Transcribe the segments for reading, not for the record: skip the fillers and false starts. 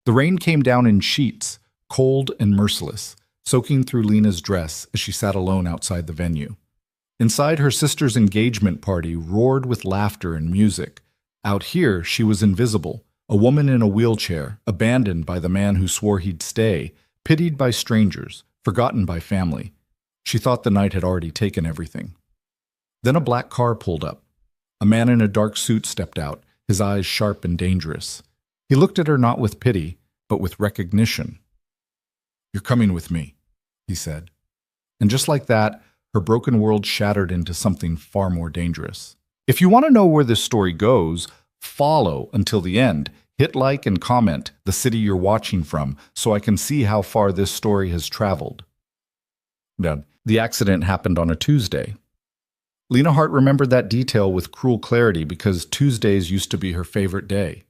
The rain came down in sheets, cold and merciless, soaking through Lena's dress as she sat alone outside the venue. Inside, her sister's engagement party roared with laughter and music. Out here, she was invisible, a woman in a wheelchair, abandoned by the man who swore he'd stay, pitied by strangers, forgotten by family. She thought the night had already taken everything. Then a black car pulled up. A man in a dark suit stepped out, his eyes sharp and dangerous. He looked at her not with pity, but with recognition. "You're coming with me," he said. And just like that, her broken world shattered into something far more dangerous. If you want to know where this story goes, follow until the end. Hit like and comment the city you're watching from so I can see how far this story has traveled. Now, the accident happened on a Tuesday. Lena Hart remembered that detail with cruel clarity because Tuesdays used to be her favorite day.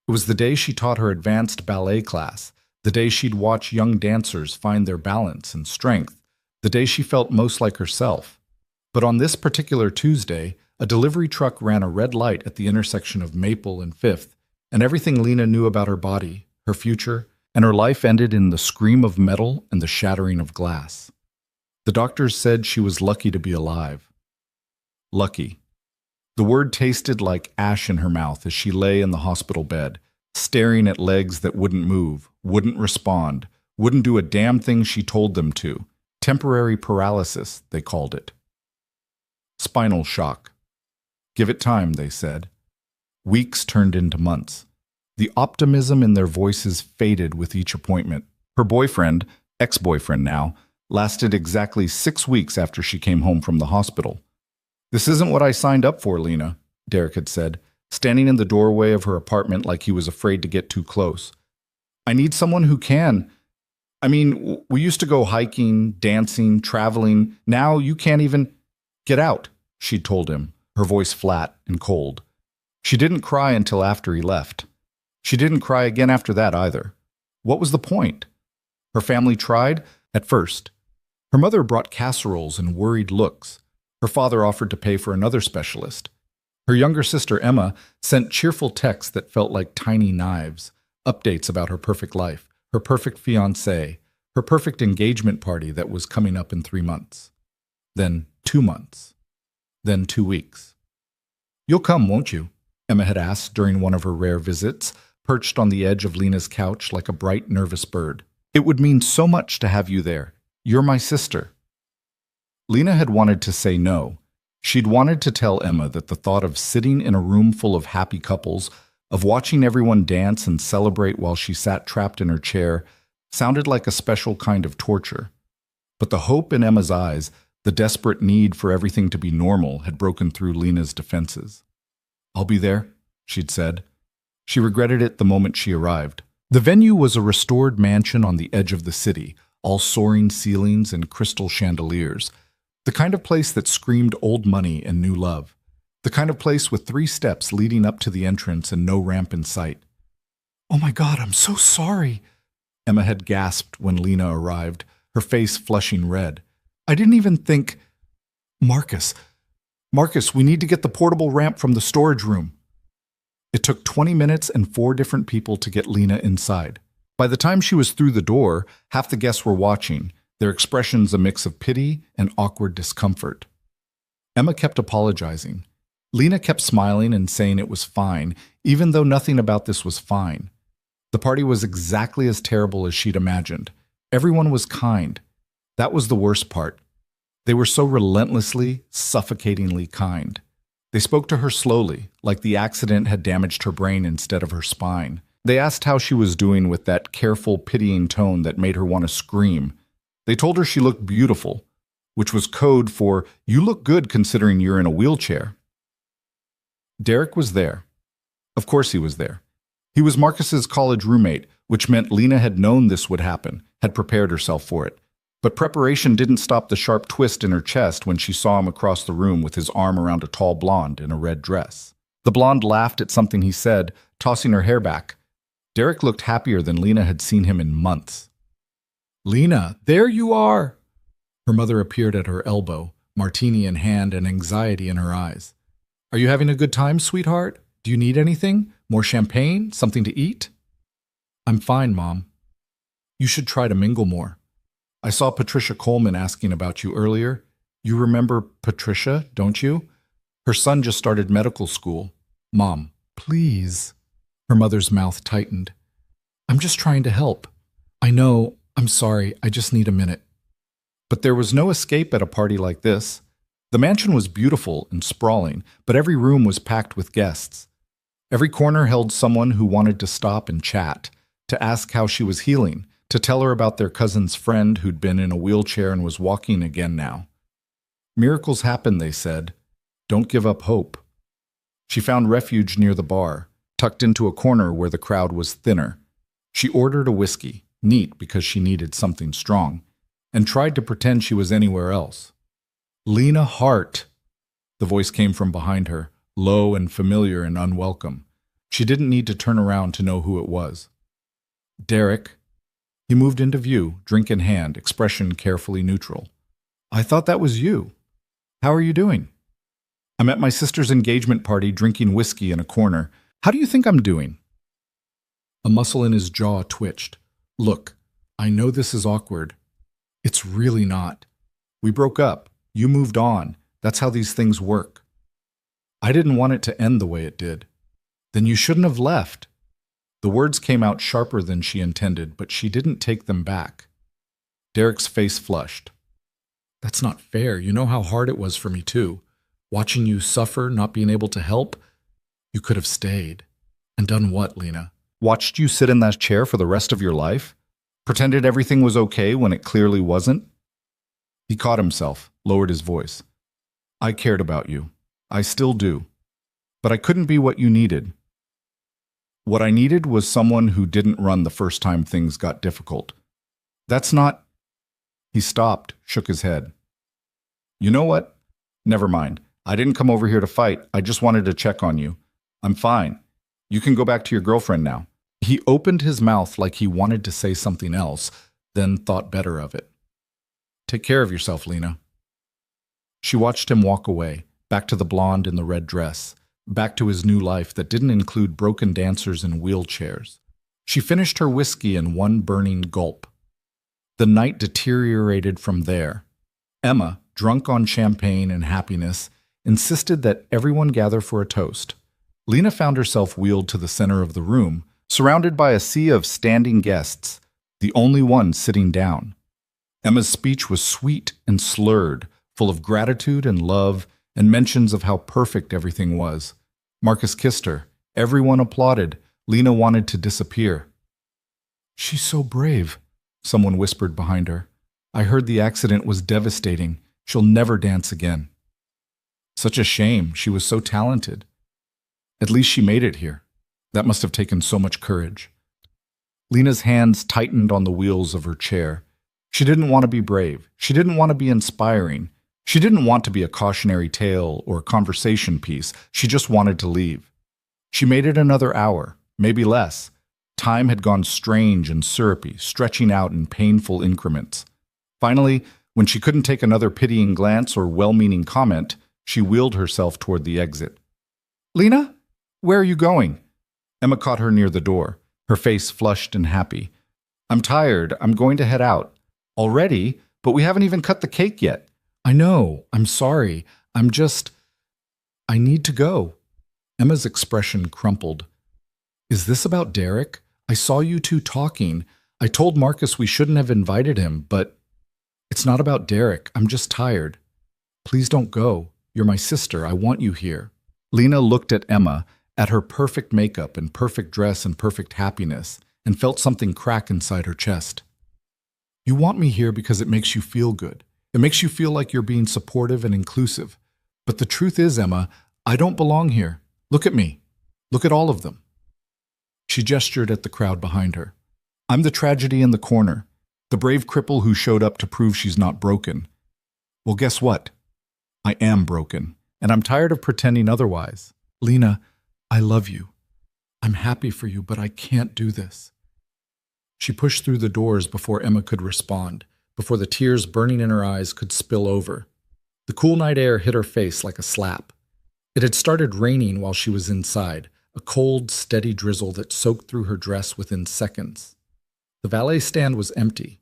It was the day she taught her advanced ballet class, the day she'd watch young dancers find their balance and strength, the day she felt most like herself. But on this particular Tuesday, a delivery truck ran a red light at the intersection of Maple and Fifth, and everything Lena knew about her body, her future, and her life ended in the scream of metal and the shattering of glass. The doctors said she was lucky to be alive. Lucky. The word tasted like ash in her mouth as she lay in the hospital bed, staring at legs that wouldn't move, wouldn't respond, wouldn't do a damn thing she told them to. Temporary paralysis, they called it. Spinal shock. Give it time, they said. Weeks turned into months. The optimism in their voices faded with each appointment. Her boyfriend, ex-boyfriend now, lasted exactly 6 weeks after she came home from the hospital. "This isn't what I signed up for, Lena," Derek had said, standing in the doorway of her apartment like he was afraid to get too close. "I need someone who can. We used to go hiking, dancing, traveling. Now you can't even get out," she'd told him, her voice flat and cold. She didn't cry until after he left. She didn't cry again after that either. What was the point? Her family tried, at first. Her mother brought casseroles and worried looks. Her father offered to pay for another specialist. Her younger sister, Emma, sent cheerful texts that felt like tiny knives, updates about her perfect life, her perfect fiancé, her perfect engagement party that was coming up in 3 months. Then 2 months. Then 2 weeks. "You'll come, won't you?" Emma had asked during one of her rare visits, perched on the edge of Lena's couch like a bright, nervous bird. "It would mean so much to have you there. You're my sister." Lena had wanted to say no. She'd wanted to tell Emma that the thought of sitting in a room full of happy couples, of watching everyone dance and celebrate while she sat trapped in her chair, sounded like a special kind of torture. But the hope in Emma's eyes, the desperate need for everything to be normal, had broken through Lena's defenses. "I'll be there," she'd said. She regretted it the moment she arrived. The venue was a restored mansion on the edge of the city, all soaring ceilings and crystal chandeliers. The kind of place that screamed old money and new love. The kind of place with 3 steps leading up to the entrance and no ramp in sight. "Oh my God, I'm so sorry," Emma had gasped when Lena arrived, her face flushing red. "I didn't even think—" Marcus, we need to get the portable ramp from the storage room." It took 20 minutes and 4 different people to get Lena inside. By the time she was through the door, half the guests were watching, their expressions a mix of pity and awkward discomfort. Emma kept apologizing. Lena kept smiling and saying it was fine, even though nothing about this was fine. The party was exactly as terrible as she'd imagined. Everyone was kind. That was the worst part. They were so relentlessly, suffocatingly kind. They spoke to her slowly, like the accident had damaged her brain instead of her spine. They asked how she was doing with that careful, pitying tone that made her want to scream. They told her she looked beautiful, which was code for, "You look good considering you're in a wheelchair." Derek was there. Of course he was there. He was Marcus's college roommate, which meant Lena had known this would happen, had prepared herself for it. But preparation didn't stop the sharp twist in her chest when she saw him across the room with his arm around a tall blonde in a red dress. The blonde laughed at something he said, tossing her hair back. Derek looked happier than Lena had seen him in months. "Lena, there you are!" Her mother appeared at her elbow, martini in hand and anxiety in her eyes. "Are you having a good time, sweetheart? Do you need anything? More champagne? Something to eat?" I'm fine, Mom. You should try to mingle more. I saw Patricia Coleman asking about you earlier. You remember Patricia, don't you? Her son just started medical school. Mom, please. Her mother's mouth tightened. I'm just trying to help. I know, I'm sorry, I just need a minute. But there was no escape at a party like this. The mansion was beautiful and sprawling, but every room was packed with guests. Every corner held someone who wanted to stop and chat, to ask how she was healing, to tell her about their cousin's friend who'd been in a wheelchair and was walking again now. Miracles happen, they said. Don't give up hope. She found refuge near the bar, tucked into a corner where the crowd was thinner. She ordered a whiskey, neat because she needed something strong, and tried to pretend she was anywhere else. Lena Hart! The voice came from behind her, low and familiar and unwelcome. She didn't need to turn around to know who it was. Derek. He moved into view, drink in hand, expression carefully neutral. I thought that was you. How are you doing? I'm at my sister's engagement party drinking whiskey in a corner. How do you think I'm doing? A muscle in his jaw twitched. Look, I know this is awkward. It's really not. We broke up. You moved on. That's how these things work. I didn't want it to end the way it did. Then you shouldn't have left. The words came out sharper than she intended, but she didn't take them back. Derek's face flushed. That's not fair. You know how hard it was for me, too. Watching you suffer, not being able to help. You could have stayed. And done what, Lena? Watched you sit in that chair for the rest of your life? Pretended everything was okay when it clearly wasn't? He caught himself, lowered his voice. I cared about you. I still do. But I couldn't be what you needed. What I needed was someone who didn't run the first time things got difficult. That's not... He stopped, shook his head. You know what? Never mind. I didn't come over here to fight. I just wanted to check on you. I'm fine. You can go back to your girlfriend now. He opened his mouth like he wanted to say something else, then thought better of it. Take care of yourself, Lena. She watched him walk away, back to the blonde in the red dress, back to his new life that didn't include broken dancers and wheelchairs. She finished her whiskey in one burning gulp. The night deteriorated from there. Emma, drunk on champagne and happiness, insisted that everyone gather for a toast. Lena found herself wheeled to the center of the room, surrounded by a sea of standing guests, the only one sitting down. Emma's speech was sweet and slurred, full of gratitude and love and mentions of how perfect everything was. Marcus kissed her. Everyone applauded. Lena wanted to disappear. She's so brave, someone whispered behind her. I heard the accident was devastating. She'll never dance again. Such a shame. She was so talented. At least she made it here. That must have taken so much courage. Lena's hands tightened on the wheels of her chair. She didn't want to be brave. She didn't want to be inspiring. She didn't want to be a cautionary tale or a conversation piece. She just wanted to leave. She made it another hour, maybe less. Time had gone strange and syrupy, stretching out in painful increments. Finally, when she couldn't take another pitying glance or well-meaning comment, she wheeled herself toward the exit. Lena? Where are you going? Emma caught her near the door, her face flushed and happy. I'm tired. I'm going to head out. Already? But we haven't even cut the cake yet. I know. I'm sorry. I need to go. Emma's expression crumpled. Is this about Derek? I saw you two talking. I told Marcus we shouldn't have invited him, but it's not about Derek. I'm just tired. Please don't go. You're my sister. I want you here. Lena looked at Emma, at her perfect makeup and perfect dress and perfect happiness, and felt something crack inside her chest. You want me here because it makes you feel good. It makes you feel like you're being supportive and inclusive. But the truth is, Emma, I don't belong here. Look at me. Look at all of them. She gestured at the crowd behind her. I'm the tragedy in the corner, the brave cripple who showed up to prove she's not broken. Well, guess what? I am broken, and I'm tired of pretending otherwise. Lena, I love you. I'm happy for you, but I can't do this. She pushed through the doors before Emma could respond, before the tears burning in her eyes could spill over. The cool night air hit her face like a slap. It had started raining while she was inside, a cold, steady drizzle that soaked through her dress within seconds. The valet stand was empty.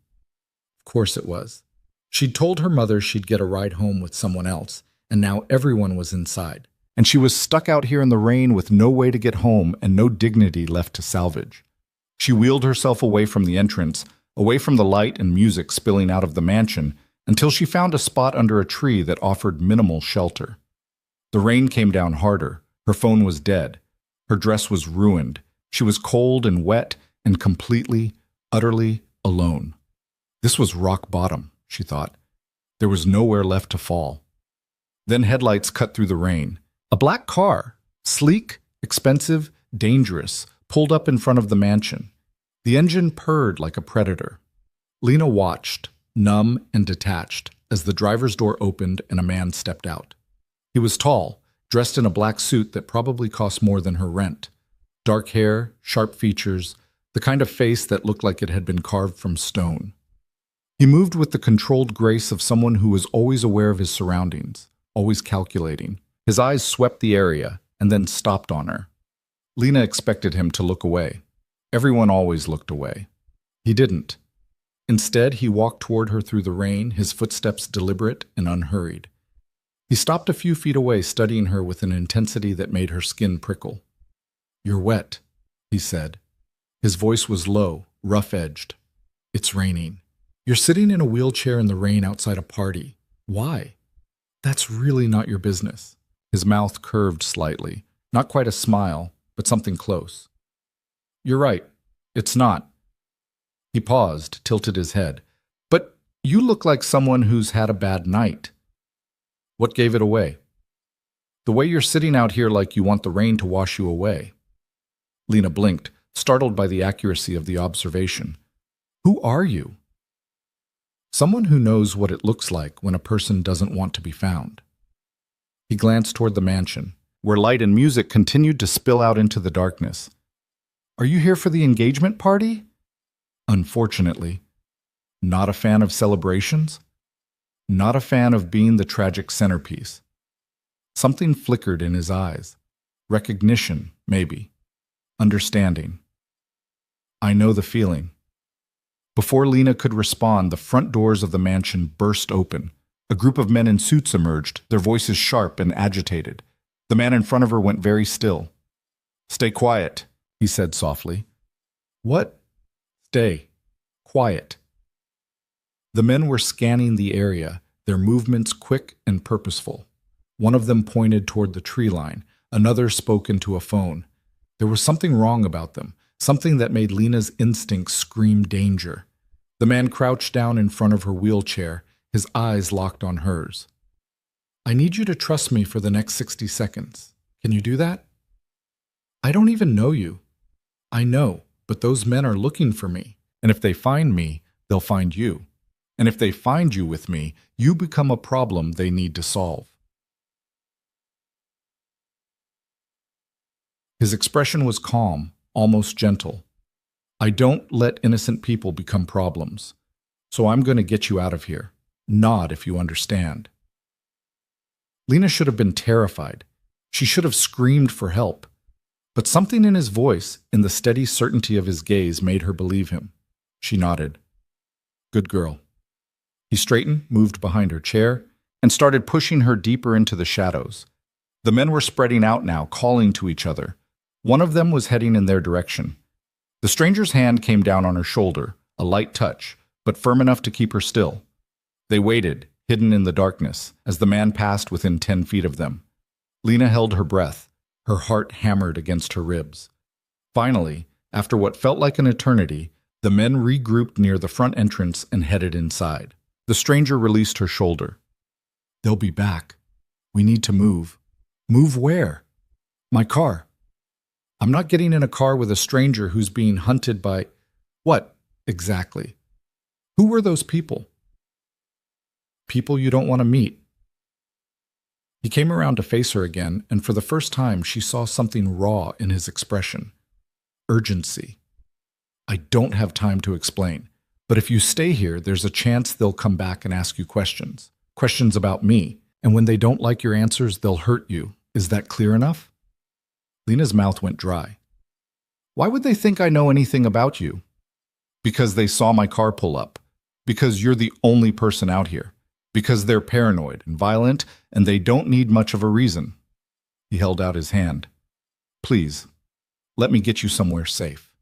Of course it was. She'd told her mother she'd get a ride home with someone else, and now everyone was inside. And she was stuck out here in the rain with no way to get home and no dignity left to salvage. She wheeled herself away from the entrance, away from the light and music spilling out of the mansion, until she found a spot under a tree that offered minimal shelter. The rain came down harder. Her phone was dead. Her dress was ruined. She was cold and wet and completely, utterly alone. This was rock bottom, she thought. There was nowhere left to fall. Then headlights cut through the rain. A black car, sleek, expensive, dangerous, pulled up in front of the mansion. The engine purred like a predator. Lena watched, numb and detached, as the driver's door opened and a man stepped out. He was tall, dressed in a black suit that probably cost more than her rent. Dark hair, sharp features, the kind of face that looked like it had been carved from stone. He moved with the controlled grace of someone who was always aware of his surroundings, always calculating. His eyes swept the area and then stopped on her. Lena expected him to look away. Everyone always looked away. He didn't. Instead, he walked toward her through the rain, his footsteps deliberate and unhurried. He stopped a few feet away, studying her with an intensity that made her skin prickle. "You're wet," he said. His voice was low, rough-edged. "It's raining. You're sitting in a wheelchair in the rain outside a party. Why? That's really not your business." His mouth curved slightly. Not quite a smile, but something close. "You're right. It's not." He paused, tilted his head. "But you look like someone who's had a bad night." "What gave it away?" "The way you're sitting out here like you want the rain to wash you away." Lena blinked, startled by the accuracy of the observation. "Who are you?" "Someone who knows what it looks like when a person doesn't want to be found." He glanced toward the mansion, where light and music continued to spill out into the darkness. "Are you here for the engagement party?" "Unfortunately." "Not a fan of celebrations?" "Not a fan of being the tragic centerpiece." Something flickered in his eyes. Recognition, maybe. Understanding. "I know the feeling." Before Lena could respond, the front doors of the mansion burst open. A group of men in suits emerged, their voices sharp and agitated. The man in front of her went very still. "Stay quiet," he said softly. "What?" "Stay. Quiet." The men were scanning the area, their movements quick and purposeful. One of them pointed toward the tree line. Another spoke into a phone. There was something wrong about them, something that made Lena's instincts scream danger. The man crouched down in front of her wheelchair, his eyes locked on hers. "I need you to trust me for the next 60 seconds. Can you do that?" "I don't even know you." "I know, but those men are looking for me. And if they find me, they'll find you. And if they find you with me, you become a problem they need to solve." His expression was calm, almost gentle. "I don't let innocent people become problems. So I'm going to get you out of here. Nod if you understand." Lena should have been terrified. She should have screamed for help. But something in his voice, in the steady certainty of his gaze, made her believe him. She nodded. "Good girl." He straightened, moved behind her chair, and started pushing her deeper into the shadows. The men were spreading out now, calling to each other. One of them was heading in their direction. The stranger's hand came down on her shoulder, a light touch, but firm enough to keep her still. They waited, hidden in the darkness, as the man passed within 10 feet of them. Lena held her breath, her heart hammered against her ribs. Finally, after what felt like an eternity, the men regrouped near the front entrance and headed inside. The stranger released her shoulder. "They'll be back. We need to move." "Move where?" "My car." "I'm not getting in a car with a stranger who's being hunted by—" "What, exactly?" "Who were those people?" "People you don't want to meet." He came around to face her again, and for the first time she saw something raw in his expression. Urgency. "I don't have time to explain, but if you stay here, there's a chance they'll come back and ask you questions. Questions about me, and when they don't like your answers, they'll hurt you. Is that clear enough?" Lena's mouth went dry. Why would they think I know anything about you? Because they saw my car pull up. Because you're the only person out here. Because they're paranoid and violent, and they don't need much of a reason. He held out his hand. Please, let me get you somewhere safe.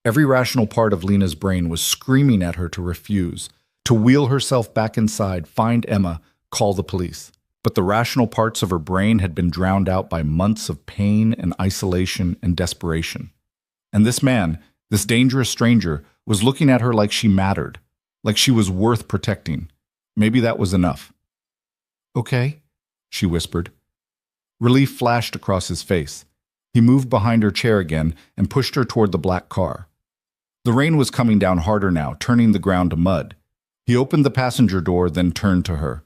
Every rational part of Lena's brain was screaming at her to refuse, to wheel herself back inside, find Emma, call the police. But the rational parts of her brain had been drowned out by months of pain and isolation and desperation. And this man, this dangerous stranger, was looking at her like she mattered, like she was worth protecting. Maybe that was enough. Okay, she whispered. Relief flashed across his face. He moved behind her chair again and pushed her toward the black car. The rain was coming down harder now, turning the ground to mud. He opened the passenger door, then turned to her.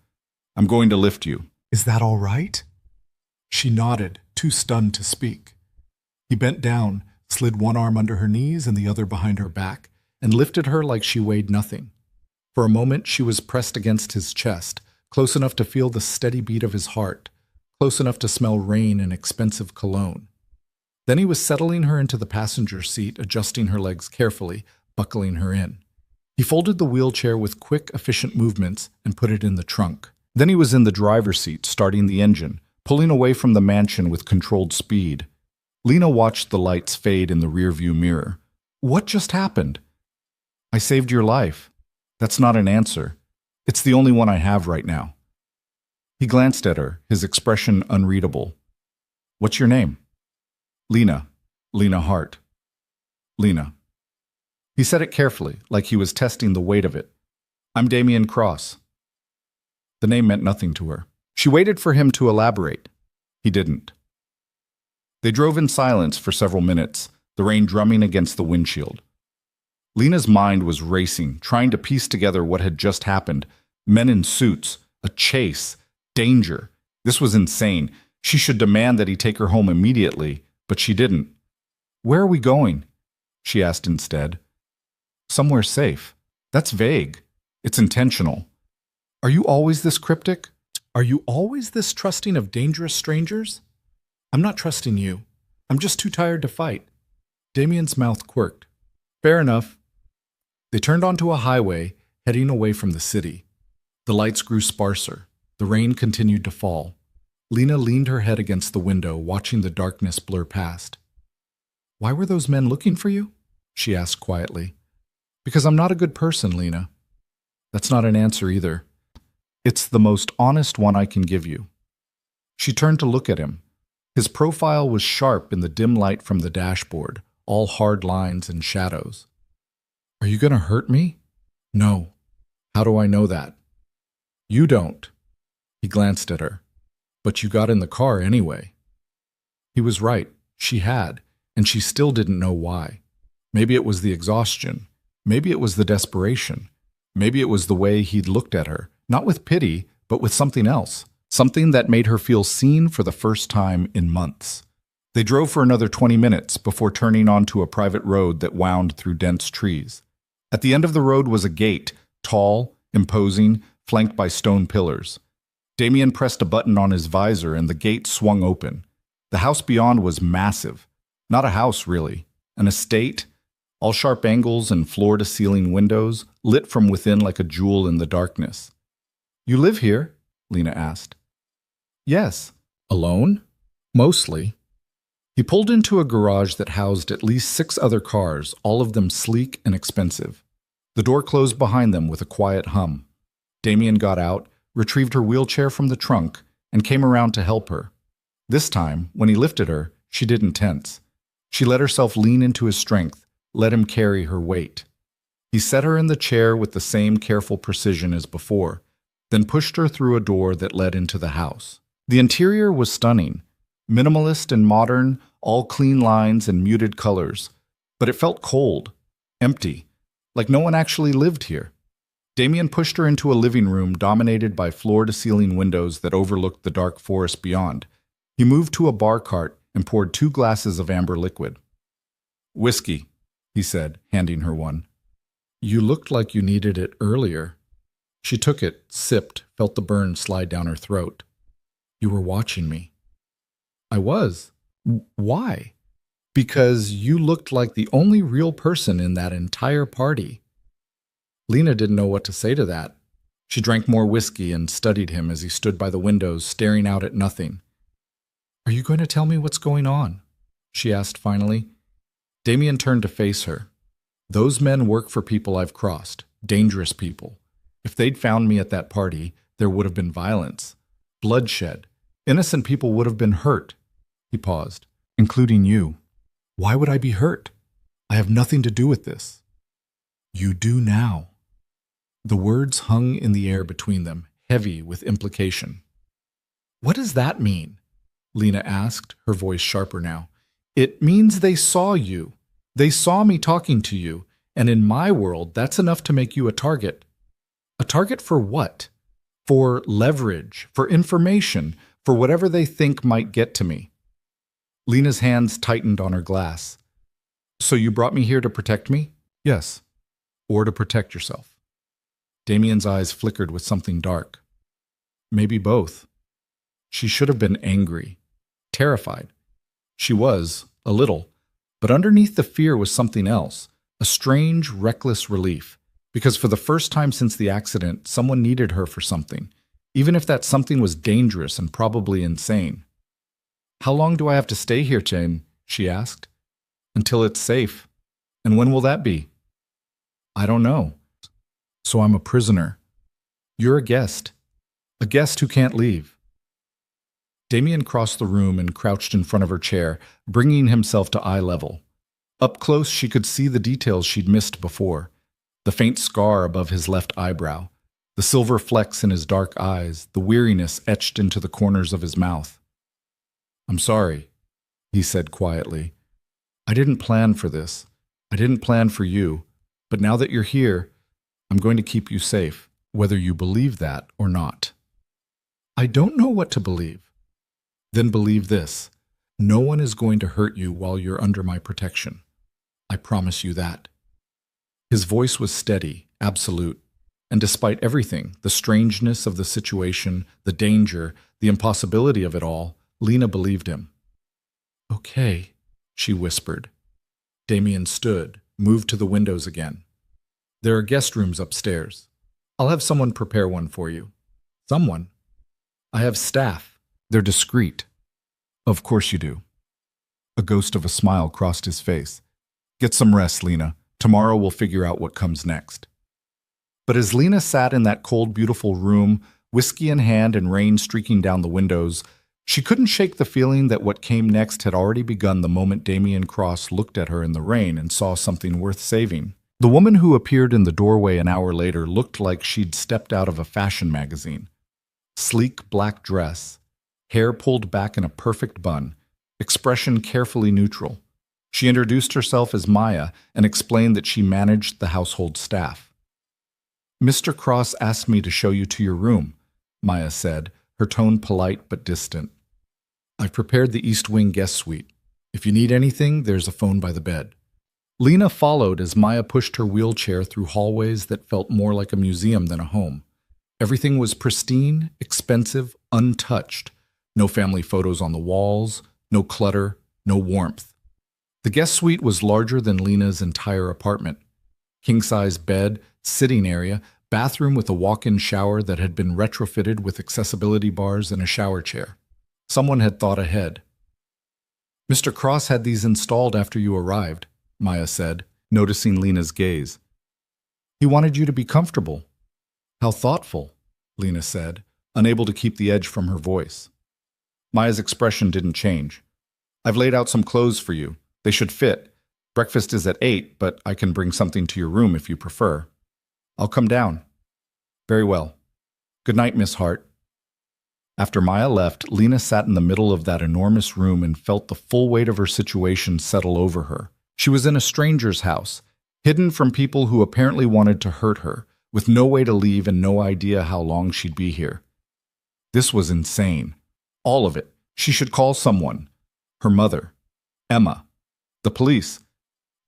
I'm going to lift you. Is that all right? She nodded, too stunned to speak. He bent down, slid one arm under her knees and the other behind her back, and lifted her like she weighed nothing. For a moment, she was pressed against his chest, close enough to feel the steady beat of his heart, close enough to smell rain and expensive cologne. Then he was settling her into the passenger seat, adjusting her legs carefully, buckling her in. He folded the wheelchair with quick, efficient movements and put it in the trunk. Then he was in the driver's seat, starting the engine, pulling away from the mansion with controlled speed. Lena watched the lights fade in the rearview mirror. What just happened? I saved your life. That's not an answer. It's the only one I have right now. He glanced at her, his expression unreadable. What's your name? Lena. Lena Hart. Lena. He said it carefully, like he was testing the weight of it. I'm Damien Cross. The name meant nothing to her. She waited for him to elaborate. He didn't. They drove in silence for several minutes, the rain drumming against the windshield. Lena's mind was racing, trying to piece together what had just happened. Men in suits, a chase, danger. This was insane. She should demand that he take her home immediately, but she didn't. Where are we going? She asked instead. Somewhere safe. That's vague. It's intentional. Are you always this cryptic? Are you always this trusting of dangerous strangers? I'm not trusting you. I'm just too tired to fight. Damien's mouth quirked. Fair enough. They turned onto a highway, heading away from the city. The lights grew sparser. The rain continued to fall. Lena leaned her head against the window, watching the darkness blur past. Why were those men looking for you? She asked quietly. Because I'm not a good person, Lena. That's not an answer either. It's the most honest one I can give you. She turned to look at him. His profile was sharp in the dim light from the dashboard, all hard lines and shadows. Are you going to hurt me? No. How do I know that? You don't. He glanced at her. But you got in the car anyway. He was right. She had, and she still didn't know why. Maybe it was the exhaustion. Maybe it was the desperation. Maybe it was the way he'd looked at her, not with pity, but with something else. Something that made her feel seen for the first time in months. They drove for another 20 minutes before turning onto a private road that wound through dense trees. At the end of the road was a gate, tall, imposing, flanked by stone pillars. Damien pressed a button on his visor and the gate swung open. The house beyond was massive. Not a house, really. An estate, all sharp angles and floor-to-ceiling windows, lit from within like a jewel in the darkness. You live here? Lena asked. Yes. Alone? Mostly. He pulled into a garage that housed at least 6 other cars, all of them sleek and expensive. The door closed behind them with a quiet hum. Damien got out, retrieved her wheelchair from the trunk, and came around to help her. This time, when he lifted her, she didn't tense. She let herself lean into his strength, let him carry her weight. He set her in the chair with the same careful precision as before, then pushed her through a door that led into the house. The interior was stunning, minimalist and modern, all clean lines and muted colors, but it felt cold, empty, like no one actually lived here. Damien pushed her into a living room dominated by floor-to-ceiling windows that overlooked the dark forest beyond. He moved to a bar cart and poured 2 glasses of amber liquid. Whiskey, he said, handing her one. You looked like you needed it earlier. She took it, sipped, felt the burn slide down her throat. You were watching me. I was. Why? Because you looked like the only real person in that entire party. Lena didn't know what to say to that. She drank more whiskey and studied him as he stood by the windows, staring out at nothing. Are you going to tell me what's going on? She asked finally. Damien turned to face her. Those men work for people I've crossed, dangerous people. If they'd found me at that party, there would have been violence, bloodshed. Innocent people would have been hurt. He paused. Including you. Why would I be hurt? I have nothing to do with this. You do now. The words hung in the air between them, heavy with implication. What does that mean? Lena asked, her voice sharper now. It means they saw you. They saw me talking to you, and in my world, that's enough to make you a target. A target for what? For leverage, for information, for whatever they think might get to me. Lena's hands tightened on her glass. So you brought me here to protect me? Yes. Or to protect yourself. Damien's eyes flickered with something dark. Maybe both. She should have been angry, terrified. She was, a little, but underneath the fear was something else, a strange, reckless relief, because for the first time since the accident, someone needed her for something, even if that something was dangerous and probably insane. How long do I have to stay here, Jane? She asked. Until it's safe. And when will that be? I don't know. So I'm a prisoner. You're a guest who can't leave. Damien crossed the room and crouched in front of her chair, bringing himself to eye level. Up close, she could see the details she'd missed before. The faint scar above his left eyebrow, the silver flecks in his dark eyes, the weariness etched into the corners of his mouth. I'm sorry, he said quietly. I didn't plan for this. I didn't plan for you. But now that you're here, I'm going to keep you safe, whether you believe that or not. I don't know what to believe. Then believe this. No one is going to hurt you while you're under my protection. I promise you that. His voice was steady, absolute, and despite everything, the strangeness of the situation, the danger, the impossibility of it all, Lena believed him. Okay, she whispered. Damien stood, moved to the windows again. There are guest rooms upstairs. I'll have someone prepare one for you. Someone? I have staff. They're discreet. Of course you do. A ghost of a smile crossed his face. Get some rest, Lena. Tomorrow we'll figure out what comes next. But as Lena sat in that cold, beautiful room, whiskey in hand and rain streaking down the windows, she couldn't shake the feeling that what came next had already begun the moment Damien Cross looked at her in the rain and saw something worth saving. The woman who appeared in the doorway an hour later looked like she'd stepped out of a fashion magazine. Sleek black dress, hair pulled back in a perfect bun, expression carefully neutral. She introduced herself as Maya and explained that she managed the household staff. Mr. Cross asked me to show you to your room, Maya said, her tone polite but distant. I've prepared the East Wing guest suite. If you need anything, there's a phone by the bed. Lena followed as Maya pushed her wheelchair through hallways that felt more like a museum than a home. Everything was pristine, expensive, untouched. No family photos on the walls, no clutter, no warmth. The guest suite was larger than Lena's entire apartment. King-size bed, sitting area, bathroom with a walk-in shower that had been retrofitted with accessibility bars and a shower chair. Someone had thought ahead. Mr. Cross had these installed after you arrived, Maya said, noticing Lena's gaze. He wanted you to be comfortable. How thoughtful, Lena said, unable to keep the edge from her voice. Maya's expression didn't change. I've laid out some clothes for you. They should fit. Breakfast is at 8, but I can bring something to your room if you prefer. I'll come down. Very well. Good night, Miss Hart. After Maya left, Lena sat in the middle of that enormous room and felt the full weight of her situation settle over her. She was in a stranger's house, hidden from people who apparently wanted to hurt her, with no way to leave and no idea how long she'd be here. This was insane. All of it. She should call someone. Her mother. Emma. The police.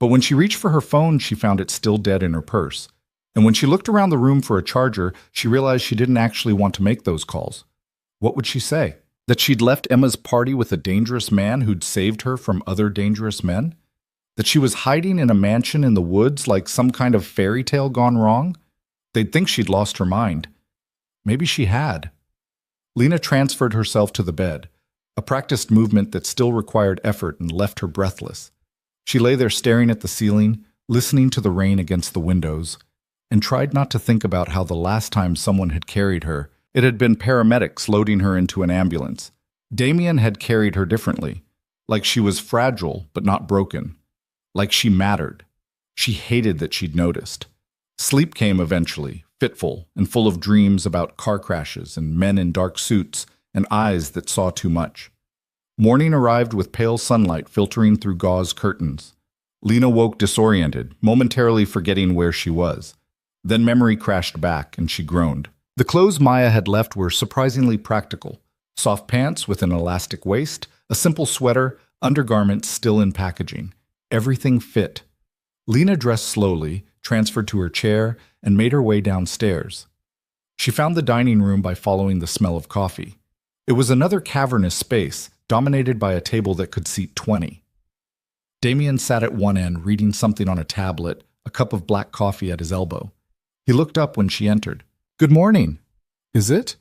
But when she reached for her phone, she found it still dead in her purse. And when she looked around the room for a charger, she realized she didn't actually want to make those calls. What would she say? That she'd left Emma's party with a dangerous man who'd saved her from other dangerous men? That she was hiding in a mansion in the woods like some kind of fairy tale gone wrong? They'd think she'd lost her mind. Maybe she had. Lena transferred herself to the bed, a practiced movement that still required effort and left her breathless. She lay there staring at the ceiling, listening to the rain against the windows, and tried not to think about how the last time someone had carried her, it had been paramedics loading her into an ambulance. Damien had carried her differently, like she was fragile but not broken, like she mattered. She hated that she'd noticed. Sleep came eventually, fitful and full of dreams about car crashes and men in dark suits and eyes that saw too much. Morning arrived with pale sunlight filtering through gauze curtains. Lena woke disoriented, momentarily forgetting where she was. Then memory crashed back and she groaned. The clothes Maya had left were surprisingly practical. Soft pants with an elastic waist, a simple sweater, undergarments still in packaging. Everything fit. Lena dressed slowly, transferred to her chair, and made her way downstairs. She found the dining room by following the smell of coffee. It was another cavernous space, dominated by a table that could seat 20. Damien sat at one end, reading something on a tablet, a cup of black coffee at his elbow. He looked up when she entered. "Good morning." "Is it?"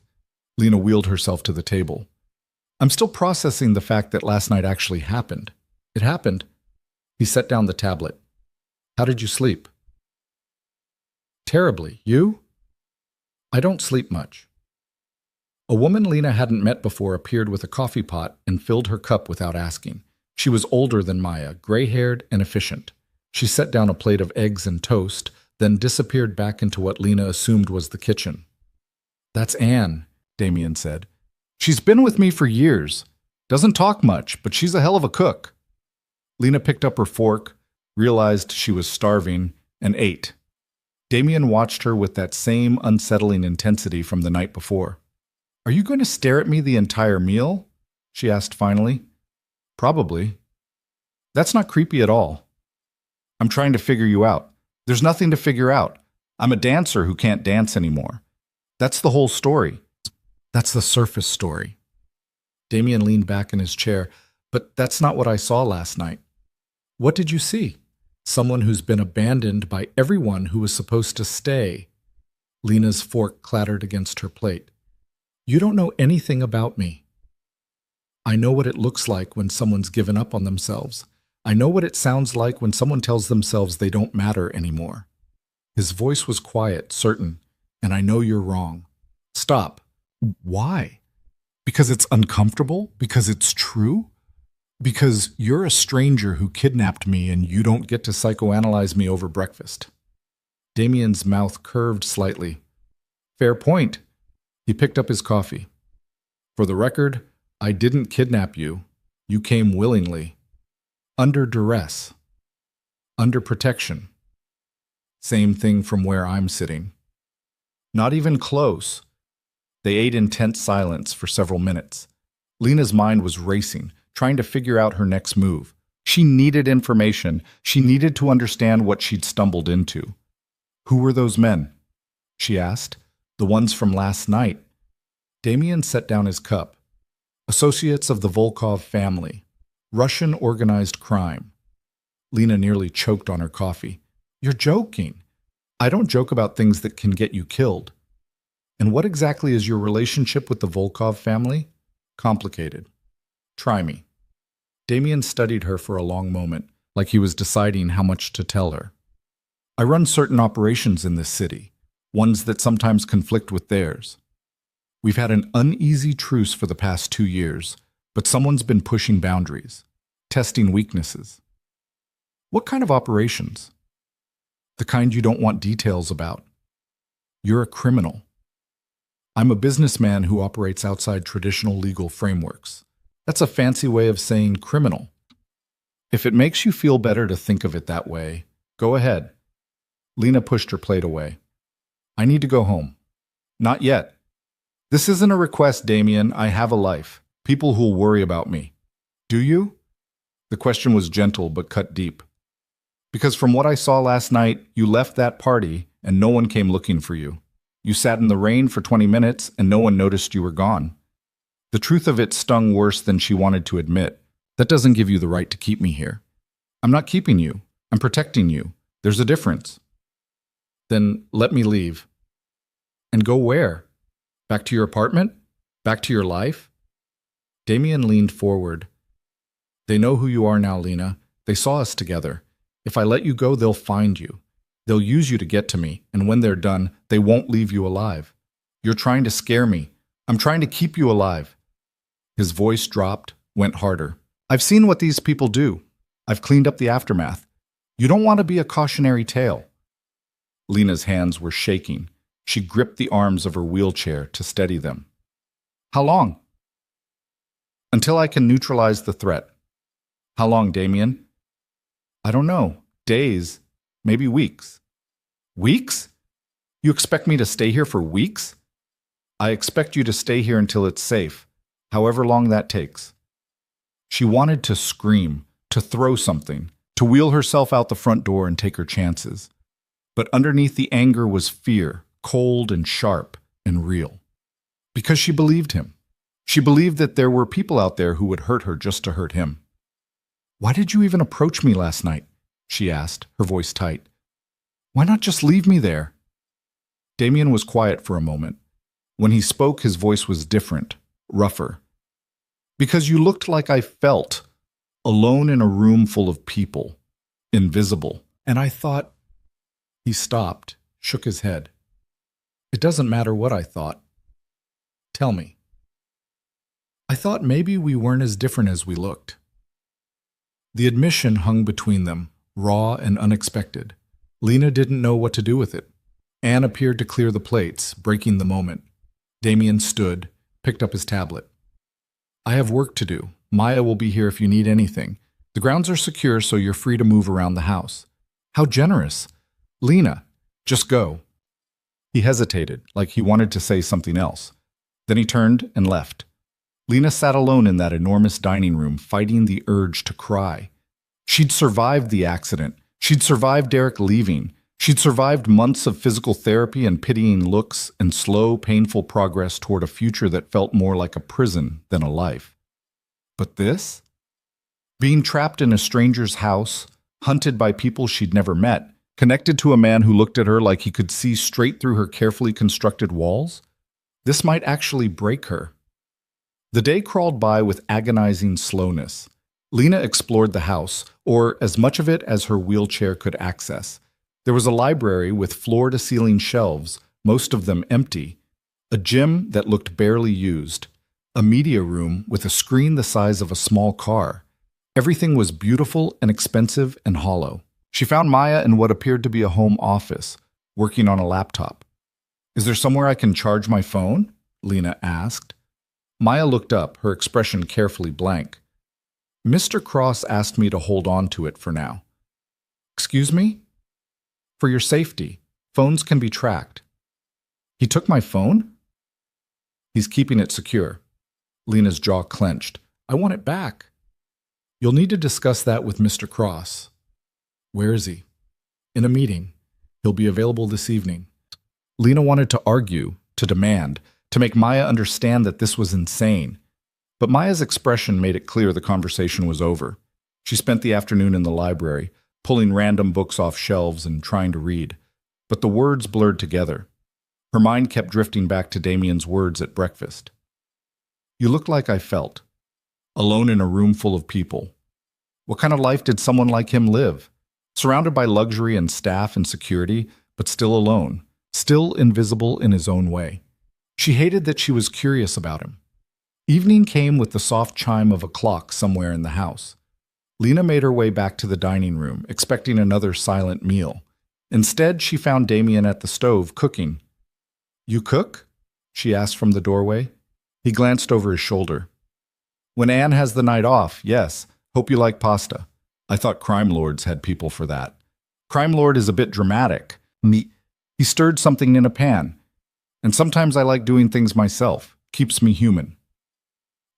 Lena wheeled herself to the table. "I'm still processing the fact that last night actually happened." "It happened." He set down the tablet. "How did you sleep?" "Terribly. You?" "I don't sleep much." A woman Lena hadn't met before appeared with a coffee pot and filled her cup without asking. She was older than Maya, gray-haired and efficient. She set down a plate of eggs and toast, then disappeared back into what Lena assumed was the kitchen. "That's Anne," Damien said. "She's been with me for years. Doesn't talk much, but she's a hell of a cook." Lena picked up her fork, realized she was starving, and ate. Damien watched her with that same unsettling intensity from the night before. "Are you going to stare at me the entire meal?" she asked finally. "Probably." "That's not creepy at all." "I'm trying to figure you out." "There's nothing to figure out. I'm a dancer who can't dance anymore. That's the whole story." "That's the surface story." Damien leaned back in his chair. "But that's not what I saw last night." "What did you see?" "Someone who's been abandoned by everyone who was supposed to stay." Lena's fork clattered against her plate. "You don't know anything about me. I know what it looks like when someone's given up on themselves. I know what it sounds like when someone tells themselves they don't matter anymore." His voice was quiet, certain, "And I know you're wrong." "Stop." "Why?" "Because it's uncomfortable? Because it's true? Because you're a stranger who kidnapped me and you don't get to psychoanalyze me over breakfast." Damien's mouth curved slightly. "Fair point." He picked up his coffee. "For the record, I didn't kidnap you. You came willingly. Under duress. Under protection. Same thing from where I'm sitting." "Not even close." They ate in tense silence for several minutes. Lena's mind was racing, trying to figure out her next move. She needed information. She needed to understand what she'd stumbled into. "Who were those men?" she asked. "The ones from last night." Damien set down his cup. "Associates of the Volkov family. Russian organized crime." Lena nearly choked on her coffee. "You're joking." "I don't joke about things that can get you killed." "And what exactly is your relationship with the Volkov family?" "Complicated." "Try me." Damien studied her for a long moment, like he was deciding how much to tell her. "I run certain operations in this city, ones that sometimes conflict with theirs. We've had an uneasy truce for the past 2 years, but someone's been pushing boundaries, testing weaknesses." "What kind of operations?" "The kind you don't want details about. You're a criminal." "I'm a businessman who operates outside traditional legal frameworks." "That's a fancy way of saying criminal." "If it makes you feel better to think of it that way, go ahead." Lena pushed her plate away. "I need to go home." "Not yet." "This isn't a request, Damien. I have a life. People who'll worry about me." "Do you?" The question was gentle but cut deep. "Because from what I saw last night, you left that party and no one came looking for you. You sat in the rain for 20 minutes and no one noticed you were gone. The truth of it stung worse than she wanted to admit. That doesn't give you the right to keep me here. I'm not keeping you. I'm protecting you. There's a difference. Then let me leave. And go where? Back to your apartment? Back to your life? Damien leaned forward. They know who you are now, Lena. They saw us together. If I let you go, they'll find you. They'll use you to get to me, and when they're done, they won't leave you alive. You're trying to scare me. I'm trying to keep you alive. His voice dropped, went harder. I've seen what these people do. I've cleaned up the aftermath. You don't want to be a cautionary tale. Lena's hands were shaking. She gripped the arms of her wheelchair to steady them. How long? Until I can neutralize the threat. How long, Damien? I don't know. Days, maybe weeks. Weeks? You expect me to stay here for weeks? I expect you to stay here until it's safe, however long that takes. She wanted to scream, to throw something, to wheel herself out the front door and take her chances. But underneath the anger was fear, cold and sharp and real. Because she believed him. She believed that there were people out there who would hurt her just to hurt him. Why did you even approach me last night? She asked, her voice tight. Why not just leave me there? Damien was quiet for a moment. When he spoke, his voice was different, rougher. Because you looked like I felt, alone in a room full of people, invisible. And I thought... He stopped, shook his head. It doesn't matter what I thought. Tell me. I thought maybe we weren't as different as we looked. The admission hung between them, raw and unexpected. Lena didn't know what to do with it. Anne appeared to clear the plates, breaking the moment. Damien stood, picked up his tablet. I have work to do. Maya will be here if you need anything. The grounds are secure, so you're free to move around the house. How generous. Lena, just go. He hesitated, like he wanted to say something else. Then he turned and left. Lena sat alone in that enormous dining room, fighting the urge to cry. She'd survived the accident. She'd survived Derek leaving. She'd survived months of physical therapy and pitying looks and slow, painful progress toward a future that felt more like a prison than a life. But this? Being trapped in a stranger's house, hunted by people she'd never met, connected to a man who looked at her like he could see straight through her carefully constructed walls? This might actually break her. The day crawled by with agonizing slowness. Lena explored the house, or as much of it as her wheelchair could access. There was a library with floor-to-ceiling shelves, most of them empty, a gym that looked barely used, a media room with a screen the size of a small car. Everything was beautiful and expensive and hollow. She found Maya in what appeared to be a home office, working on a laptop. Is there somewhere I can charge my phone? Lena asked. Maya looked up, her expression carefully blank. Mr. Cross asked me to hold on to it for now. Excuse me? For your safety. Phones can be tracked. He took my phone? He's keeping it secure. Lena's jaw clenched. I want it back. You'll need to discuss that with Mr. Cross. Where is he? In a meeting. He'll be available this evening. Lena wanted to argue, to demand, to make Maya understand that this was insane. But Maya's expression made it clear the conversation was over. She spent the afternoon in the library, pulling random books off shelves and trying to read. But the words blurred together. Her mind kept drifting back to Damien's words at breakfast. You look like I felt. Alone in a room full of people. What kind of life did someone like him live? Surrounded by luxury and staff and security, but still alone, still invisible in his own way. She hated that she was curious about him. Evening came with the soft chime of a clock somewhere in the house. Lena made her way back to the dining room, expecting another silent meal. Instead, she found Damien at the stove, cooking. You cook? She asked from the doorway. He glanced over his shoulder. When Anne has the night off, yes. Hope you like pasta. I thought crime lords had people for that. Crime lord is a bit dramatic. He stirred something in a pan. And sometimes I like doing things myself. Keeps me human.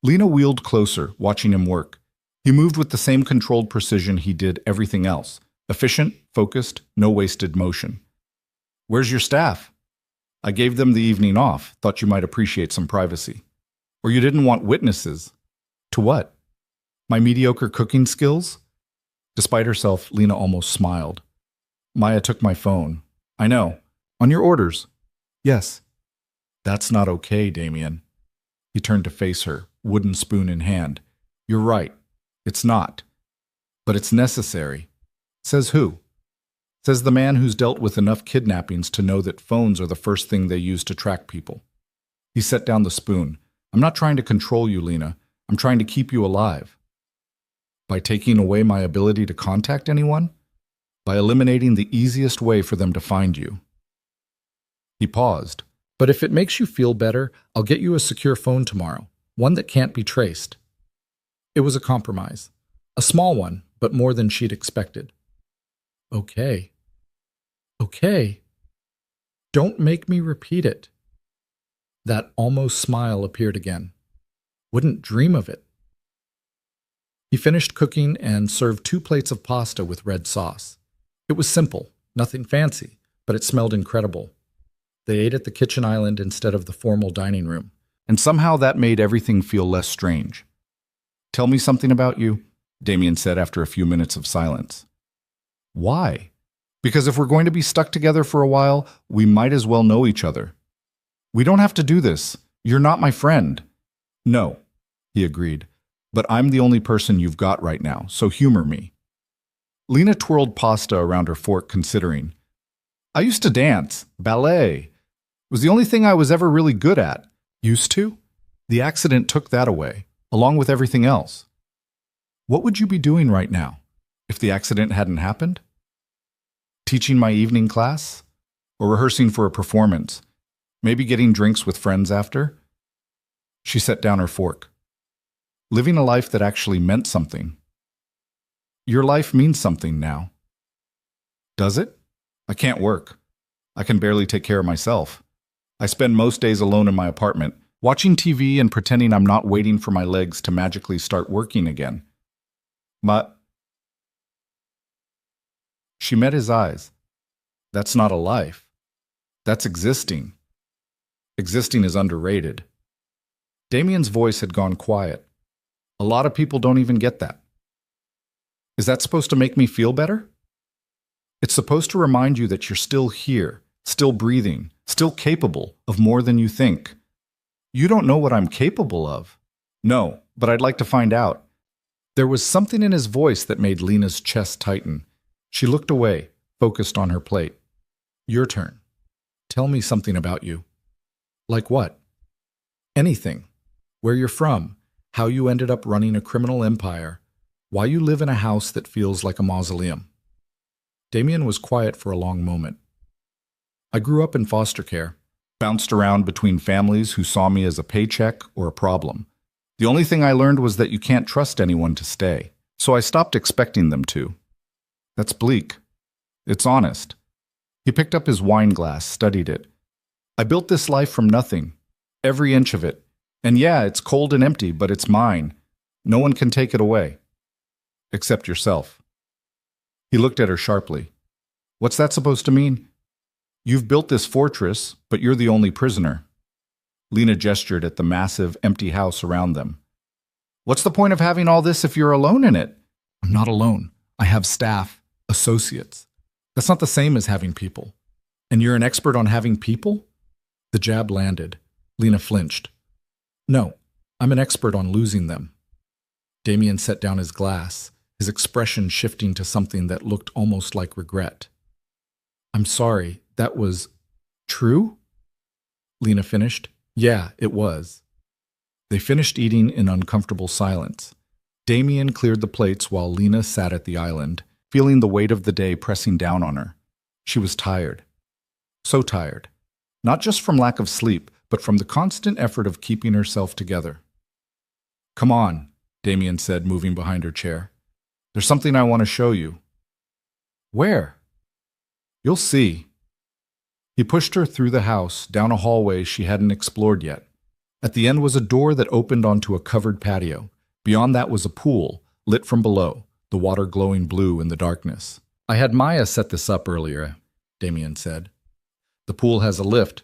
Lena wheeled closer, watching him work. He moved with the same controlled precision he did everything else. Efficient, focused, no wasted motion. Where's your staff? I gave them the evening off. Thought you might appreciate some privacy. Or you didn't want witnesses. To what? My mediocre cooking skills? Despite herself, Lena almost smiled. Maya took my phone. I know. On your orders. Yes. That's not okay, Damien. He turned to face her, wooden spoon in hand. You're right. It's not. But it's necessary. Says who? Says the man who's dealt with enough kidnappings to know that phones are the first thing they use to track people. He set down the spoon. I'm not trying to control you, Lena. I'm trying to keep you alive. By taking away my ability to contact anyone? By eliminating the easiest way for them to find you. He paused. But if it makes you feel better, I'll get you a secure phone tomorrow, one that can't be traced. It was a compromise. A small one, but more than she'd expected. Okay. Okay. Don't make me repeat it. That almost smile appeared again. Wouldn't dream of it. He finished cooking and served 2 plates of pasta with red sauce. It was simple, nothing fancy, but it smelled incredible. They ate at the kitchen island instead of the formal dining room, and somehow that made everything feel less strange. Tell me something about you, Damien said after a few minutes of silence. Why? Because if we're going to be stuck together for a while, we might as well know each other. We don't have to do this. You're not my friend. No, he agreed, but I'm the only person you've got right now, so humor me. Lena twirled pasta around her fork, considering. I used to dance, ballet. It was the only thing I was ever really good at. Used to? The accident took that away, along with everything else. What would you be doing right now, if the accident hadn't happened? Teaching my evening class? Or rehearsing for a performance? Maybe getting drinks with friends after? She set down her fork. Living a life that actually meant something. Your life means something now. Does it? I can't work. I can barely take care of myself. I spend most days alone in my apartment, watching TV and pretending I'm not waiting for my legs to magically start working again. But she met his eyes. That's not a life. That's existing. Existing is underrated. Damien's voice had gone quiet. A lot of people don't even get that. Is that supposed to make me feel better? It's supposed to remind you that you're still here, still breathing, still capable of more than you think. You don't know what I'm capable of. No, but I'd like to find out. There was something in his voice that made Lena's chest tighten. She looked away, focused on her plate. Your turn. Tell me something about you. Like what? Anything. Where you're from, how you ended up running a criminal empire, why you live in a house that feels like a mausoleum. Damien was quiet for a long moment. I grew up in foster care, bounced around between families who saw me as a paycheck or a problem. The only thing I learned was that you can't trust anyone to stay, so I stopped expecting them to. That's bleak. It's honest. He picked up his wine glass, studied it. I built this life from nothing, every inch of it. And yeah, it's cold and empty, but it's mine. No one can take it away. Except yourself. He looked at her sharply. What's that supposed to mean? You've built this fortress, but you're the only prisoner. Lena gestured at the massive, empty house around them. What's the point of having all this if you're alone in it? I'm not alone. I have staff, associates. That's not the same as having people. And you're an expert on having people? The jab landed. Lena flinched. No, I'm an expert on losing them. Damien set down his glass, his expression shifting to something that looked almost like regret. I'm sorry, that was true? Lena finished. Yeah, it was. They finished eating in uncomfortable silence. Damien cleared the plates while Lena sat at the island, feeling the weight of the day pressing down on her. She was tired. So tired. Not just from lack of sleep, but from the constant effort of keeping herself together. Come on, Damien said, moving behind her chair. There's something I want to show you. Where? You'll see. He pushed her through the house, down a hallway she hadn't explored yet. At the end was a door that opened onto a covered patio. Beyond that was a pool, lit from below, the water glowing blue in the darkness. I had Maya set this up earlier, Damien said. The pool has a lift.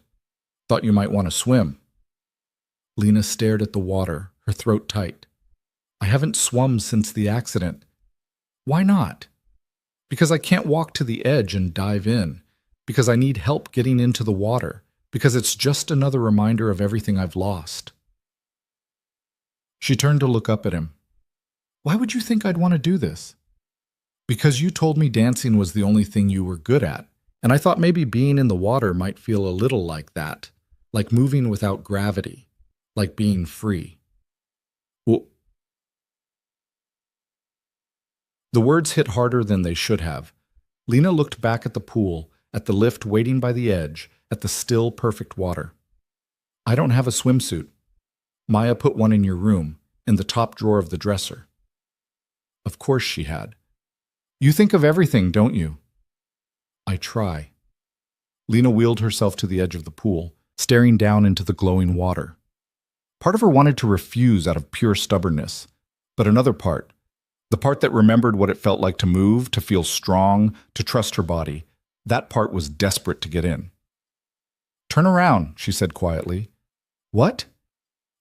Thought you might want to swim. Lena stared at the water, her throat tight. I haven't swum since the accident. Why not? Because I can't walk to the edge and dive in. Because I need help getting into the water. Because it's just another reminder of everything I've lost. She turned to look up at him. Why would you think I'd want to do this? Because you told me dancing was the only thing you were good at, and I thought maybe being in the water might feel a little like that, like moving without gravity, like being free. Well, the words hit harder than they should have. Lena looked back at the pool, at the lift waiting by the edge, at the still, perfect water. I don't have a swimsuit. Maya put one in your room, in the top drawer of the dresser. Of course she had. You think of everything, don't you? I try. Lena wheeled herself to the edge of the pool, staring down into the glowing water. Part of her wanted to refuse out of pure stubbornness, but another part, the part that remembered what it felt like to move, to feel strong, to trust her body, that part was desperate to get in. Turn around, she said quietly. What?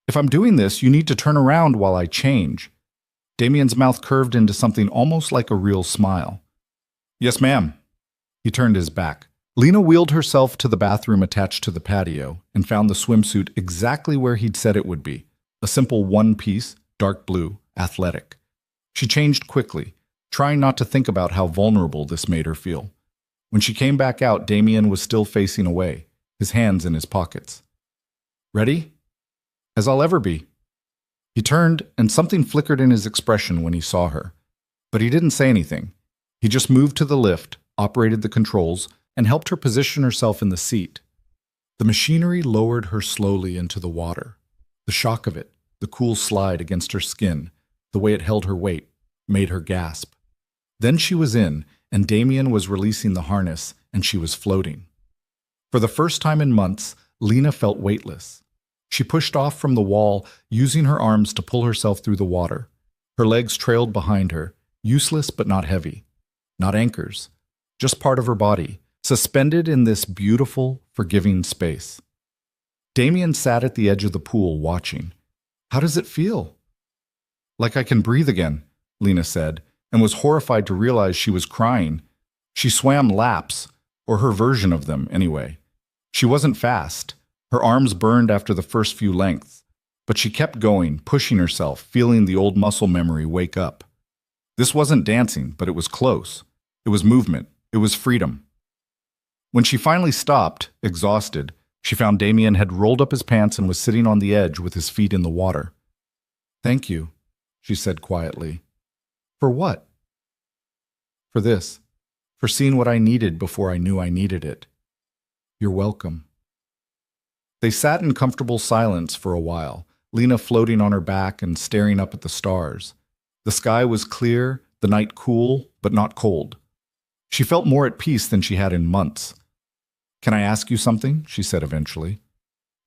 If I'm doing this, you need to turn around while I change. Damien's mouth curved into something almost like a real smile. Yes, ma'am. He turned his back. Lena wheeled herself to the bathroom attached to the patio and found the swimsuit exactly where he'd said it would be, a simple one-piece, dark blue, athletic. She changed quickly, trying not to think about how vulnerable this made her feel. When she came back out, Damien was still facing away, his hands in his pockets. Ready? As I'll ever be. He turned, and something flickered in his expression when he saw her. But he didn't say anything. He just moved to the lift, operated the controls, and helped her position herself in the seat. The machinery lowered her slowly into the water. The shock of it, the cool slide against her skin, the way it held her weight, made her gasp. Then she was in, and Damien was releasing the harness, and she was floating. For the first time in months, Lena felt weightless. She pushed off from the wall, using her arms to pull herself through the water. Her legs trailed behind her, useless but not heavy. Not anchors, just part of her body, suspended in this beautiful, forgiving space. Damien sat at the edge of the pool, watching. How does it feel? Like I can breathe again, Lena said, and was horrified to realize she was crying. She swam laps, or her version of them, anyway. She wasn't fast. Her arms burned after the first few lengths, but she kept going, pushing herself, feeling the old muscle memory wake up. This wasn't dancing, but it was close. It was movement. It was freedom. When she finally stopped, exhausted, she found Damien had rolled up his pants and was sitting on the edge with his feet in the water. Thank you, she said quietly. For what? For this. For seeing what I needed before I knew I needed it. You're welcome. They sat in comfortable silence for a while, Lena floating on her back and staring up at the stars. The sky was clear, the night cool, but not cold. She felt more at peace than she had in months. Can I ask you something? She said eventually.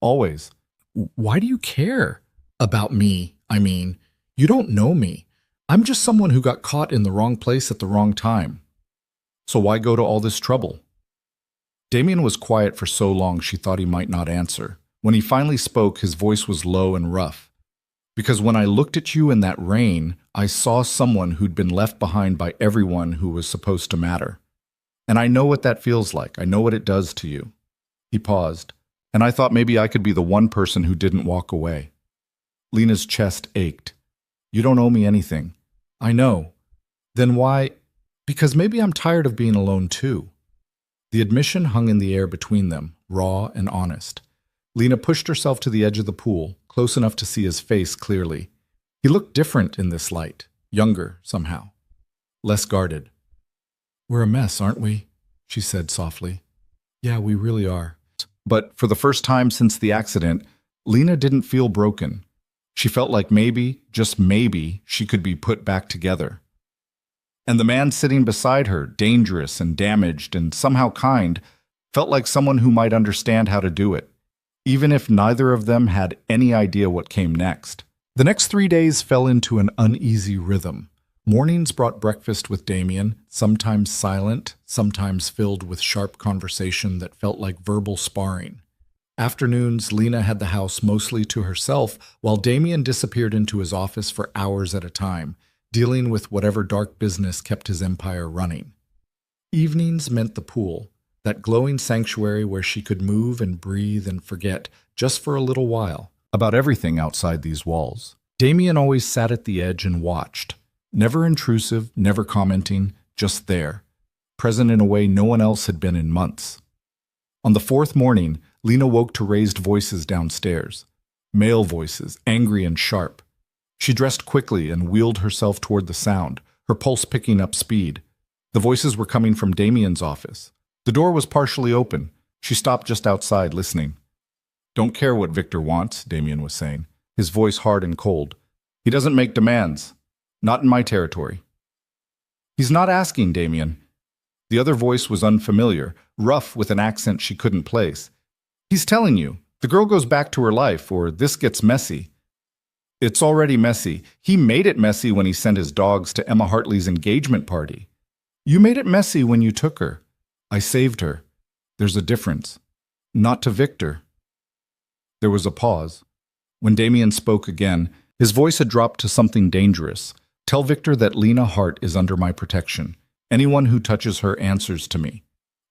Always. Why do you care? About me, I mean. You don't know me. I'm just someone who got caught in the wrong place at the wrong time. So why go to all this trouble? Damien was quiet for so long she thought he might not answer. When he finally spoke, his voice was low and rough. Because when I looked at you in that rain, I saw someone who'd been left behind by everyone who was supposed to matter. And I know what that feels like. I know what it does to you. He paused, and I thought maybe I could be the one person who didn't walk away. Lena's chest ached. You don't owe me anything. I know. Then why? Because maybe I'm tired of being alone too. The admission hung in the air between them, raw and honest. Lena pushed herself to the edge of the pool, close enough to see his face clearly. He looked different in this light, younger somehow, less guarded. We're a mess, aren't we? She said softly. Yeah, we really are. But for the first time since the accident, Lena didn't feel broken. She felt like maybe, just maybe, she could be put back together. And the man sitting beside her, dangerous and damaged and somehow kind, felt like someone who might understand how to do it, even if neither of them had any idea what came next. The next 3 days fell into an uneasy rhythm. Mornings brought breakfast with Damien, sometimes silent, sometimes filled with sharp conversation that felt like verbal sparring. Afternoons, Lena had the house mostly to herself, while Damien disappeared into his office for hours at a time, dealing with whatever dark business kept his empire running. Evenings meant the pool, that glowing sanctuary where she could move and breathe and forget, just for a little while, about everything outside these walls. Damien always sat at the edge and watched, never intrusive, never commenting, just there, present in a way no one else had been in months. On the fourth morning, Lena woke to raised voices downstairs. Male voices, angry and sharp. She dressed quickly and wheeled herself toward the sound, her pulse picking up speed. The voices were coming from Damien's office. The door was partially open. She stopped just outside, listening. "Don't care what Victor wants," Damien was saying, his voice hard and cold. "He doesn't make demands. Not in my territory." "He's not asking, Damien." The other voice was unfamiliar, rough with an accent she couldn't place. "He's telling you. The girl goes back to her life, or this gets messy." "It's already messy. He made it messy when he sent his dogs to Emma Hartley's engagement party. You made it messy when you took her. I saved her. There's a difference. Not to Victor." There was a pause. When Damien spoke again, his voice had dropped to something dangerous. "Tell Victor that Lena Hart is under my protection. Anyone who touches her answers to me.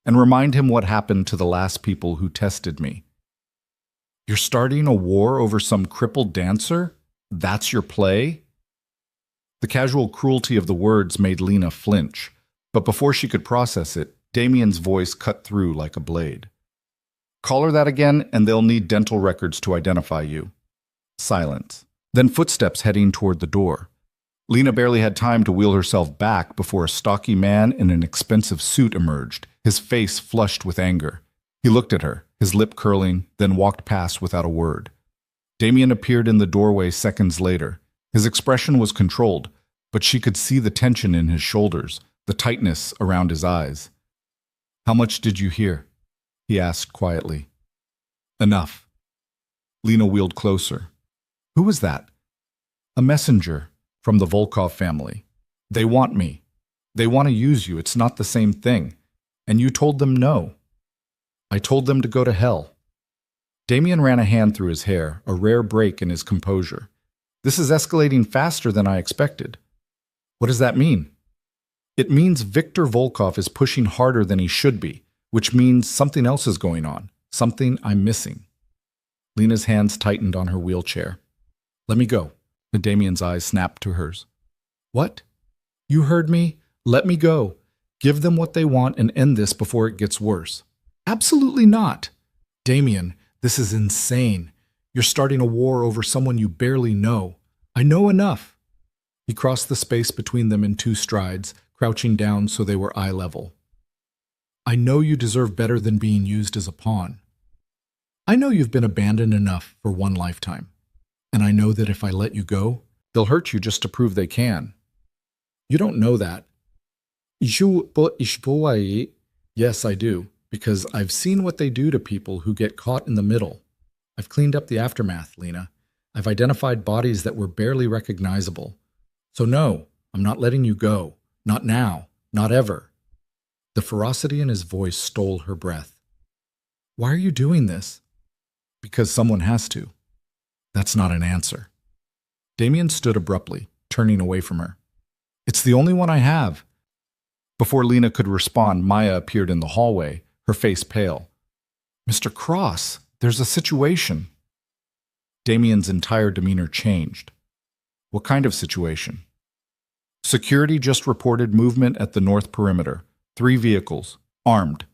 And remind him what happened to the last people who tested me." "You're starting a war over some crippled dancer? That's your play?" The casual cruelty of the words made Lena flinch, but before she could process it, Damien's voice cut through like a blade. "Call her that again, and they'll need dental records to identify you." Silence. Then footsteps heading toward the door. Lena barely had time to wheel herself back before a stocky man in an expensive suit emerged, his face flushed with anger. He looked at her, his lip curling, then walked past without a word. Damien appeared in the doorway seconds later. His expression was controlled, but she could see the tension in his shoulders, the tightness around his eyes. "How much did you hear?" he asked quietly. "Enough." Lena wheeled closer. "Who was that?" "A messenger from the Volkov family. They want me. They want to use you. It's not the same thing. And you told them no." "I told them to go to hell." Damien ran a hand through his hair, a rare break in his composure. "This is escalating faster than I expected." "What does that mean?" "It means Victor Volkov is pushing harder than he should be, which means something else is going on, something I'm missing." Lena's hands tightened on her wheelchair. "Let me go." Damien's eyes snapped to hers. "What? You heard me? Let me go. Give them what they want and end this before it gets worse." "Absolutely not." "Damien, this is insane. You're starting a war over someone you barely know. I know enough." He crossed the space between them in 2 strides, crouching down so they were eye level. "I know you deserve better than being used as a pawn. I know you've been abandoned enough for one lifetime. And I know that if I let you go, they'll hurt you just to prove they can. You don't know that." "Yes, I do, because I've seen what they do to people who get caught in the middle. I've cleaned up the aftermath, Lena. I've identified bodies that were barely recognizable. So no, I'm not letting you go. Not now. Not ever." The ferocity in his voice stole her breath. "Why are you doing this?" "Because someone has to." That's not an answer. Damien stood abruptly, turning away from her. "It's the only one I have." Before Lena could respond, Maya appeared in the hallway, her face pale. "Mr. Cross, there's a situation." Damien's entire demeanor changed. "What kind of situation?" "Security just reported movement at the north perimeter. 3 vehicles, armed."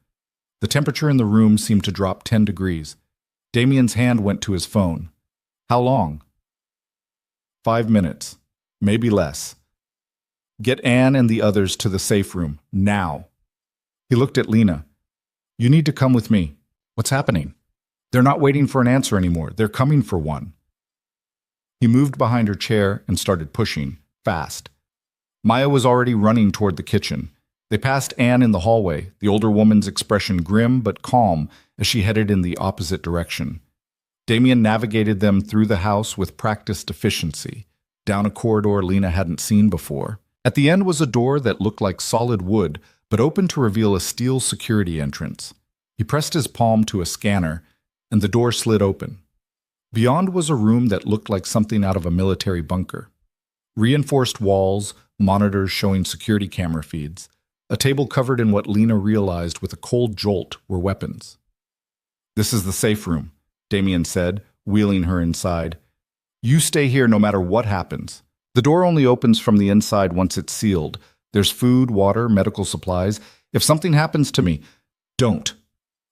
The temperature in the room seemed to drop 10 degrees. Damien's hand went to his phone. "How long?" 5 minutes, maybe less. "Get Anne and the others to the safe room, now." He looked at Lena. "You need to come with me." "What's happening?" "They're not waiting for an answer anymore. They're coming for one." He moved behind her chair and started pushing, fast. Maya was already running toward the kitchen. They passed Anne in the hallway, the older woman's expression grim but calm as she headed in the opposite direction. Damien navigated them through the house with practiced efficiency, down a corridor Lena hadn't seen before. At the end was a door that looked like solid wood, but opened to reveal a steel security entrance. He pressed his palm to a scanner, and the door slid open. Beyond was a room that looked like something out of a military bunker. Reinforced walls, monitors showing security camera feeds, a table covered in what Lena realized with a cold jolt were weapons. "This is the safe room," Damien said, wheeling her inside. "You stay here no matter what happens. The door only opens from the inside once it's sealed. There's food, water, medical supplies. If something happens to me, don't."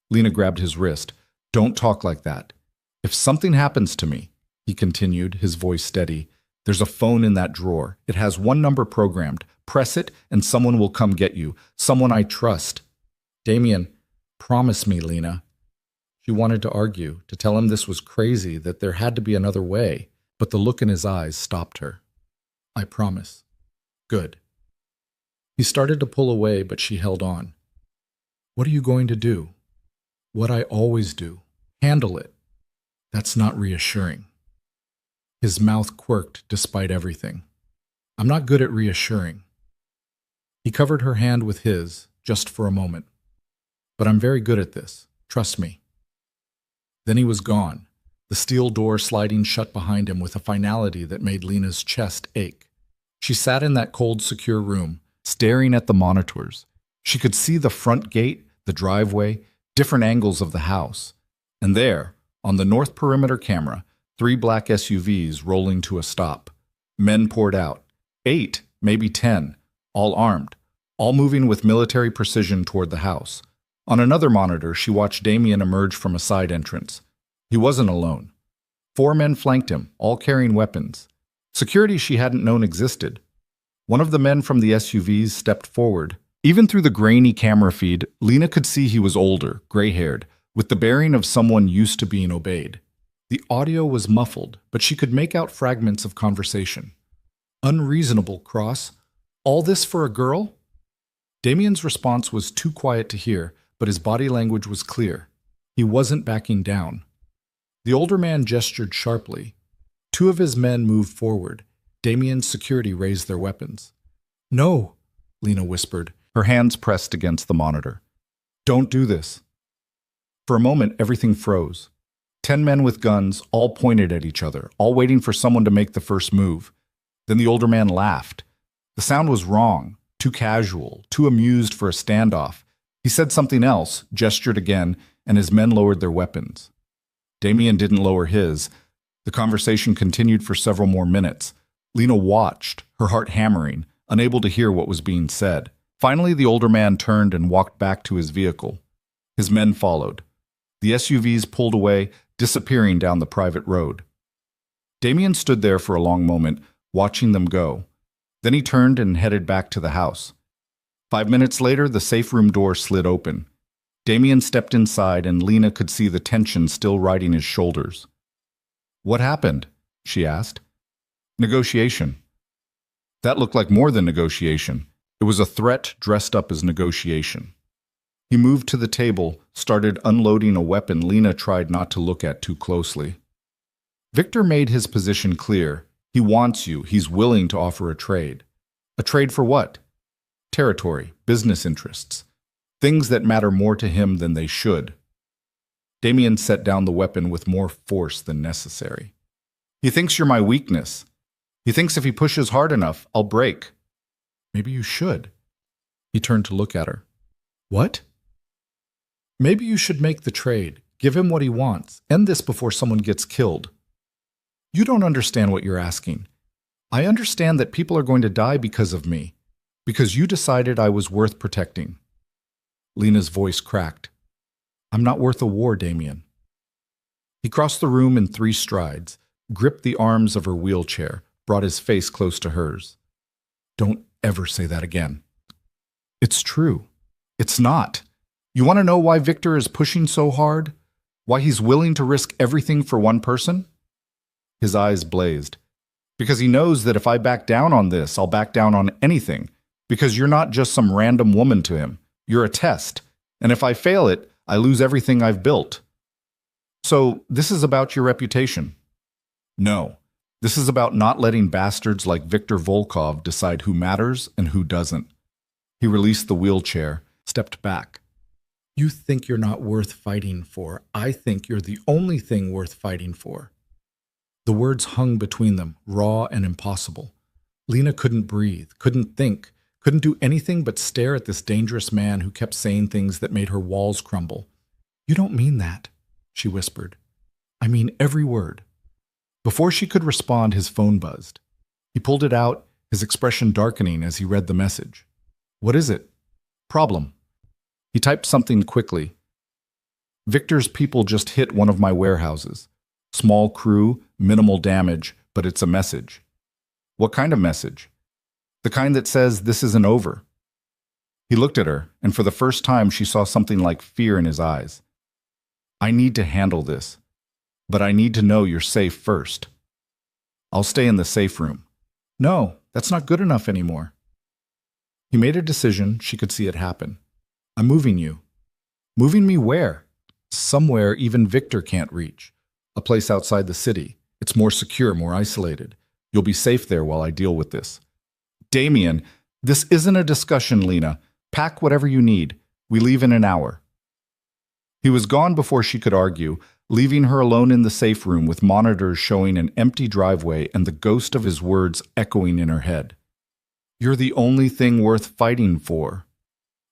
Lena grabbed his wrist. "Don't talk like that. If something happens to me," he continued, his voice steady, "there's a phone in that drawer. It has one number programmed. Press it, and someone will come get you. Someone I trust." "Damien, promise me, Lena." She wanted to argue, to tell him this was crazy, that there had to be another way, but the look in his eyes stopped her. "I promise." "Good." He started to pull away, but she held on. "What are you going to do?" "What I always do. Handle it." "That's not reassuring." His mouth quirked despite everything. "I'm not good at reassuring." He covered her hand with his, just for a moment. "But I'm very good at this. Trust me." Then he was gone, the steel door sliding shut behind him with a finality that made Lena's chest ache. She sat in that cold, secure room, staring at the monitors. She could see the front gate, the driveway, different angles of the house. And there, on the north perimeter camera, 3 black SUVs rolling to a stop. Men poured out. 8, maybe 10, all armed, all moving with military precision toward the house. On another monitor, she watched Damien emerge from a side entrance. He wasn't alone. 4 men flanked him, all carrying weapons. Security she hadn't known existed. One of the men from the SUVs stepped forward. Even through the grainy camera feed, Lena could see he was older, gray-haired, with the bearing of someone used to being obeyed. The audio was muffled, but she could make out fragments of conversation. "Unreasonable, Cross. All this for a girl?" Damien's response was too quiet to hear, but his body language was clear. He wasn't backing down. The older man gestured sharply. 2 of his men moved forward. Damien's security raised their weapons. "No," Lena whispered, her hands pressed against the monitor. "Don't do this." For a moment, everything froze. 10 men with guns, all pointed at each other, all waiting for someone to make the first move. Then the older man laughed. The sound was wrong, too casual, too amused for a standoff. He said something else, gestured again, and his men lowered their weapons. Damien didn't lower his. The conversation continued for several more minutes. Lena watched, her heart hammering, unable to hear what was being said. Finally, the older man turned and walked back to his vehicle. His men followed. The SUVs pulled away, disappearing down the private road. Damien stood there for a long moment, watching them go. Then he turned and headed back to the house. 5 minutes later, the safe room door slid open. Damien stepped inside, and Lena could see the tension still riding his shoulders. "What happened?" she asked. "Negotiation." That looked like more than negotiation. It was a threat dressed up as negotiation. He moved to the table, started unloading a weapon Lena tried not to look at too closely. Victor made his position clear. He wants you. He's willing to offer a trade. A trade for what? Territory, business interests, things that matter more to him than they should. Damien set down the weapon with more force than necessary. "He thinks you're my weakness. He thinks if he pushes hard enough, I'll break." "Maybe you should." He turned to look at her. "What?" "Maybe you should make the trade. Give him what he wants. End this before someone gets killed." "You don't understand what you're asking. I understand that people are going to die because of me. Because you decided I was worth protecting." Lena's voice cracked. "I'm not worth a war, Damien." He crossed the room in 3 strides, gripped the arms of her wheelchair, brought his face close to hers. "Don't ever say that again." "It's true." "It's not. You want to know why Victor is pushing so hard? Why he's willing to risk everything for one person?" His eyes blazed. "Because he knows that if I back down on this, I'll back down on anything. Because you're not just some random woman to him. You're a test. And if I fail it, I lose everything I've built." "So this is about your reputation?" "No. This is about not letting bastards like Viktor Volkov decide who matters and who doesn't." He released the wheelchair, stepped back. You think you're not worth fighting for. I think you're the only thing worth fighting for. The words hung between them, raw and impossible. Lena couldn't breathe, couldn't think, couldn't do anything but stare at this dangerous man who kept saying things that made her walls crumble. You don't mean that, she whispered. I mean every word. Before she could respond, his phone buzzed. He pulled it out, his expression darkening as he read the message. What is it? Problem. He typed something quickly. Victor's people just hit one of my warehouses. Small crew, minimal damage, but it's a message. What kind of message? The kind that says this isn't over. He looked at her, and for the first time she saw something like fear in his eyes. I need to handle this, but I need to know you're safe first. I'll stay in the safe room. No, that's not good enough anymore. He made a decision. She could see it happen. I'm moving you. Moving me where? Somewhere even Victor can't reach. A place outside the city. It's more secure, more isolated. You'll be safe there while I deal with this. Damien, this isn't a discussion, Lena. Pack whatever you need. We leave in an hour. He was gone before she could argue, leaving her alone in the safe room with monitors showing an empty driveway and the ghost of his words echoing in her head. You're the only thing worth fighting for.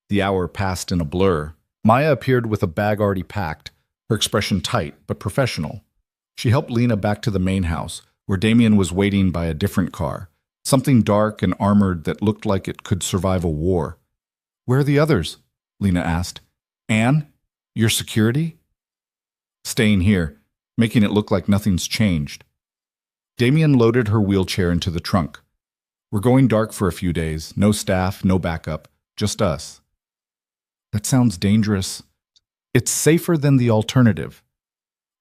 The hour passed in a blur. Maya appeared with a bag already packed, her expression tight but professional. She helped Lena back to the main house, where Damien was waiting by a different car, something dark and armored that looked like it could survive a war. Where are the others? Lena asked. Anne? Your security? Staying here, making it look like nothing's changed. Damien loaded her wheelchair into the trunk. We're going dark for a few days. No staff, no backup, just us. That sounds dangerous. It's safer than the alternative.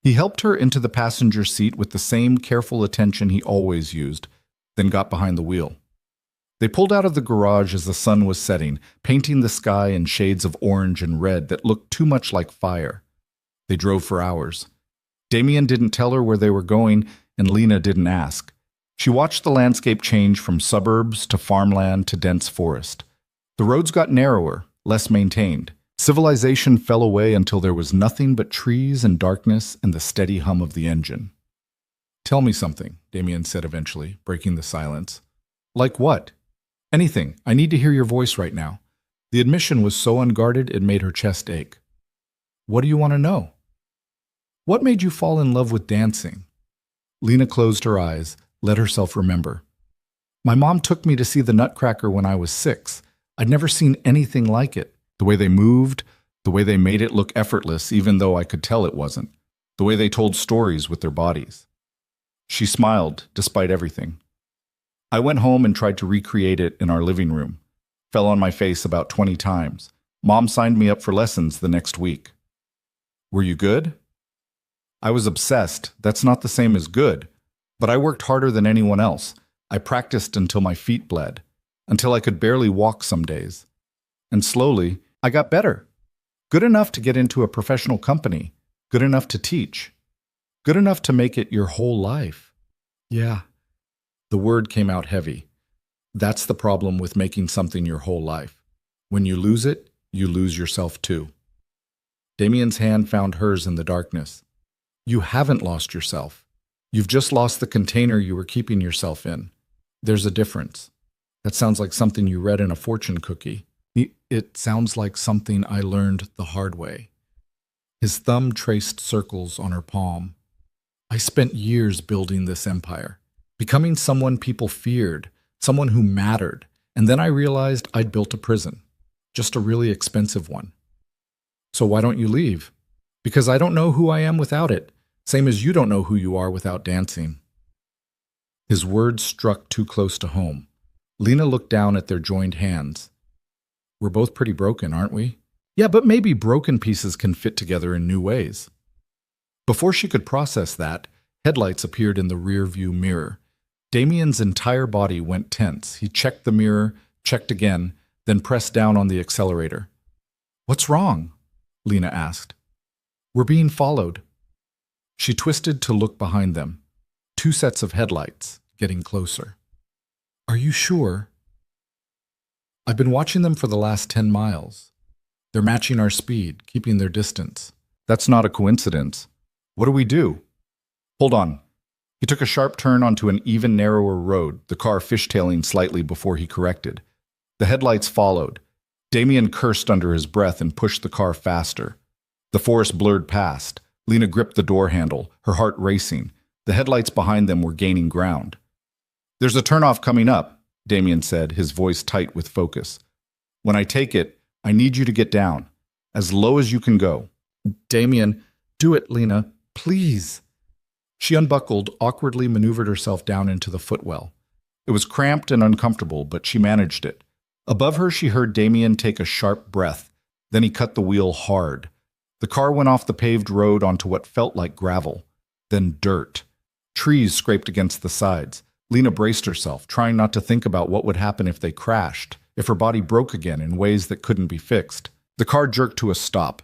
He helped her into the passenger seat with the same careful attention he always used, then got behind the wheel. They pulled out of the garage as the sun was setting, painting the sky in shades of orange and red that looked too much like fire. They drove for hours. Damien didn't tell her where they were going, and Lena didn't ask. She watched the landscape change from suburbs to farmland to dense forest. The roads got narrower, less maintained. Civilization fell away until there was nothing but trees and darkness and the steady hum of the engine. Tell me something, Damien said eventually, breaking the silence. Like what? Anything. I need to hear your voice right now. The admission was so unguarded it made her chest ache. What do you want to know? What made you fall in love with dancing? Lena closed her eyes, let herself remember. My mom took me to see the Nutcracker when I was 6. I'd never seen anything like it. The way they moved, the way they made it look effortless even though I could tell it wasn't, the way they told stories with their bodies. She smiled despite everything. I went home and tried to recreate it in our living room. Fell on my face about 20 times. Mom signed me up for lessons the next week. Were you good? I was obsessed. That's not the same as good. But I worked harder than anyone else. I practiced until my feet bled, until I could barely walk some days. And slowly, I got better. Good enough to get into a professional company. Good enough to teach. Good enough to make it your whole life. Yeah. The word came out heavy. That's the problem with making something your whole life. When you lose it, you lose yourself too. Damien's hand found hers in the darkness. You haven't lost yourself. You've just lost the container you were keeping yourself in. There's a difference. That sounds like something you read in a fortune cookie. It sounds like something I learned the hard way. His thumb traced circles on her palm. I spent years building this empire, becoming someone people feared, someone who mattered, and then I realized I'd built a prison, just a really expensive one. So why don't you leave? Because I don't know who I am without it, same as you don't know who you are without dancing. His words struck too close to home. Lena looked down at their joined hands. We're both pretty broken, aren't we? Yeah, but maybe broken pieces can fit together in new ways. Before she could process that, headlights appeared in the rear-view mirror. Damien's entire body went tense. He checked the mirror, checked again, then pressed down on the accelerator. What's wrong? Lena asked. We're being followed. She twisted to look behind them. 2 sets of headlights, getting closer. Are you sure? I've been watching them for the last 10 miles. They're matching our speed, keeping their distance. That's not a coincidence. What do we do? Hold on. He took a sharp turn onto an even narrower road, the car fishtailing slightly before he corrected. The headlights followed. Damien cursed under his breath and pushed the car faster. The forest blurred past. Lena gripped the door handle, her heart racing. The headlights behind them were gaining ground. "There's a turnoff coming up," Damien said, his voice tight with focus. "When I take it, I need you to get down, as low as you can go." "Damien, do it, Lena, please." She unbuckled, awkwardly maneuvered herself down into the footwell. It was cramped and uncomfortable, but she managed it. Above her, she heard Damien take a sharp breath. Then he cut the wheel hard. The car went off the paved road onto what felt like gravel, then dirt. Trees scraped against the sides. Lena braced herself, trying not to think about what would happen if they crashed, if her body broke again in ways that couldn't be fixed. The car jerked to a stop.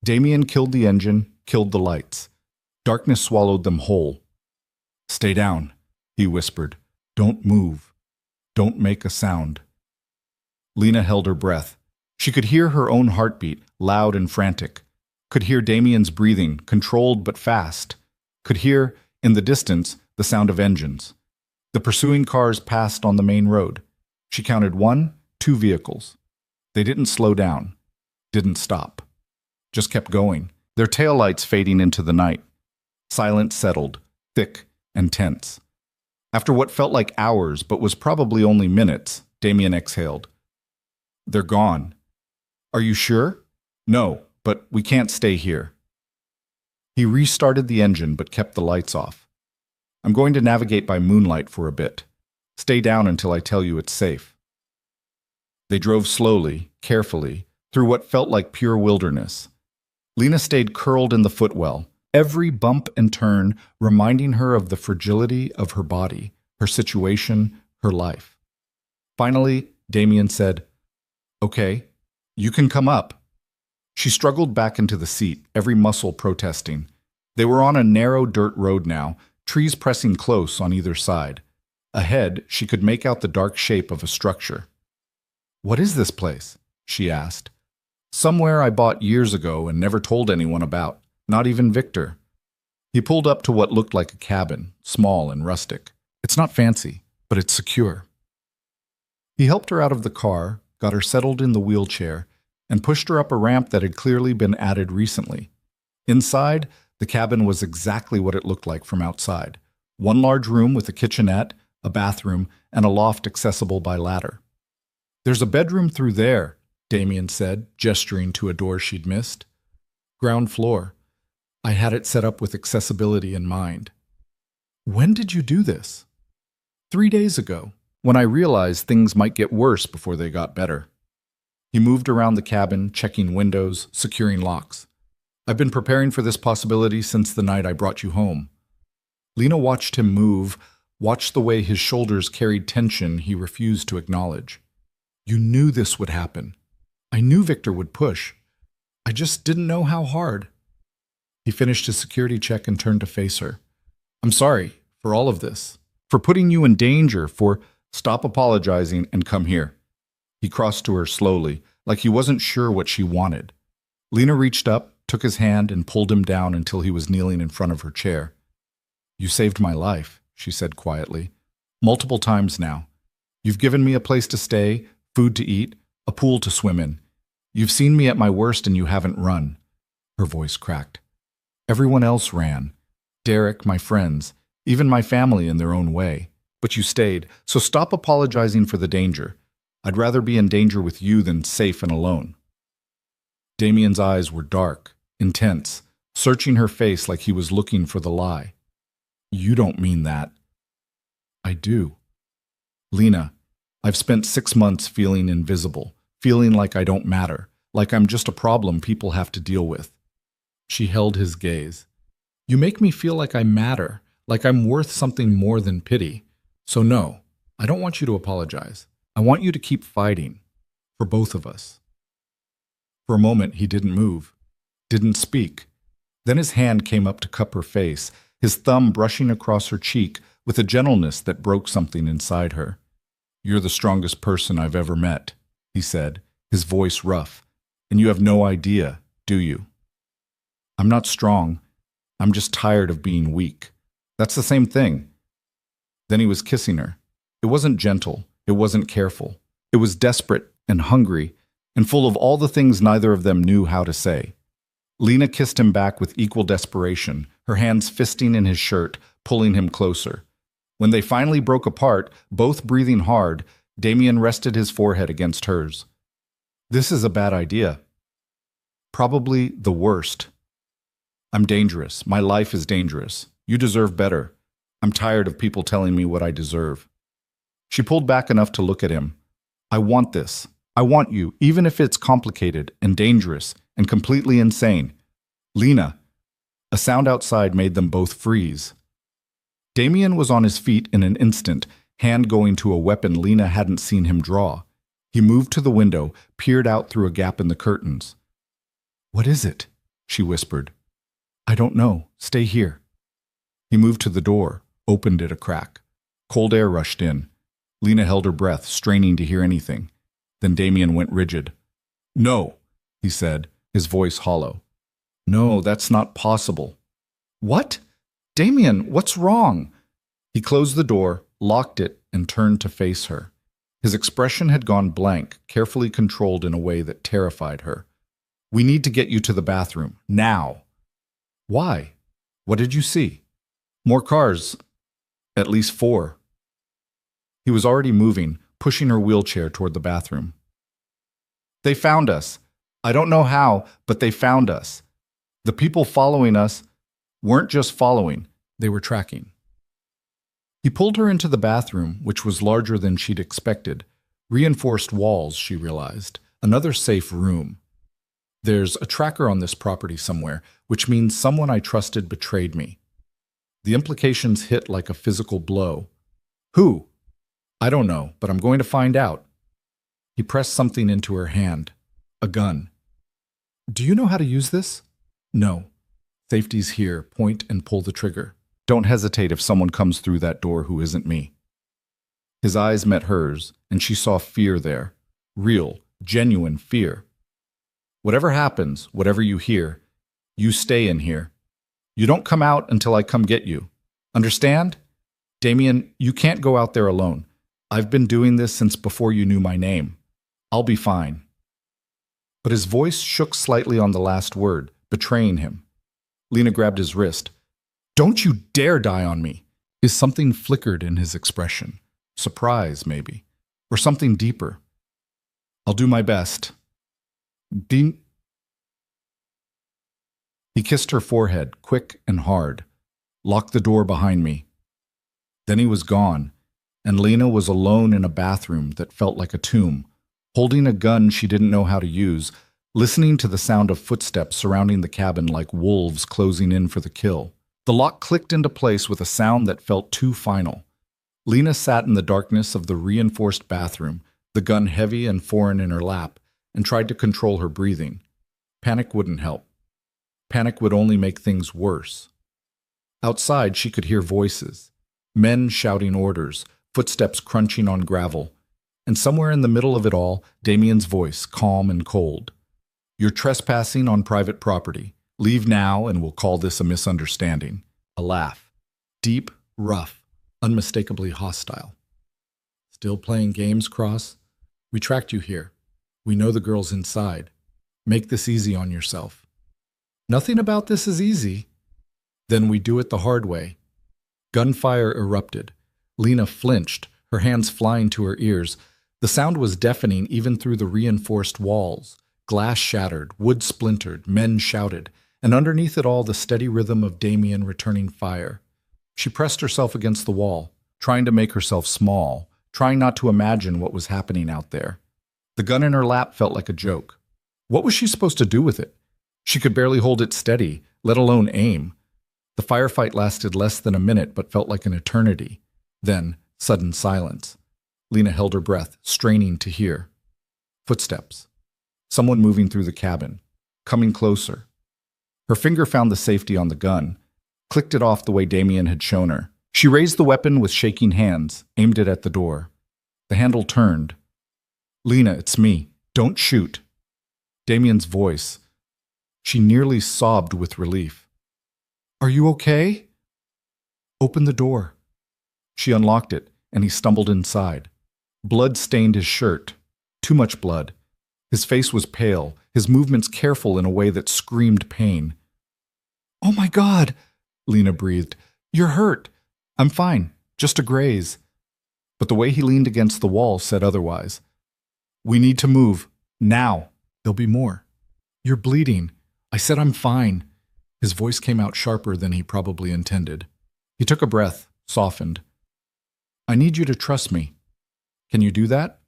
Damien killed the engine, killed the lights. Darkness swallowed them whole. "Stay down," he whispered. "Don't move. Don't make a sound." Lena held her breath. She could hear her own heartbeat, loud and frantic. Could hear Damien's breathing, controlled but fast. Could hear, in the distance, the sound of engines. The pursuing cars passed on the main road. She counted 1, 2 vehicles. They didn't slow down, didn't stop. Just kept going, their taillights fading into the night. Silence settled, thick and tense. After what felt like hours but was probably only minutes, Damien exhaled. "They're gone." "Are you sure?" "No, but we can't stay here." He restarted the engine but kept the lights off. "I'm going to navigate by moonlight for a bit. Stay down until I tell you it's safe." They drove slowly, carefully, through what felt like pure wilderness. Lena stayed curled in the footwell, every bump and turn reminding her of the fragility of her body, her situation, her life. Finally, Damien said, "Okay, you can come up." She struggled back into the seat, every muscle protesting. They were on a narrow dirt road now, trees pressing close on either side. Ahead, she could make out the dark shape of a structure. "What is this place?" she asked. "Somewhere I bought years ago and never told anyone about, not even Victor." He pulled up to what looked like a cabin, small and rustic. "It's not fancy, but it's secure." He helped her out of the car, got her settled in the wheelchair, and pushed her up a ramp that had clearly been added recently. Inside, the cabin was exactly what it looked like from outside. One large room with a kitchenette, a bathroom, and a loft accessible by ladder. "There's a bedroom through there," Damien said, gesturing to a door she'd missed. "Ground floor. I had it set up with accessibility in mind." "When did you do this?" 3 days ago, when I realized things might get worse before they got better." He moved around the cabin, checking windows, securing locks. "I've been preparing for this possibility since the night I brought you home." Lena watched him move, watched the way his shoulders carried tension he refused to acknowledge. "You knew this would happen. I knew Victor would push. I just didn't know how hard." He finished his security check and turned to face her. "I'm sorry for all of this, for putting you in danger, for—" "Stop apologizing and come here." He crossed to her slowly, like he wasn't sure what she wanted. Lena reached up, took his hand, and pulled him down until he was kneeling in front of her chair. "You saved my life," she said quietly. "Multiple times now. You've given me a place to stay, food to eat, a pool to swim in. You've seen me at my worst and you haven't run." Her voice cracked. "Everyone else ran. Derek, my friends, even my family in their own way. But you stayed, so stop apologizing for the danger. I'd rather be in danger with you than safe and alone." Damien's eyes were dark, intense, searching her face like he was looking for the lie. "You don't mean that." "I do. Lena, I've spent 6 months feeling invisible, feeling like I don't matter, like I'm just a problem people have to deal with." She held his gaze. "You make me feel like I matter, like I'm worth something more than pity. So no, I don't want you to apologize. I want you to keep fighting. For both of us." For a moment, he didn't move, didn't speak. Then his hand came up to cup her face, his thumb brushing across her cheek with a gentleness that broke something inside her. "You're the strongest person I've ever met," he said, his voice rough. And you have no idea, do you? I'm not strong. I'm just tired of being weak. That's the same thing. Then he was kissing her. It wasn't gentle. It wasn't careful. It was desperate and hungry and full of all the things neither of them knew how to say. Lena kissed him back with equal desperation, her hands fisting in his shirt, pulling him closer. When they finally broke apart, both breathing hard, Damien rested his forehead against hers. This is a bad idea. Probably the worst. I'm dangerous. My life is dangerous. You deserve better. I'm tired of people telling me what I deserve. She pulled back enough to look at him. I want this. I want you, even if it's complicated and dangerous and completely insane. Lena. A sound outside made them both freeze. Damien was on his feet in an instant, hand going to a weapon Lena hadn't seen him draw. He moved to the window, peered out through a gap in the curtains. What is it? She whispered. I don't know. Stay here. He moved to the door, opened it a crack. Cold air rushed in. Lena held her breath, straining to hear anything. Then Damien went rigid. No, he said, his voice hollow. No, that's not possible. What? Damien, what's wrong? He closed the door, locked it, and turned to face her. His expression had gone blank, carefully controlled in a way that terrified her. We need to get you to the bathroom, now. Why? What did you see? More cars. At least 4. He was already moving, pushing her wheelchair toward the bathroom. They found us. I don't know how, but they found us. The people following us weren't just following, they were tracking. He pulled her into the bathroom, which was larger than she'd expected. Reinforced walls, she realized. Another safe room. There's a tracker on this property somewhere, which means someone I trusted betrayed me. The implications hit like a physical blow. Who? I don't know, but I'm going to find out. He pressed something into her hand. A gun. Do you know how to use this? No. Safety's here. Point and pull the trigger. Don't hesitate if someone comes through that door who isn't me. His eyes met hers, and she saw fear there. Real, genuine fear. Whatever happens, whatever you hear, you stay in here. You don't come out until I come get you. Understand? Damien, you can't go out there alone. I've been doing this since before you knew my name. I'll be fine. But his voice shook slightly on the last word, betraying him. Lena grabbed his wrist. Don't you dare die on me! Something flickered in his expression. Surprise, maybe. Or something deeper. I'll do my best. He kissed her forehead, quick and hard. Locked the door behind me. Then he was gone, and Lena was alone in a bathroom that felt like a tomb, holding a gun she didn't know how to use, listening to the sound of footsteps surrounding the cabin like wolves closing in for the kill. The lock clicked into place with a sound that felt too final. Lena sat in the darkness of the reinforced bathroom, the gun heavy and foreign in her lap, and tried to control her breathing. Panic wouldn't help. Panic would only make things worse. Outside, she could hear voices. Men shouting orders, footsteps crunching on gravel. And somewhere in the middle of it all, Damien's voice, calm and cold. You're trespassing on private property. Leave now and we'll call this a misunderstanding. A laugh. Deep, rough, unmistakably hostile. Still playing games, Cross? We tracked you here. We know the girl's inside. Make this easy on yourself. Nothing about this is easy. Then we do it the hard way. Gunfire erupted. Lena flinched, her hands flying to her ears. The sound was deafening even through the reinforced walls. Glass shattered, wood splintered, men shouted, and underneath it all the steady rhythm of Damien returning fire. She pressed herself against the wall, trying to make herself small, trying not to imagine what was happening out there. The gun in her lap felt like a joke. What was she supposed to do with it? She could barely hold it steady, let alone aim. The firefight lasted less than a minute but felt like an eternity. Then, sudden silence. Lena held her breath, straining to hear. Footsteps. Someone moving through the cabin. Coming closer. Her finger found the safety on the gun, clicked it off the way Damien had shown her. She raised the weapon with shaking hands, aimed it at the door. The handle turned. Lena, it's me. Don't shoot. Damien's voice. She nearly sobbed with relief. Are you okay? Open the door. She unlocked it, and he stumbled inside. Blood stained his shirt. Too much blood. His face was pale, his movements careful in a way that screamed pain. Oh my God, Lena breathed. You're hurt. I'm fine, just a graze. But the way he leaned against the wall said otherwise. We need to move. Now. There'll be more. You're bleeding. I said I'm fine. His voice came out sharper than he probably intended. He took a breath, softened. I need you to trust me. Can you do that?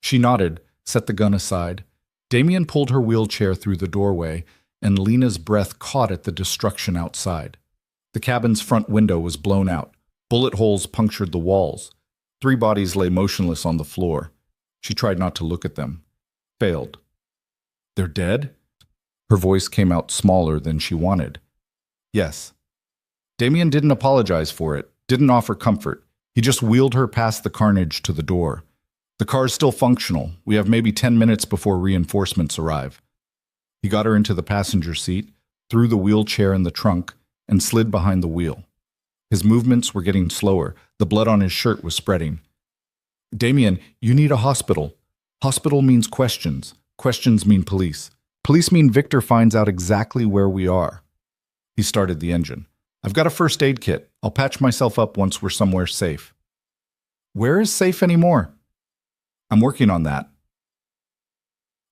She nodded, set the gun aside. Damien pulled her wheelchair through the doorway, and Lena's breath caught at the destruction outside. The cabin's front window was blown out. Bullet holes punctured the walls. 3 bodies lay motionless on the floor. She tried not to look at them. Failed. They're dead? Her voice came out smaller than she wanted. Yes. Damien didn't apologize for it, didn't offer comfort. He just wheeled her past the carnage to the door. The car's still functional. We have maybe 10 minutes before reinforcements arrive. He got her into the passenger seat, threw the wheelchair in the trunk, and slid behind the wheel. His movements were getting slower. The blood on his shirt was spreading. Damien, you need a hospital. Hospital means questions. Questions mean police. Police mean Victor finds out exactly where we are. He started the engine. I've got a first aid kit. I'll patch myself up once we're somewhere safe. Where is safe anymore? I'm working on that.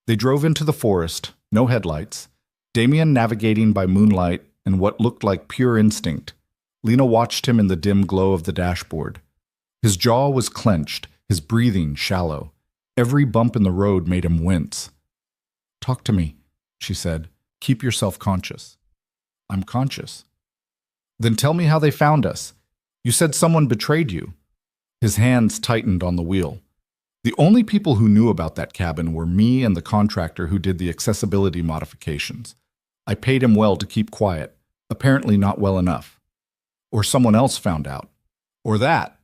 They drove into the forest, no headlights. Damien navigating by moonlight and what looked like pure instinct. Lena watched him in the dim glow of the dashboard. His jaw was clenched, his breathing shallow. Every bump in the road made him wince. Talk to me, she said. Keep yourself conscious. I'm conscious. Then tell me how they found us. You said someone betrayed you. His hands tightened on the wheel. The only people who knew about that cabin were me and the contractor who did the accessibility modifications. I paid him well to keep quiet, apparently not well enough. Or someone else found out. Or that.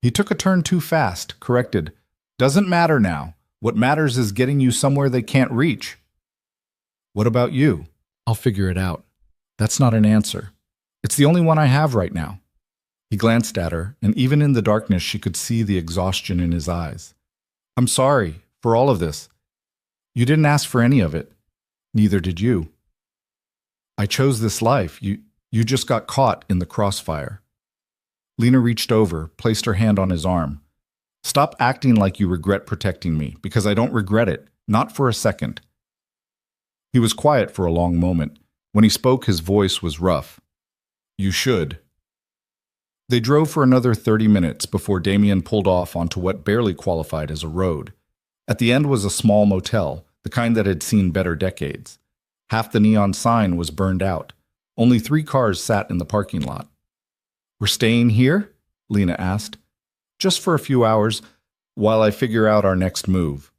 He took a turn too fast, corrected. Doesn't matter now. What matters is getting you somewhere they can't reach. What about you? I'll figure it out. That's not an answer. It's the only one I have right now. He glanced at her, and even in the darkness she could see the exhaustion in his eyes. I'm sorry for all of this. You didn't ask for any of it. Neither did you. I chose this life. You just got caught in the crossfire. Lena reached over, placed her hand on his arm. Stop acting like you regret protecting me, because I don't regret it, not for a second. He was quiet for a long moment. When he spoke, his voice was rough. You should. They drove for another 30 minutes before Damien pulled off onto what barely qualified as a road. At the end was a small motel, the kind that had seen better decades. Half the neon sign was burned out. Only 3 cars sat in the parking lot. We're staying here? Lena asked. Just for a few hours, while I figure out our next move.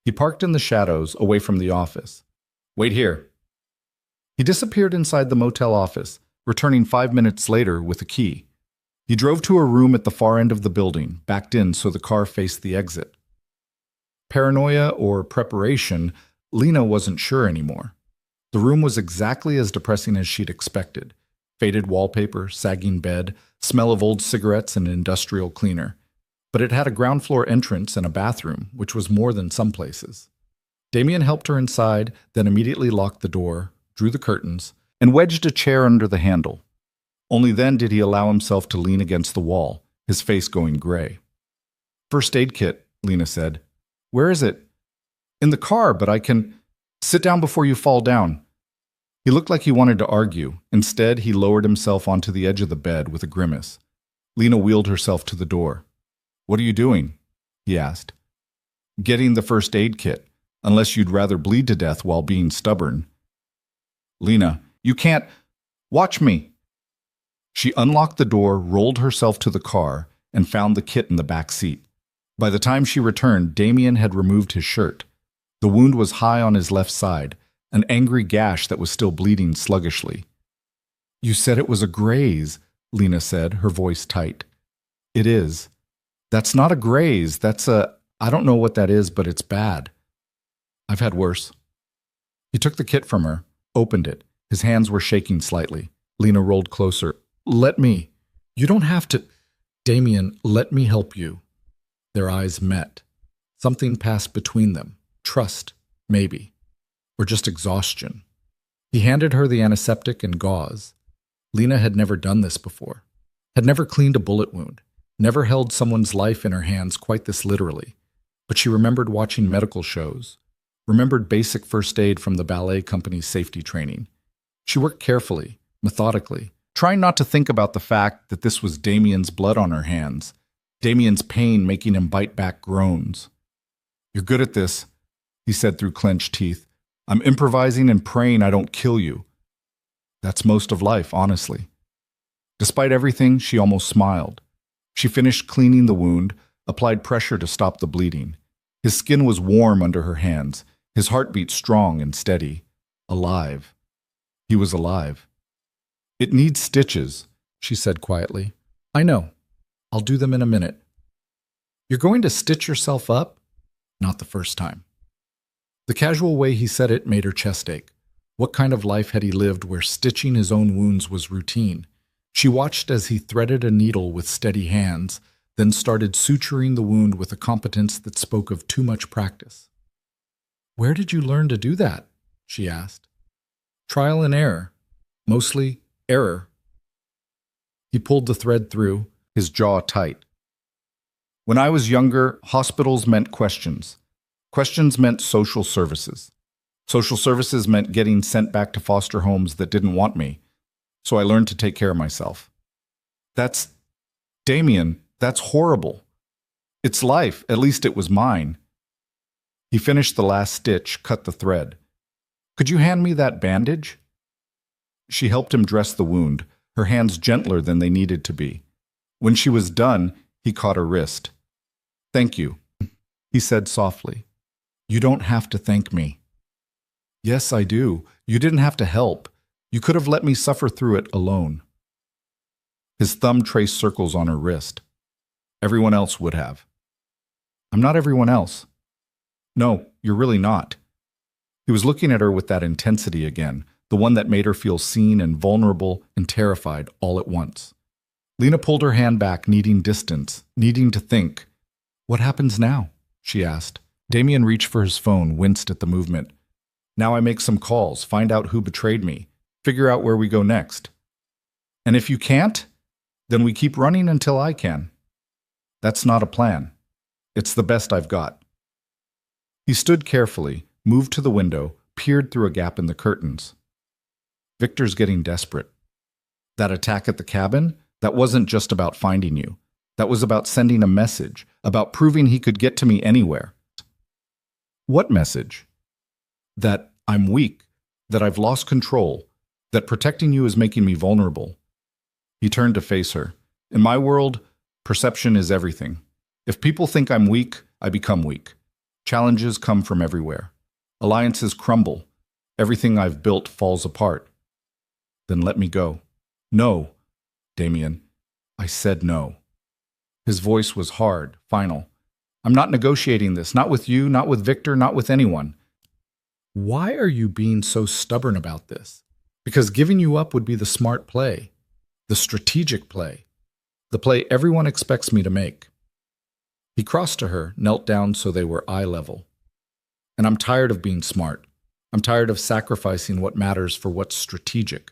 He parked in the shadows, away from the office. Wait here. He disappeared inside the motel office, returning 5 minutes later with a key. He drove to a room at the far end of the building, backed in so the car faced the exit. Paranoia or preparation, Lena wasn't sure anymore. The room was exactly as depressing as she'd expected. Faded wallpaper, sagging bed, smell of old cigarettes and industrial cleaner. But it had a ground floor entrance and a bathroom, which was more than some places. Damien helped her inside, then immediately locked the door, drew the curtains, and wedged a chair under the handle. Only then did he allow himself to lean against the wall, his face going gray. First aid kit, Lena said. Where is it? In the car, but I can... Sit down before you fall down. He looked like he wanted to argue. Instead, he lowered himself onto the edge of the bed with a grimace. Lena wheeled herself to the door. What are you doing? He asked. Getting the first aid kit, unless you'd rather bleed to death while being stubborn. Lena, you can't... Watch me. She unlocked the door, rolled herself to the car, and found the kit in the back seat. By the time she returned, Damien had removed his shirt. The wound was high on his left side, an angry gash that was still bleeding sluggishly. You said it was a graze, Lena said, her voice tight. It is. That's not a graze, that's a... I don't know what that is, but it's bad. I've had worse, He took the kit from her, opened it. His hands were shaking slightly. Lena rolled closer. Let me. You don't have to. Damien, let me help you. Their eyes met. Something passed between them. Trust, maybe. Or just exhaustion. He handed her the antiseptic and gauze. Lena had never done this before. Had never cleaned a bullet wound. Never held someone's life in her hands quite this literally. But she remembered watching medical shows. Remembered basic first aid from the ballet company's safety training. She worked carefully, methodically, trying not to think about the fact that this was Damien's blood on her hands, Damien's pain making him bite back groans. You're good at this, he said through clenched teeth. I'm improvising and praying I don't kill you. That's most of life, honestly. Despite everything, she almost smiled. She finished cleaning the wound, applied pressure to stop the bleeding. His skin was warm under her hands, his heartbeat strong and steady. Alive. He was alive. It needs stitches, she said quietly. I know. I'll do them in a minute. You're going to stitch yourself up? Not the first time. The casual way he said it made her chest ache. What kind of life had he lived where stitching his own wounds was routine? She watched as he threaded a needle with steady hands, then started suturing the wound with a competence that spoke of too much practice. Where did you learn to do that? She asked. Trial and error. Mostly error. He pulled the thread through, his jaw tight. When I was younger, hospitals meant questions. Questions meant social services. Social services meant getting sent back to foster homes that didn't want me. So I learned to take care of myself. That's... Damien, that's horrible. It's life, at least it was mine. He finished the last stitch, cut the thread. Could you hand me that bandage? She helped him dress the wound, her hands gentler than they needed to be. When she was done, he caught her wrist. Thank you, he said softly. You don't have to thank me. Yes, I do. You didn't have to help. You could have let me suffer through it alone. His thumb traced circles on her wrist. Everyone else would have. I'm not everyone else. No, you're really not. He was looking at her with that intensity again, the one that made her feel seen and vulnerable and terrified all at once. Lena pulled her hand back, needing distance, needing to think. What happens now? She asked. Damien reached for his phone, winced at the movement. Now I make some calls, find out who betrayed me, figure out where we go next. And if you can't, then we keep running until I can. That's not a plan. It's the best I've got. He stood carefully, moved to the window, peered through a gap in the curtains. Victor's getting desperate. That attack at the cabin, that wasn't just about finding you. That was about sending a message, about proving he could get to me anywhere. What message? That I'm weak, that I've lost control, that protecting you is making me vulnerable. He turned to face her. In my world, perception is everything. If people think I'm weak, I become weak. Challenges come from everywhere. Alliances crumble. Everything I've built falls apart. Then let me go. No, Damien. I said no. His voice was hard, final. I'm not negotiating this, not with you, not with Victor, not with anyone. Why are you being so stubborn about this? Because giving you up would be the smart play, the strategic play, the play everyone expects me to make. He crossed to her, knelt down so they were eye level. And I'm tired of being smart. I'm tired of sacrificing what matters for what's strategic.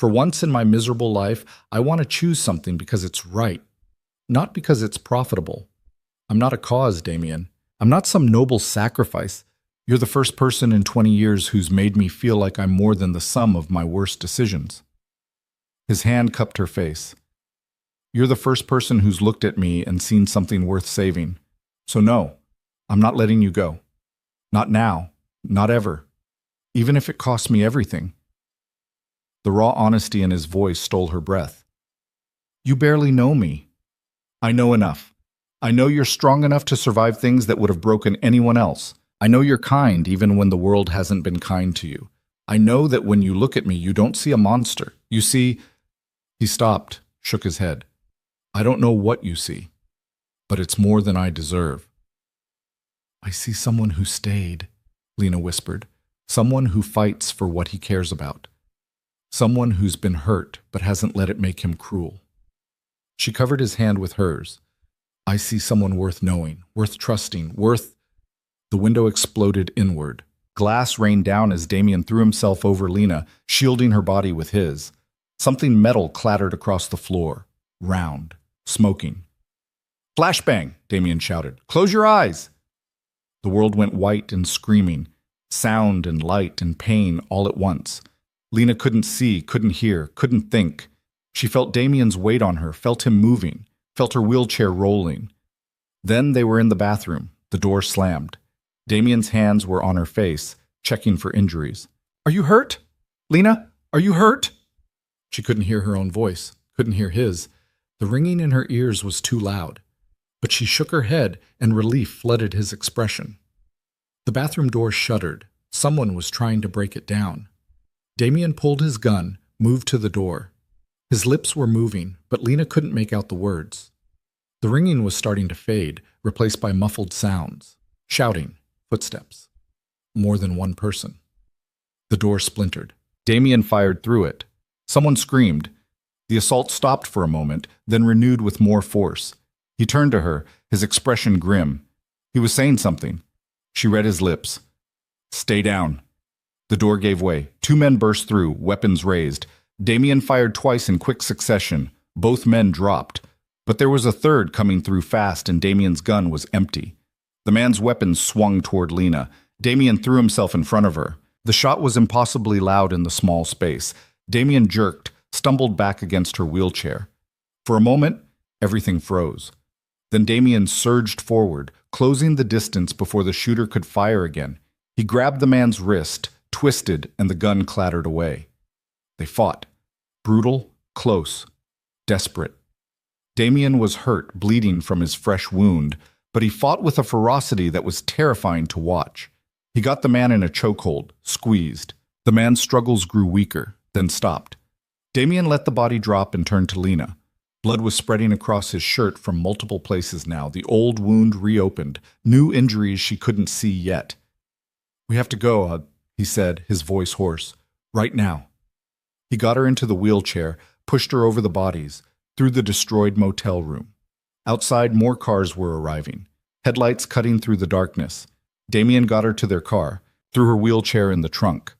For once in my miserable life, I want to choose something because it's right, not because it's profitable. I'm not a cause, Damien. I'm not some noble sacrifice. You're the first person in 20 years who's made me feel like I'm more than the sum of my worst decisions. His hand cupped her face. You're the first person who's looked at me and seen something worth saving. So no, I'm not letting you go. Not now, not ever. Even if it costs me everything. The raw honesty in his voice stole her breath. You barely know me. I know enough. I know you're strong enough to survive things that would have broken anyone else. I know you're kind even when the world hasn't been kind to you. I know that when you look at me, you don't see a monster. You see... He stopped, shook his head. I don't know what you see, but it's more than I deserve. I see someone who stayed, Lena whispered. Someone who fights for what he cares about. Someone who's been hurt but hasn't let it make him cruel. She covered his hand with hers. I see someone worth knowing, worth trusting, worth... The window exploded inward. Glass rained down as Damien threw himself over Lena, shielding her body with his. Something metal clattered across the floor, round, smoking. Flashbang, Damien shouted. Close your eyes! The world went white and screaming, sound and light and pain all at once. Lena couldn't see, couldn't hear, couldn't think. She felt Damien's weight on her, felt him moving, felt her wheelchair rolling. Then they were in the bathroom. The door slammed. Damien's hands were on her face, checking for injuries. Are you hurt? Lena, are you hurt? She couldn't hear her own voice, couldn't hear his. The ringing in her ears was too loud. But she shook her head, and relief flooded his expression. The bathroom door shuddered. Someone was trying to break it down. Damien pulled his gun, moved to the door. His lips were moving, but Lena couldn't make out the words. The ringing was starting to fade, replaced by muffled sounds. Shouting, footsteps. More than one person. The door splintered. Damien fired through it. Someone screamed. The assault stopped for a moment, then renewed with more force. He turned to her, his expression grim. He was saying something. She read his lips. Stay down. The door gave way. Two men burst through, weapons raised. Damien fired twice in quick succession. Both men dropped. But there was a third coming through fast, and Damien's gun was empty. The man's weapon swung toward Lena. Damien threw himself in front of her. The shot was impossibly loud in the small space. Damien jerked, stumbled back against her wheelchair. For a moment, everything froze. Then Damien surged forward, closing the distance before the shooter could fire again. He grabbed the man's wrist, twisted, and the gun clattered away. They fought. Brutal, close, desperate. Damien was hurt, bleeding from his fresh wound, but he fought with a ferocity that was terrifying to watch. He got the man in a chokehold, squeezed. The man's struggles grew weaker, then stopped. Damien let the body drop and turned to Lena. Blood was spreading across his shirt from multiple places now, the old wound reopened, new injuries she couldn't see yet. We have to go, he said, his voice hoarse. Right now. He got her into the wheelchair, pushed her over the bodies, through the destroyed motel room. Outside, more cars were arriving, headlights cutting through the darkness. Damien got her to their car, threw her wheelchair in the trunk.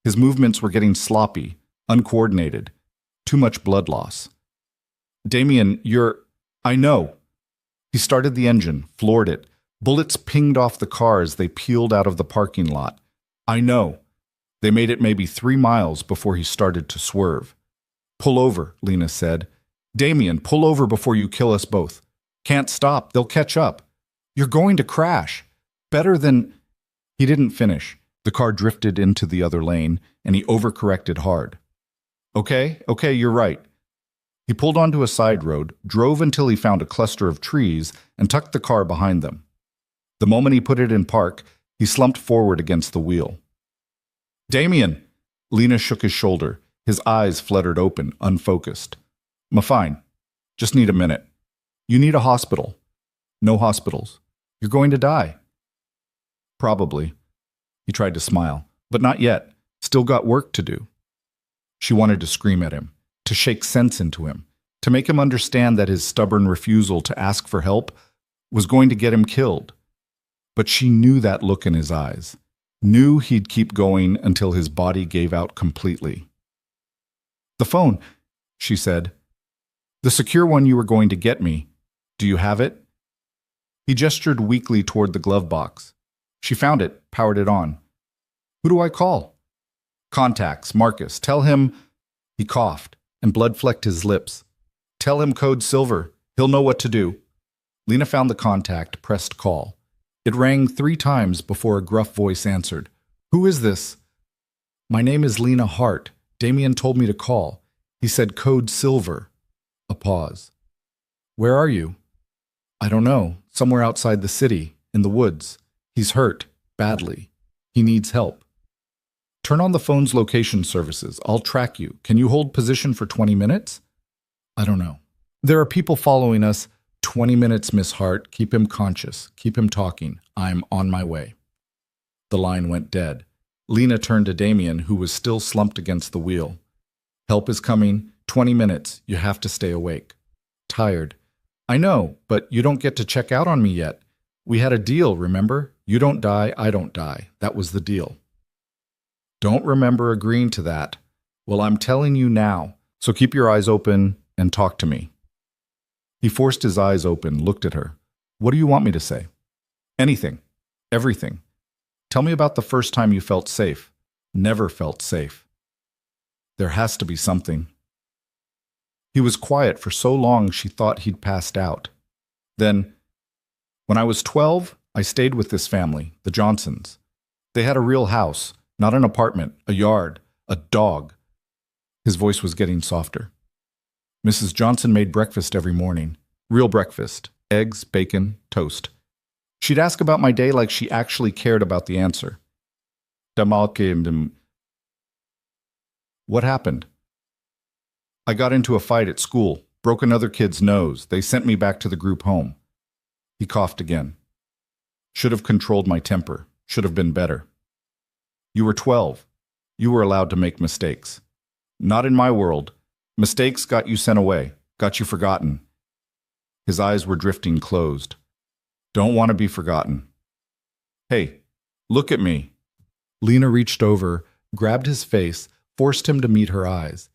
His movements were getting sloppy, uncoordinated. Too much blood loss. Damien, I know. He started the engine, floored it. Bullets pinged off the car as they peeled out of the parking lot. I know. They made it maybe 3 miles before he started to swerve. Pull over, Lena said. Damien, pull over before you kill us both. Can't stop, they'll catch up. You're going to crash. Better than... He didn't finish. The car drifted into the other lane, and he overcorrected hard. Okay, you're right. He pulled onto a side road, drove until he found a cluster of trees, and tucked the car behind them. The moment he put it in park, he slumped forward against the wheel. Damien! Lena shook his shoulder. His eyes fluttered open, unfocused. Fine. Just need a minute. You need a hospital. No hospitals. You're going to die. Probably. He tried to smile. But not yet. Still got work to do. She wanted to scream at him, to shake sense into him, to make him understand that his stubborn refusal to ask for help was going to get him killed. But she knew that look in his eyes, knew he'd keep going until his body gave out completely. The phone, she said. The secure one you were going to get me. Do you have it? He gestured weakly toward the glove box. She found it, powered it on. Who do I call? Contacts, Marcus. Tell him... He coughed, and blood flecked his lips. Tell him code silver. He'll know what to do. Lena found the contact, pressed call. It rang 3 times before a gruff voice answered. Who is this? My name is Lena Hart. Damien told me to call. He said code silver. A pause. Where are you? I don't know. Somewhere outside the city, in the woods. He's hurt, badly. He needs help. Turn on the phone's location services. I'll track you. Can you hold position for 20 minutes? I don't know. There are people following us. 20 minutes, Miss Hart. Keep him conscious. Keep him talking. I'm on my way. The line went dead. Lena turned to Damien, who was still slumped against the wheel. Help is coming. 20 minutes. You have to stay awake. Tired. I know, but you don't get to check out on me yet. We had a deal, remember? You don't die, I don't die. That was the deal. Don't remember agreeing to that. Well, I'm telling you now, so keep your eyes open and talk to me. He forced his eyes open, looked at her. What do you want me to say? Anything. Everything. Tell me about the first time you felt safe. Never felt safe. There has to be something. He was quiet for so long she thought he'd passed out. Then, when I was 12, I stayed with this family, the Johnsons. They had a real house, not an apartment, a yard, a dog. His voice was getting softer. Mrs. Johnson made breakfast every morning. Real breakfast. Eggs, bacon, toast. She'd ask about my day like she actually cared about the answer. What happened? I got into a fight at school, broke another kid's nose. They sent me back to the group home. He coughed again. Should have controlled my temper. Should have been better. You were 12. You were allowed to make mistakes. Not in my world. Mistakes got you sent away, got you forgotten. His eyes were drifting closed. Don't want to be forgotten. Hey, look at me. Lena reached over, grabbed his face, forced him to meet her eyes.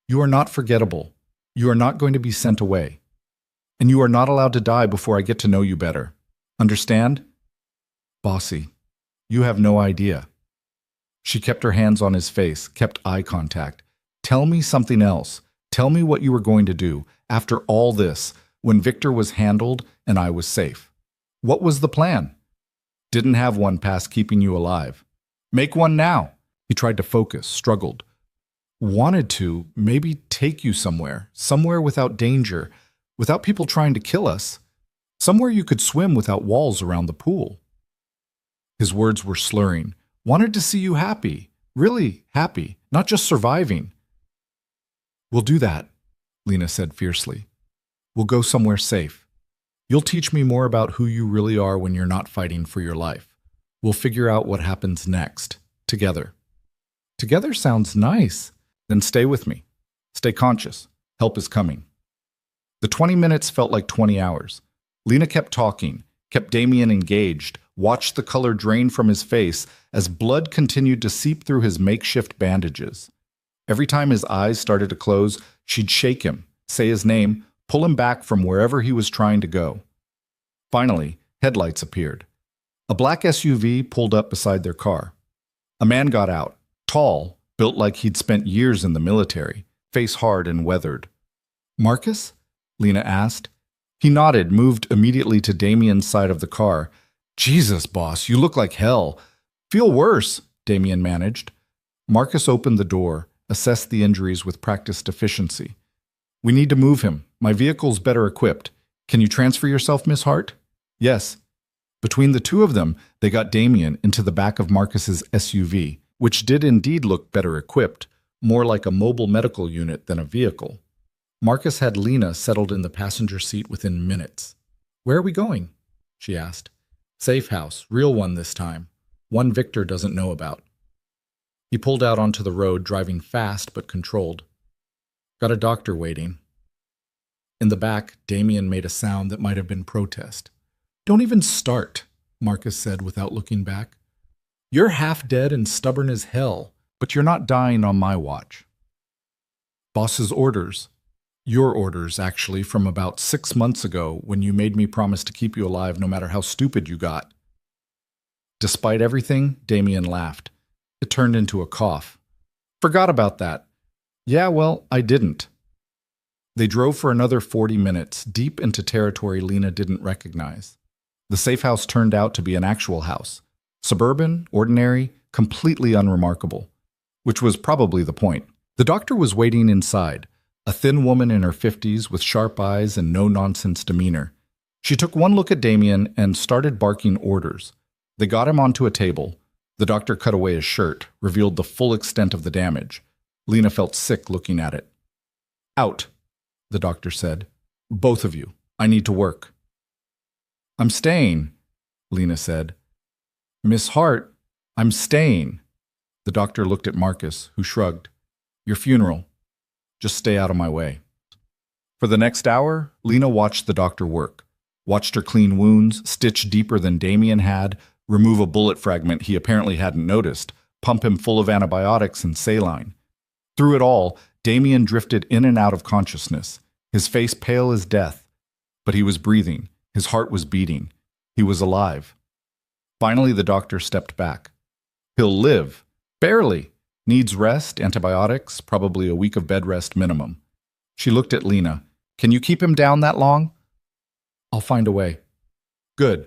You are not forgettable. You are not going to be sent away. And you are not allowed to die before I get to know you better. Understand? Bossy, you have no idea. She kept her hands on his face, kept eye contact. Tell me something else. Tell me what you were going to do after all this, when Victor was handled and I was safe. What was the plan? Didn't have one past keeping you alive. Make one now. He tried to focus, struggled. Wanted to, maybe take you somewhere without danger, without people trying to kill us, somewhere you could swim without walls around the pool. His words were slurring. Wanted to see you happy, really happy, not just surviving. We'll do that, Lena said fiercely. We'll go somewhere safe. You'll teach me more about who you really are when you're not fighting for your life. We'll figure out what happens next, together. Together sounds nice. Then stay with me. Stay conscious. Help is coming. The 20 minutes felt like 20 hours. Lena kept talking, kept Damien engaged, watched the color drain from his face as blood continued to seep through his makeshift bandages. Every time his eyes started to close, she'd shake him, say his name, pull him back from wherever he was trying to go. Finally, headlights appeared. A black SUV pulled up beside their car. A man got out, tall, built like he'd spent years in the military, face hard and weathered. Marcus? Lena asked. He nodded, moved immediately to Damien's side of the car. Jesus, boss, you look like hell. Feel worse, Damien managed. Marcus opened the door, assessed the injuries with practiced efficiency. We need to move him. My vehicle's better equipped. Can you transfer yourself, Miss Hart? Yes. Between the two of them, they got Damien into the back of Marcus's SUV, which did indeed look better equipped, more like a mobile medical unit than a vehicle. Marcus had Lena settled in the passenger seat within minutes. Where are we going? She asked. Safe house, real one this time. One Victor doesn't know about. He pulled out onto the road, driving fast but controlled. Got a doctor waiting. In the back, Damien made a sound that might have been protest. Don't even start, Marcus said without looking back. You're half dead and stubborn as hell, but you're not dying on my watch. Boss's orders. Your orders, actually, from about 6 months ago when you made me promise to keep you alive no matter how stupid you got. Despite everything, Damien laughed. It turned into a cough. Forgot about that. Yeah, well, I didn't. They drove for another 40 minutes, deep into territory Lena didn't recognize. The safe house turned out to be an actual house. Suburban, ordinary, completely unremarkable. Which was probably the point. The doctor was waiting inside, a thin woman in her 50s with sharp eyes and no-nonsense demeanor. She took one look at Damien and started barking orders. They got him onto a table. The doctor cut away his shirt, revealed the full extent of the damage. Lena felt sick looking at it. Out, the doctor said. Both of you. I need to work. I'm staying, Lena said. Miss Hart, I'm staying. The doctor looked at Marcus, who shrugged. Your funeral. Just stay out of my way. For the next hour, Lena watched the doctor work. Watched her clean wounds, stitch deeper than Damien had, remove a bullet fragment he apparently hadn't noticed, pump him full of antibiotics and saline. Through it all, Damien drifted in and out of consciousness, his face pale as death. But he was breathing, his heart was beating. He was alive. Finally, the doctor stepped back. He'll live. Barely. Needs rest, antibiotics, probably a week of bed rest minimum. She looked at Lena. Can you keep him down that long? I'll find a way. Good.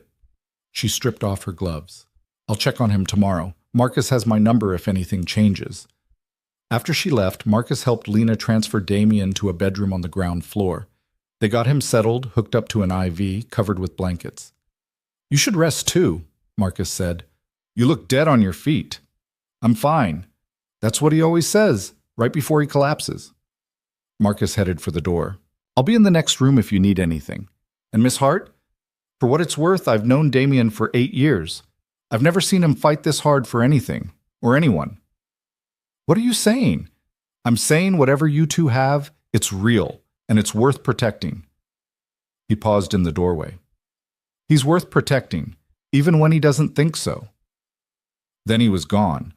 She stripped off her gloves. I'll check on him tomorrow. Marcus has my number if anything changes. After she left, Marcus helped Lena transfer Damien to a bedroom on the ground floor. They got him settled, hooked up to an IV, covered with blankets. You should rest too, Marcus said. You look dead on your feet. I'm fine. That's what he always says, right before he collapses. Marcus headed for the door. I'll be in the next room if you need anything. And Miss Hart? For what it's worth, I've known Damien for 8 years. I've never seen him fight this hard for anything, or anyone. What are you saying? I'm saying whatever you two have, it's real, and it's worth protecting. He paused in the doorway. He's worth protecting, even when he doesn't think so. Then he was gone,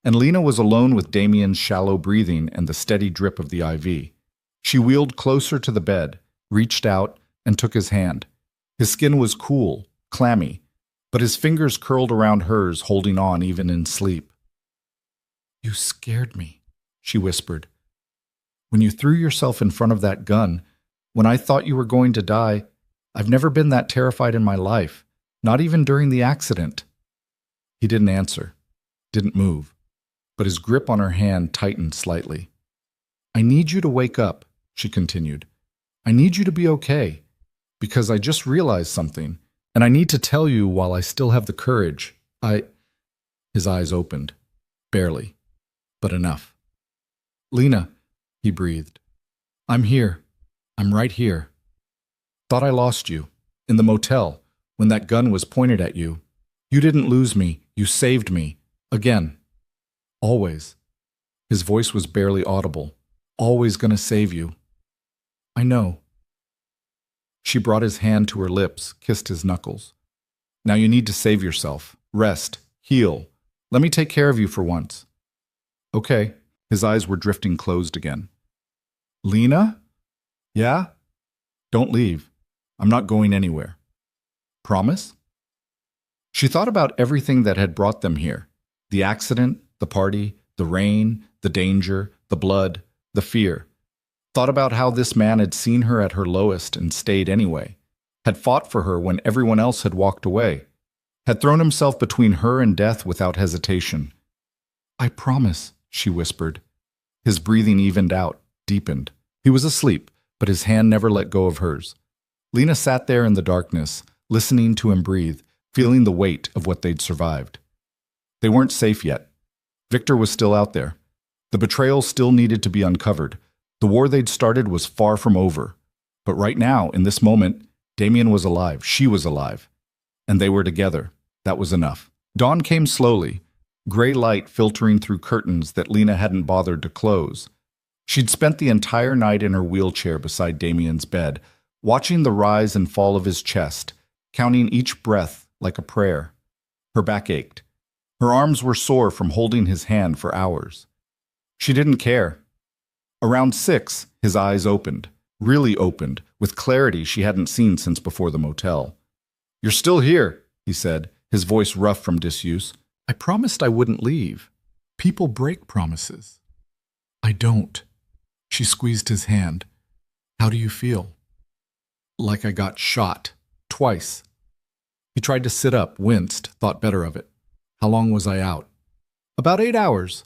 and Lena was alone with Damien's shallow breathing and the steady drip of the IV. She wheeled closer to the bed, reached out, and took his hand. His skin was cool, clammy, but his fingers curled around hers, holding on even in sleep. You scared me, she whispered. When you threw yourself in front of that gun, when I thought you were going to die, I've never been that terrified in my life, not even during the accident. He didn't answer, didn't move, but his grip on her hand tightened slightly. I need you to wake up, she continued. I need you to be okay, because I just realized something, and I need to tell you while I still have the courage. His eyes opened, barely, but enough. Lena, he breathed. I'm here. I'm right here. Thought I lost you, in the motel, when that gun was pointed at you. You didn't lose me. You saved me. Again. Always. His voice was barely audible. Always gonna save you. I know. She brought his hand to her lips, kissed his knuckles. Now you need to save yourself. Rest. Heal. Let me take care of you for once. Okay. His eyes were drifting closed again. Lena? Yeah? Don't leave. I'm not going anywhere. Promise? She thought about everything that had brought them here. The accident, the party, the rain, the danger, the blood, the fear. Thought about how this man had seen her at her lowest and stayed anyway. Had fought for her when everyone else had walked away. Had thrown himself between her and death without hesitation. I promise, she whispered. His breathing evened out, deepened. He was asleep, but his hand never let go of hers. Lena sat there in the darkness, listening to him breathe, feeling the weight of what they'd survived. They weren't safe yet. Victor was still out there. The betrayal still needed to be uncovered. The war they'd started was far from over. But right now, in this moment, Damien was alive, she was alive. And they were together. That was enough. Dawn came slowly, gray light filtering through curtains that Lena hadn't bothered to close. She'd spent the entire night in her wheelchair beside Damien's bed, watching the rise and fall of his chest, counting each breath like a prayer. Her back ached. Her arms were sore from holding his hand for hours. She didn't care. Around 6, his eyes opened, really opened, with clarity she hadn't seen since before the motel. You're still here, he said, his voice rough from disuse. I promised I wouldn't leave. People break promises. I don't. She squeezed his hand. How do you feel? Like I got shot. Twice. He tried to sit up, winced, thought better of it. How long was I out? About 8 hours.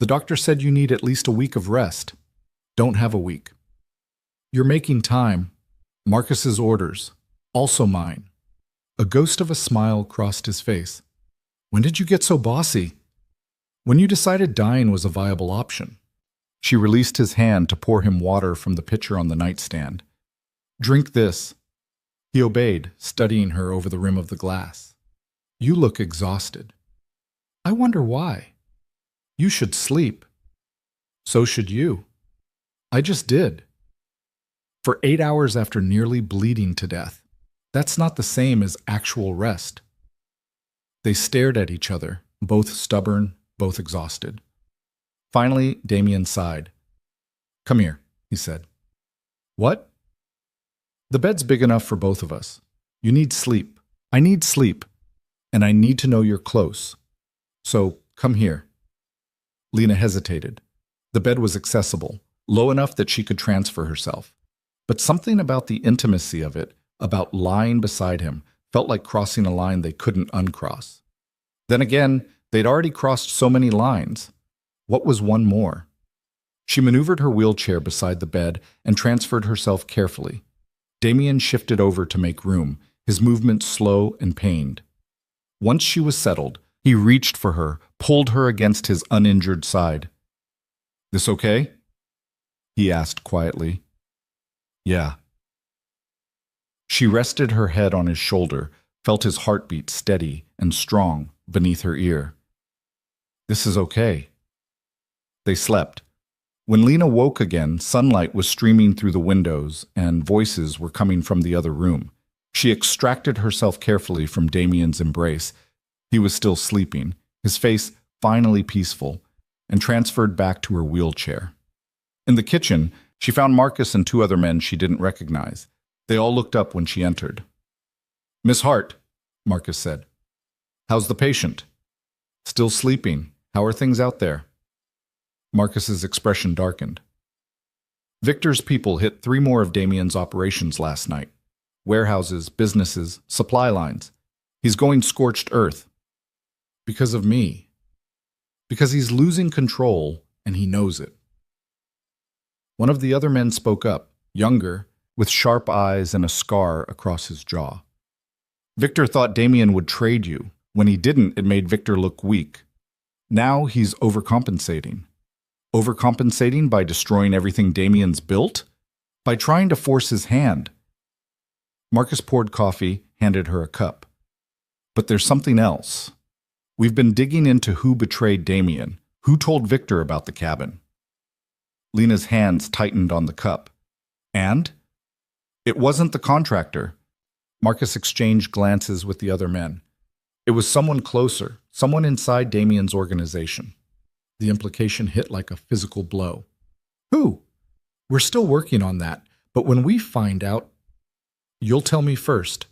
The doctor said you need at least a week of rest. Don't have a week. You're making time. Marcus's orders. Also mine. A ghost of a smile crossed his face. When did you get so bossy? When you decided dying was a viable option. She released his hand to pour him water from the pitcher on the nightstand. Drink this. He obeyed, studying her over the rim of the glass. You look exhausted. I wonder why. You should sleep. So should you. I just did. For 8 hours after nearly bleeding to death. That's not the same as actual rest. They stared at each other, both stubborn, both exhausted. Finally, Damien sighed. Come here, he said. What? The bed's big enough for both of us. You need sleep. I need sleep. And I need to know you're close. So, come here. Lena hesitated. The bed was accessible, low enough that she could transfer herself. But something about the intimacy of it, about lying beside him, felt like crossing a line they couldn't uncross. Then again, they'd already crossed so many lines. What was one more? She maneuvered her wheelchair beside the bed and transferred herself carefully. Damien shifted over to make room, his movements slow and pained. Once she was settled, he reached for her, pulled her against his uninjured side. This okay? He asked quietly. Yeah. She rested her head on his shoulder, felt his heartbeat steady and strong beneath her ear. This is okay. They slept. When Lena woke again, sunlight was streaming through the windows and voices were coming from the other room. She extracted herself carefully from Damien's embrace. He was still sleeping, his face finally peaceful, and transferred back to her wheelchair. In the kitchen, she found Marcus and 2 other men she didn't recognize. They all looked up when she entered. Miss Hart, Marcus said. How's the patient? Still sleeping. How are things out there? Marcus's expression darkened. Victor's people hit 3 more of Damien's operations last night. Warehouses, businesses, supply lines. He's going scorched earth. Because of me. Because he's losing control, and he knows it. One of the other men spoke up, younger, with sharp eyes and a scar across his jaw. Victor thought Damien would trade you. When he didn't, it made Victor look weak. Now he's overcompensating. Overcompensating by destroying everything Damien's built? By trying to force his hand. Marcus poured coffee, handed her a cup. But there's something else. We've been digging into who betrayed Damien, who told Victor about the cabin. Lena's hands tightened on the cup. And? It wasn't the contractor. Marcus exchanged glances with the other men. It was someone closer, someone inside Damien's organization. The implication hit like a physical blow. Who? We're still working on that, but when we find out, you'll tell me first.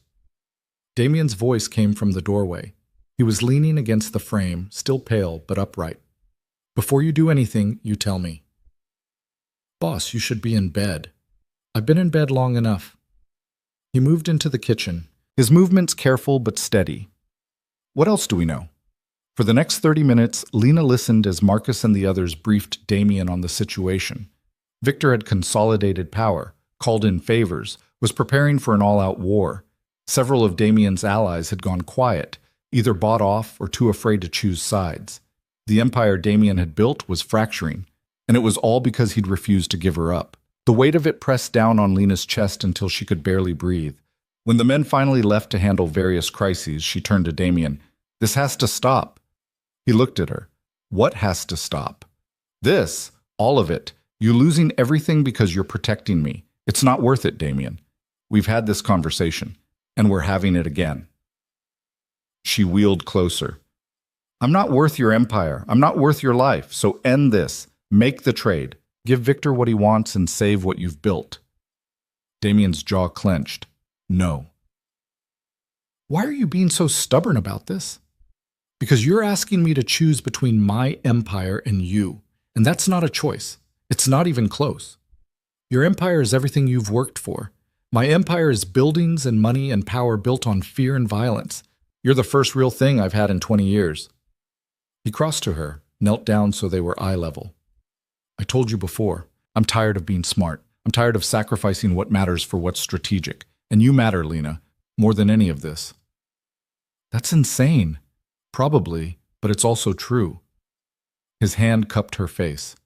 Damien's voice came from the doorway. He was leaning against the frame, still pale but upright. Before you do anything, you tell me. Boss, you should be in bed. I've been in bed long enough. He moved into the kitchen, his movements careful but steady. What else do we know? For the next 30 minutes, Lena listened as Marcus and the others briefed Damien on the situation. Victor had consolidated power, called in favors, was preparing for an all-out war. Several of Damien's allies had gone quiet, either bought off or too afraid to choose sides. The empire Damien had built was fracturing, and it was all because he'd refused to give her up. The weight of it pressed down on Lena's chest until she could barely breathe. When the men finally left to handle various crises, she turned to Damien. This has to stop. He looked at her. What has to stop? This, all of it. You losing everything because you're protecting me. It's not worth it, Damien. We've had this conversation, and we're having it again. She wheeled closer. I'm not worth your empire. I'm not worth your life. So end this. Make the trade. Give Victor what he wants and save what you've built. Damien's jaw clenched. No. Why are you being so stubborn about this? Because you're asking me to choose between my empire and you, and that's not a choice. It's not even close. Your empire is everything you've worked for. My empire is buildings and money and power built on fear and violence. You're the first real thing I've had in 20 years. He crossed to her, knelt down so they were eye level. I told you before, I'm tired of being smart. I'm tired of sacrificing what matters for what's strategic. And you matter, Lena, more than any of this. That's insane. Probably, but it's also true. His hand cupped her face.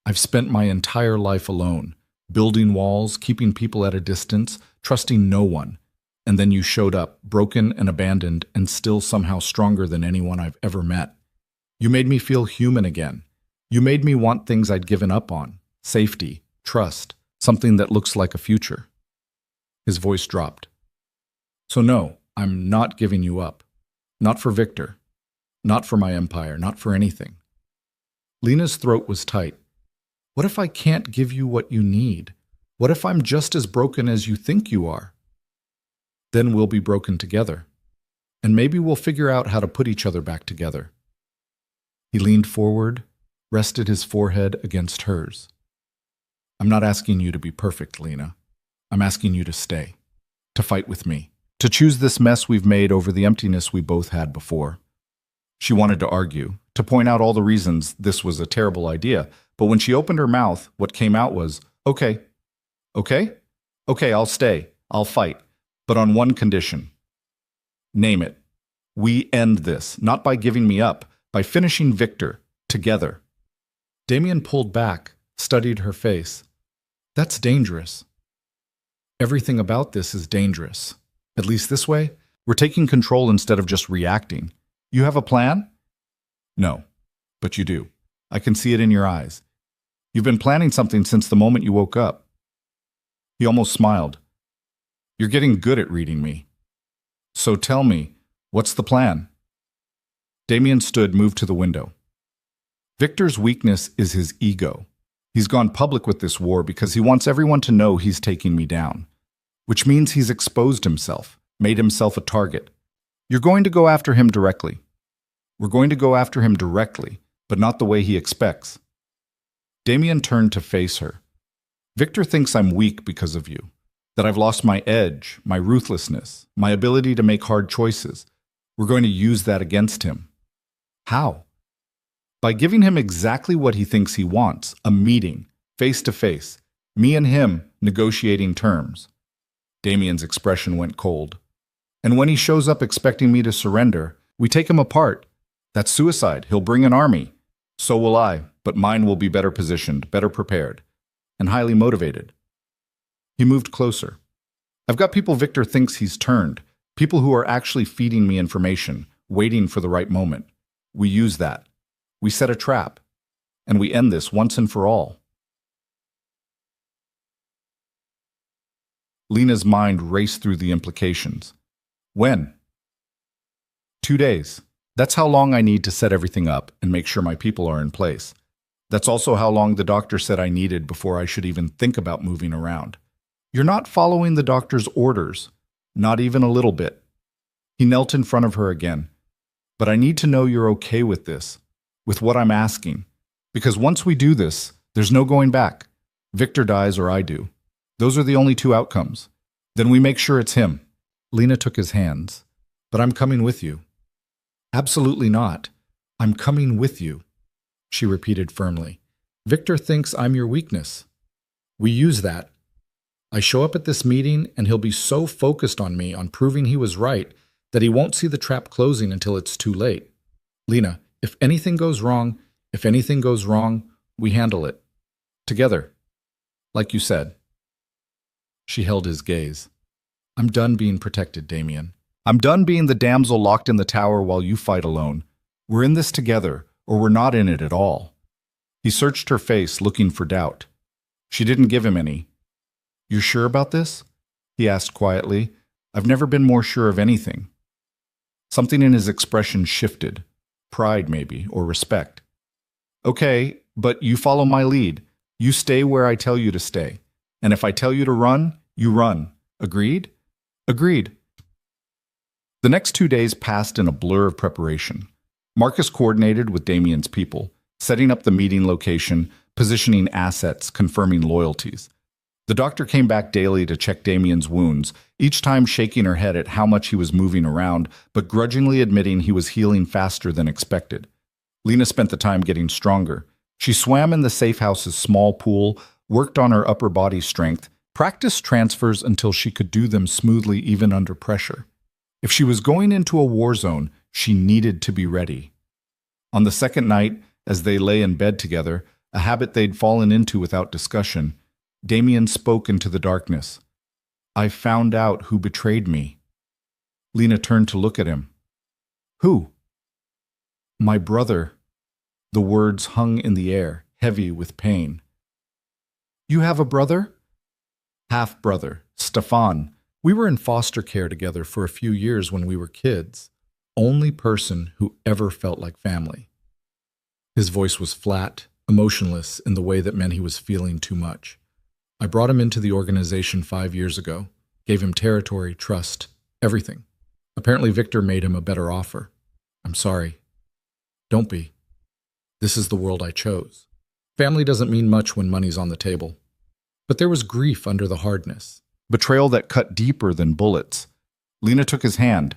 I've spent my entire life alone, building walls, keeping people at a distance, trusting no one. And then you showed up, broken and abandoned, and still somehow stronger than anyone I've ever met. You made me feel human again. You made me want things I'd given up on. Safety, trust, something that looks like a future. His voice dropped. So no, I'm not giving you up. Not for Victor. Not for my empire. Not for anything. Lena's throat was tight. What if I can't give you what you need? What if I'm just as broken as you think you are? Then we'll be broken together. And maybe we'll figure out how to put each other back together. He leaned forward, rested his forehead against hers. I'm not asking you to be perfect, Lena. I'm asking you to stay, to fight with me, to choose this mess we've made over the emptiness we both had before. She wanted to argue, to point out all the reasons this was a terrible idea, but when she opened her mouth, what came out was, okay, I'll stay, I'll fight, but on one condition. Name it. We end this, not by giving me up, by finishing Victor, together. Damien pulled back, studied her face. That's dangerous. Everything about this is dangerous. At least this way, we're taking control instead of just reacting. You have a plan? No, but you do. I can see it in your eyes. You've been planning something since the moment you woke up. He almost smiled. You're getting good at reading me. So tell me, what's the plan? Damien stood, moved to the window. Victor's weakness is his ego. He's gone public with this war because he wants everyone to know he's taking me down, which means he's exposed himself, made himself a target. You're going to go after him directly. We're going to go after him directly, but not the way he expects. Damien turned to face her. Victor thinks I'm weak because of you, that I've lost my edge, my ruthlessness, my ability to make hard choices. We're going to use that against him. How? By giving him exactly what he thinks he wants, a meeting, face to face, me and him negotiating terms. Damien's expression went cold. And when he shows up expecting me to surrender, we take him apart. That's suicide. He'll bring an army. So will I, but mine will be better positioned, better prepared, and highly motivated. He moved closer. I've got people Victor thinks he's turned, people who are actually feeding me information, waiting for the right moment. We use that. We set a trap, and we end this once and for all. Lena's mind raced through the implications. When? 2 days. That's how long I need to set everything up and make sure my people are in place. That's also how long the doctor said I needed before I should even think about moving around. You're not following the doctor's orders, not even a little bit. He knelt in front of her again. But I need to know you're okay with this, with what I'm asking. Because once we do this, there's no going back. Victor dies or I do. Those are the only two outcomes. Then we make sure it's him. Lena took his hands. But I'm coming with you. Absolutely not. I'm coming with you, she repeated firmly. Victor thinks I'm your weakness. We use that. I show up at this meeting and he'll be so focused on me, on proving he was right, that he won't see the trap closing until it's too late. Lena, if anything goes wrong, we handle it. Together. Like you said. She held his gaze. I'm done being protected, Damien. I'm done being the damsel locked in the tower while you fight alone. We're in this together, or we're not in it at all. He searched her face, looking for doubt. She didn't give him any. You're sure about this? He asked quietly. I've never been more sure of anything. Something in his expression shifted. Pride, maybe, or respect. Okay, but you follow my lead. You stay where I tell you to stay. And if I tell you to run, you run. Agreed? Agreed. The next 2 days passed in a blur of preparation. Marcus coordinated with Damien's people, setting up the meeting location, positioning assets, confirming loyalties. The doctor came back daily to check Damien's wounds, each time shaking her head at how much he was moving around, but grudgingly admitting he was healing faster than expected. Lena spent the time getting stronger. She swam in the safe house's small pool, worked on her upper body strength, practiced transfers until she could do them smoothly even under pressure. If she was going into a war zone, she needed to be ready. On the second night, as they lay in bed together, a habit they'd fallen into without discussion, Damien spoke into the darkness. I found out who betrayed me. Lena turned to look at him. Who? My brother, The words hung in the air, heavy with pain. You have a brother? Half-brother, Stefan. We were in foster care together for a few years when we were kids. Only person who ever felt like family. His voice was flat, emotionless in the way that meant he was feeling too much. I brought him into the organization 5 years ago, gave him territory, trust, everything. Apparently Victor made him a better offer. I'm sorry. Don't be. This is the world I chose. Family doesn't mean much when money's on the table. But there was grief under the hardness. Betrayal that cut deeper than bullets. Lena took his hand.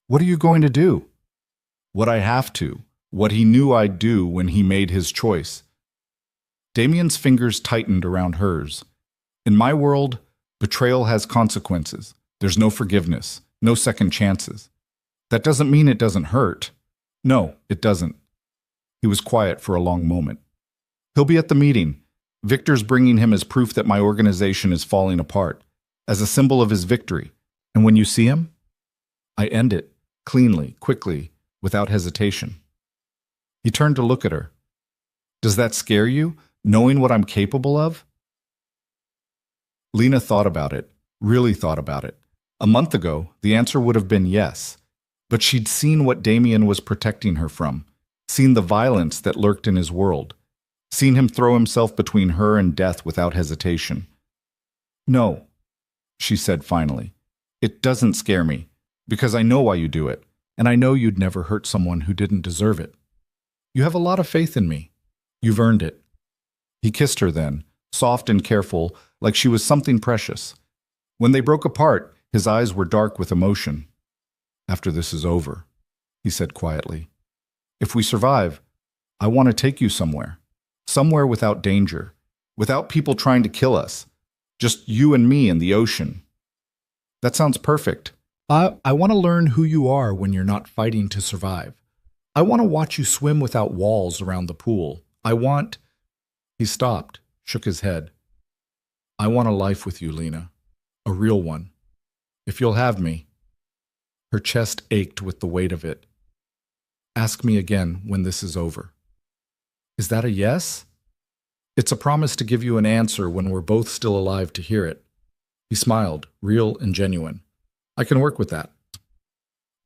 What are you going to do? What I have to. What he knew I'd do when he made his choice. Damien's fingers tightened around hers. In my world, betrayal has consequences. There's no forgiveness, no second chances. That doesn't mean it doesn't hurt. No, it doesn't. He was quiet for a long moment. He'll be at the meeting. Victor's bringing him as proof that my organization is falling apart, as a symbol of his victory. And when you see him, I end it, cleanly, quickly, without hesitation. He turned to look at her. Does that scare you, knowing what I'm capable of? Lena thought about it, really thought about it. A month ago, the answer would have been yes. But she'd seen what Damien was protecting her from, seen the violence that lurked in his world, seen him throw himself between her and death without hesitation. No, she said finally. It doesn't scare me, because I know why you do it, and I know you'd never hurt someone who didn't deserve it. You have a lot of faith in me. You've earned it. He kissed her then, soft and careful, like she was something precious. When they broke apart, his eyes were dark with emotion. After this is over, he said quietly, if we survive, I want to take you somewhere. Somewhere without danger, without people trying to kill us. Just you and me in the ocean. That sounds perfect. I want to learn who you are when you're not fighting to survive. I want to watch you swim without walls around the pool. He stopped, shook his head. I want a life with you, Lena. A real one. If you'll have me. Her chest ached with the weight of it. Ask me again when this is over. Is that a yes? It's a promise to give you an answer when we're both still alive to hear it. He smiled, real and genuine. I can work with that.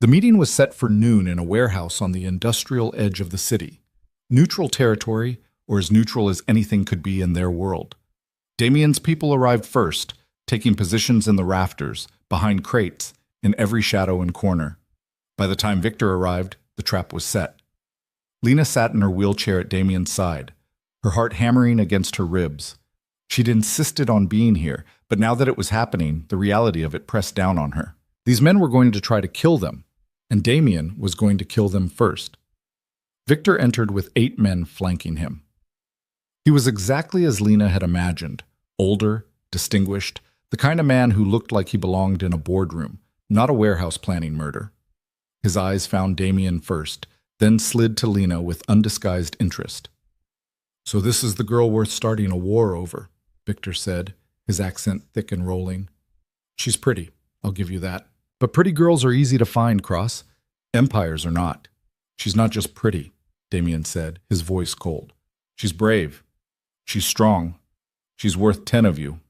The meeting was set for noon in a warehouse on the industrial edge of the city. Neutral territory, or as neutral as anything could be in their world. Damien's people arrived first, taking positions in the rafters, behind crates, in every shadow and corner. By the time Victor arrived, the trap was set. Lena sat in her wheelchair at Damien's side, her heart hammering against her ribs. She'd insisted on being here, but now that it was happening, the reality of it pressed down on her. These men were going to try to kill them, and Damien was going to kill them first. Victor entered with 8 men flanking him. He was exactly as Lena had imagined, older, distinguished, the kind of man who looked like he belonged in a boardroom, not a warehouse planning murder. His eyes found Damien first, then slid to Lena with undisguised interest. So this is the girl worth starting a war over, Victor said, his accent thick and rolling. She's pretty, I'll give you that. But pretty girls are easy to find, Cross. Empires are not. She's not just pretty, Damien said, his voice cold. She's brave. She's strong. She's worth 10 of you.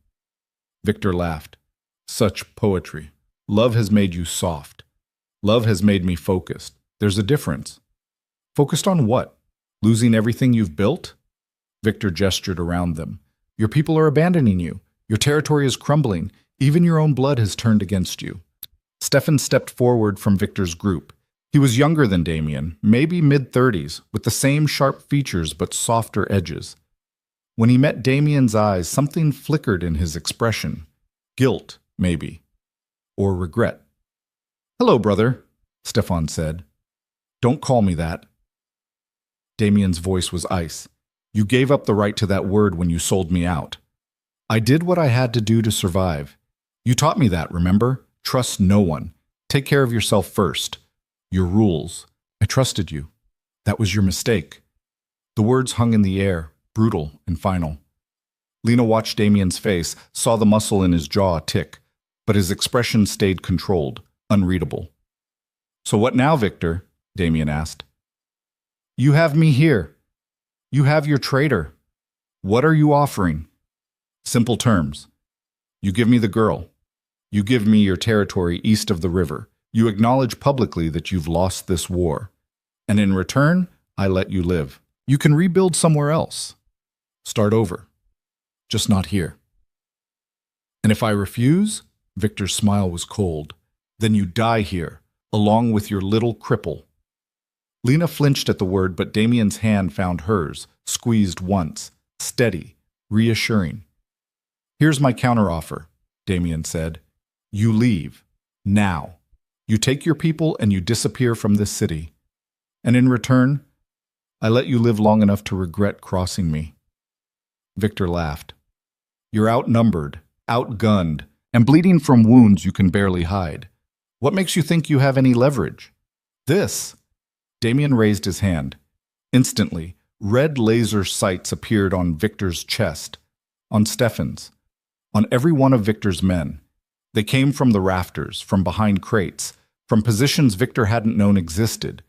Victor laughed. Such poetry. Love has made you soft. Love has made me focused. There's a difference. Focused on what? Losing everything you've built? Victor gestured around them. Your people are abandoning you. Your territory is crumbling. Even your own blood has turned against you. Stefan stepped forward from Victor's group. He was younger than Damien, maybe mid-30s, with the same sharp features but softer edges. When he met Damien's eyes, something flickered in his expression. Guilt, maybe. Or regret. Hello, brother, Stefan said. Don't call me that. Damien's voice was ice. You gave up the right to that word when you sold me out. I did what I had to do to survive. You taught me that, remember? Trust no one. Take care of yourself first. Your rules. I trusted you. That was your mistake. The words hung in the air, brutal and final. Lena watched Damien's face, saw the muscle in his jaw tick, but his expression stayed controlled, unreadable. So what now, Victor? Damien asked. You have me here. You have your traitor. What are you offering? Simple terms. You give me the girl. You give me your territory east of the river. You acknowledge publicly that you've lost this war. And in return, I let you live. You can rebuild somewhere else. Start over. Just not here. And if I refuse, Victor's smile was cold, then you die here, along with your little cripple. Lena flinched at the word, but Damien's hand found hers, squeezed once, steady, reassuring. Here's my counteroffer, Damien said. You leave. Now. You take your people and you disappear from this city. And in return, I let you live long enough to regret crossing me. Victor laughed. You're outnumbered, outgunned, and bleeding from wounds you can barely hide. What makes you think you have any leverage? This. Damien raised his hand. Instantly, red laser sights appeared on Victor's chest, on Stefan's, on every one of Victor's men. They came from the rafters, from behind crates, from positions Victor hadn't known existed.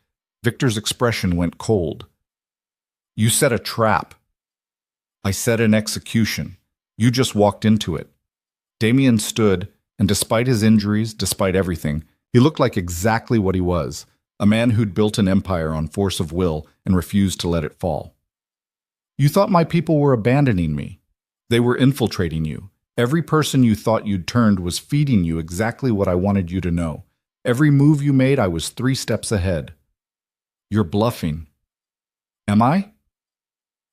Victor's expression went cold. You set a trap. I set an execution. You just walked into it. Damien stood, and despite his injuries, despite everything, he looked like exactly what he was, a man who'd built an empire on force of will and refused to let it fall. You thought my people were abandoning me. They were infiltrating you. Every person you thought you'd turned was feeding you exactly what I wanted you to know. Every move you made, I was 3 steps ahead. You're bluffing. Am I?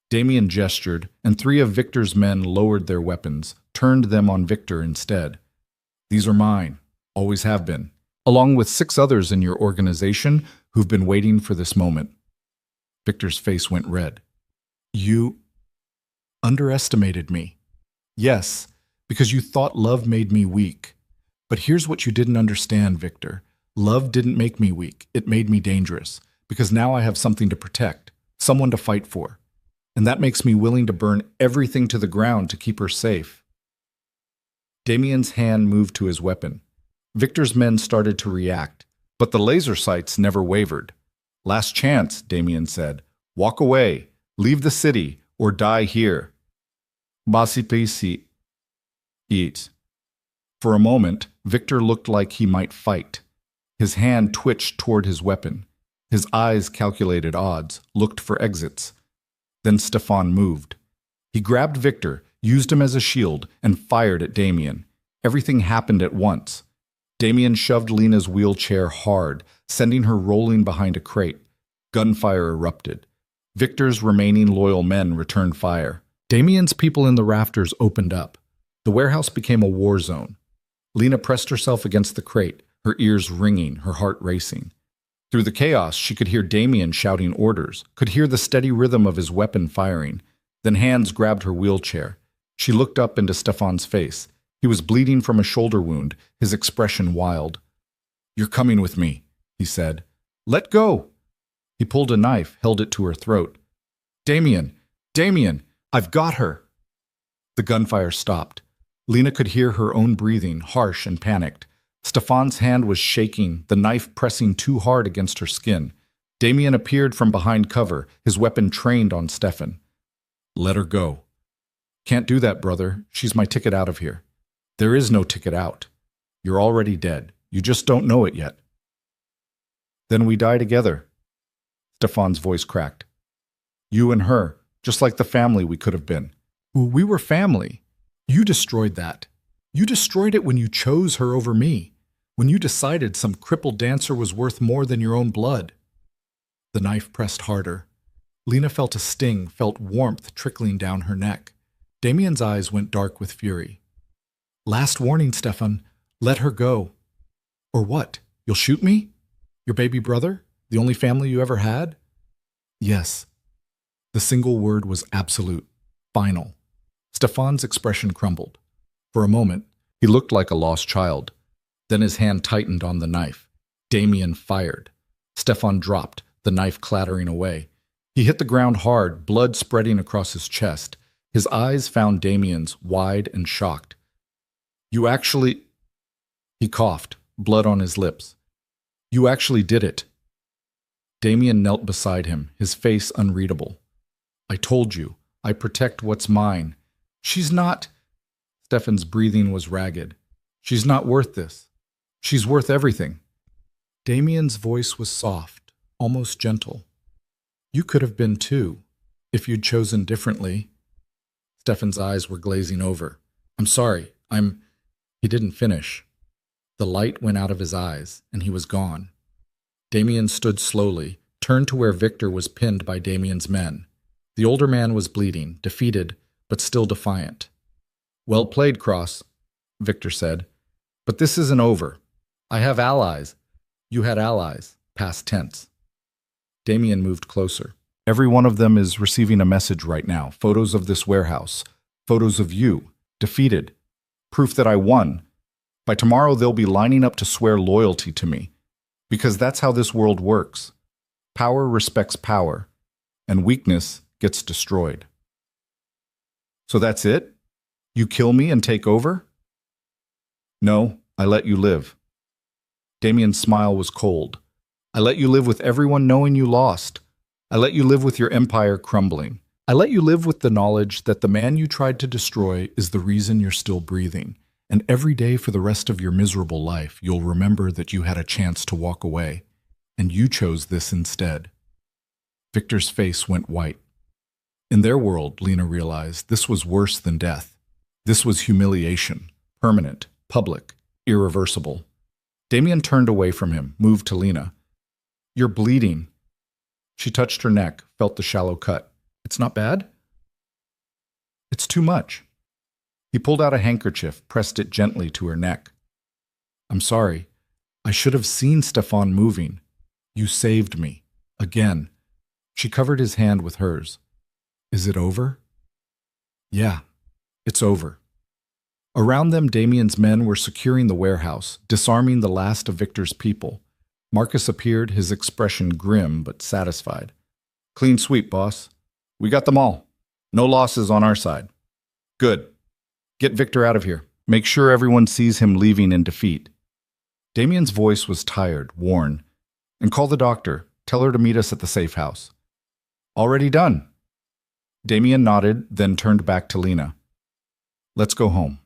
Damien gestured, and 3 of Victor's men lowered their weapons, turned them on Victor instead. These are mine, always have been, along with 6 others in your organization who've been waiting for this moment. Victor's face went red. You underestimated me. Yes, because you thought love made me weak. But here's what you didn't understand, Victor. Love didn't make me weak. It made me dangerous, because now I have something to protect, someone to fight for. And that makes me willing to burn everything to the ground to keep her safe. Damien's hand moved to his weapon. Victor's men started to react, but the laser sights never wavered. Last chance, Damien said. Walk away, leave the city, or die here. Basi eat. For a moment, Victor looked like he might fight. His hand twitched toward his weapon. His eyes calculated odds, looked for exits. Then Stefan moved. He grabbed Victor, used him as a shield, and fired at Damien. Everything happened at once. Damien shoved Lena's wheelchair hard, sending her rolling behind a crate. Gunfire erupted. Victor's remaining loyal men returned fire. Damien's people in the rafters opened up. The warehouse became a war zone. Lena pressed herself against the crate, her ears ringing, her heart racing. Through the chaos, she could hear Damien shouting orders, could hear the steady rhythm of his weapon firing. Then hands grabbed her wheelchair. She looked up into Stefan's face. He was bleeding from a shoulder wound, his expression wild. You're coming with me, he said. Let go. He pulled a knife, held it to her throat. Damien, I've got her. The gunfire stopped. Lena could hear her own breathing, harsh and panicked. Stefan's hand was shaking, the knife pressing too hard against her skin. Damien appeared from behind cover, his weapon trained on Stefan. Let her go. Can't do that, brother. She's my ticket out of here. There is no ticket out. You're already dead. You just don't know it yet. Then we die together. Stefan's voice cracked. You and her, just like the family we could have been. We were family. You destroyed that. You destroyed it when you chose her over me, when you decided some crippled dancer was worth more than your own blood. The knife pressed harder. Lena felt a sting, felt warmth trickling down her neck. Damien's eyes went dark with fury. Last warning, Stefan. Let her go. Or what? You'll shoot me? Your baby brother? The only family you ever had? Yes. The single word was absolute, final. Stefan's expression crumbled. For a moment, he looked like a lost child. Then his hand tightened on the knife. Damien fired. Stefan dropped, the knife clattering away. He hit the ground hard, blood spreading across his chest. His eyes found Damien's, wide and shocked. You actually... He coughed, blood on his lips. You actually did it. Damien knelt beside him, his face unreadable. I told you. I protect what's mine. She's not. Stefan's breathing was ragged. She's not worth this. She's worth everything. Damien's voice was soft, almost gentle. You could have been too, if you'd chosen differently. Stefan's eyes were glazing over. I'm sorry. He didn't finish. The light went out of his eyes, and he was gone. Damien stood slowly, turned to where Victor was pinned by Damien's men. The older man was bleeding, defeated, but still defiant. Well played, Cross, Victor said. But this isn't over. I have allies. You had allies, past tense. Damien moved closer. Every one of them is receiving a message right now. Photos of this warehouse. Photos of you, defeated. Proof that I won. By tomorrow, they'll be lining up to swear loyalty to me. Because that's how this world works. Power respects power, and weakness gets destroyed. So that's it? You kill me and take over? No, I let you live. Damien's smile was cold. I let you live with everyone knowing you lost. I let you live with your empire crumbling. I let you live with the knowledge that the man you tried to destroy is the reason you're still breathing. And every day for the rest of your miserable life, you'll remember that you had a chance to walk away, and you chose this instead. Victor's face went white. In their world, Lena realized, this was worse than death. This was humiliation, permanent, public, irreversible. Damien turned away from him, moved to Lena. You're bleeding. She touched her neck, felt the shallow cut. It's not bad? It's too much. He pulled out a handkerchief, pressed it gently to her neck. I'm sorry. I should have seen Stefan moving. You saved me. Again. She covered his hand with hers. Is it over? Yeah, it's over. Around them, Damien's men were securing the warehouse, disarming the last of Victor's people. Marcus appeared, his expression grim but satisfied. Clean sweep, boss. We got them all. No losses on our side. Good. Get Victor out of here. Make sure everyone sees him leaving in defeat. Damien's voice was tired, worn. And call the doctor. Tell her to meet us at the safe house. Already done. Damien nodded, then turned back to Lena. Let's go home.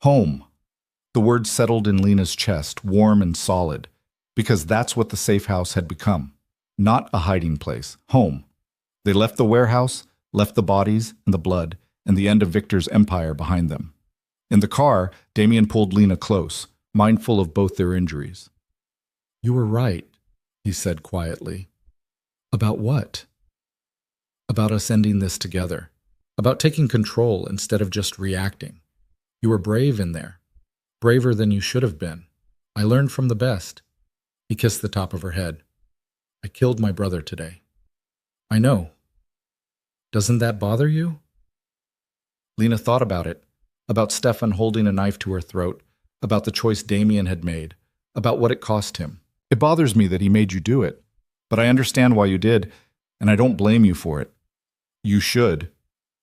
Home. The word settled in Lena's chest, warm and solid, because that's what the safe house had become. Not a hiding place. Home. They left the warehouse, left the bodies and the blood, and the end of Victor's empire behind them. In the car, Damien pulled Lena close, mindful of both their injuries. You were right, he said quietly. About what? About us ending this together. About taking control instead of just reacting. You were brave in there. Braver than you should have been. I learned from the best. He kissed the top of her head. I killed my brother today. I know. Doesn't that bother you? Lena thought about it. About Stefan holding a knife to her throat. About the choice Damien had made. About what it cost him. It bothers me that he made you do it. But I understand why you did, and I don't blame you for it. You should.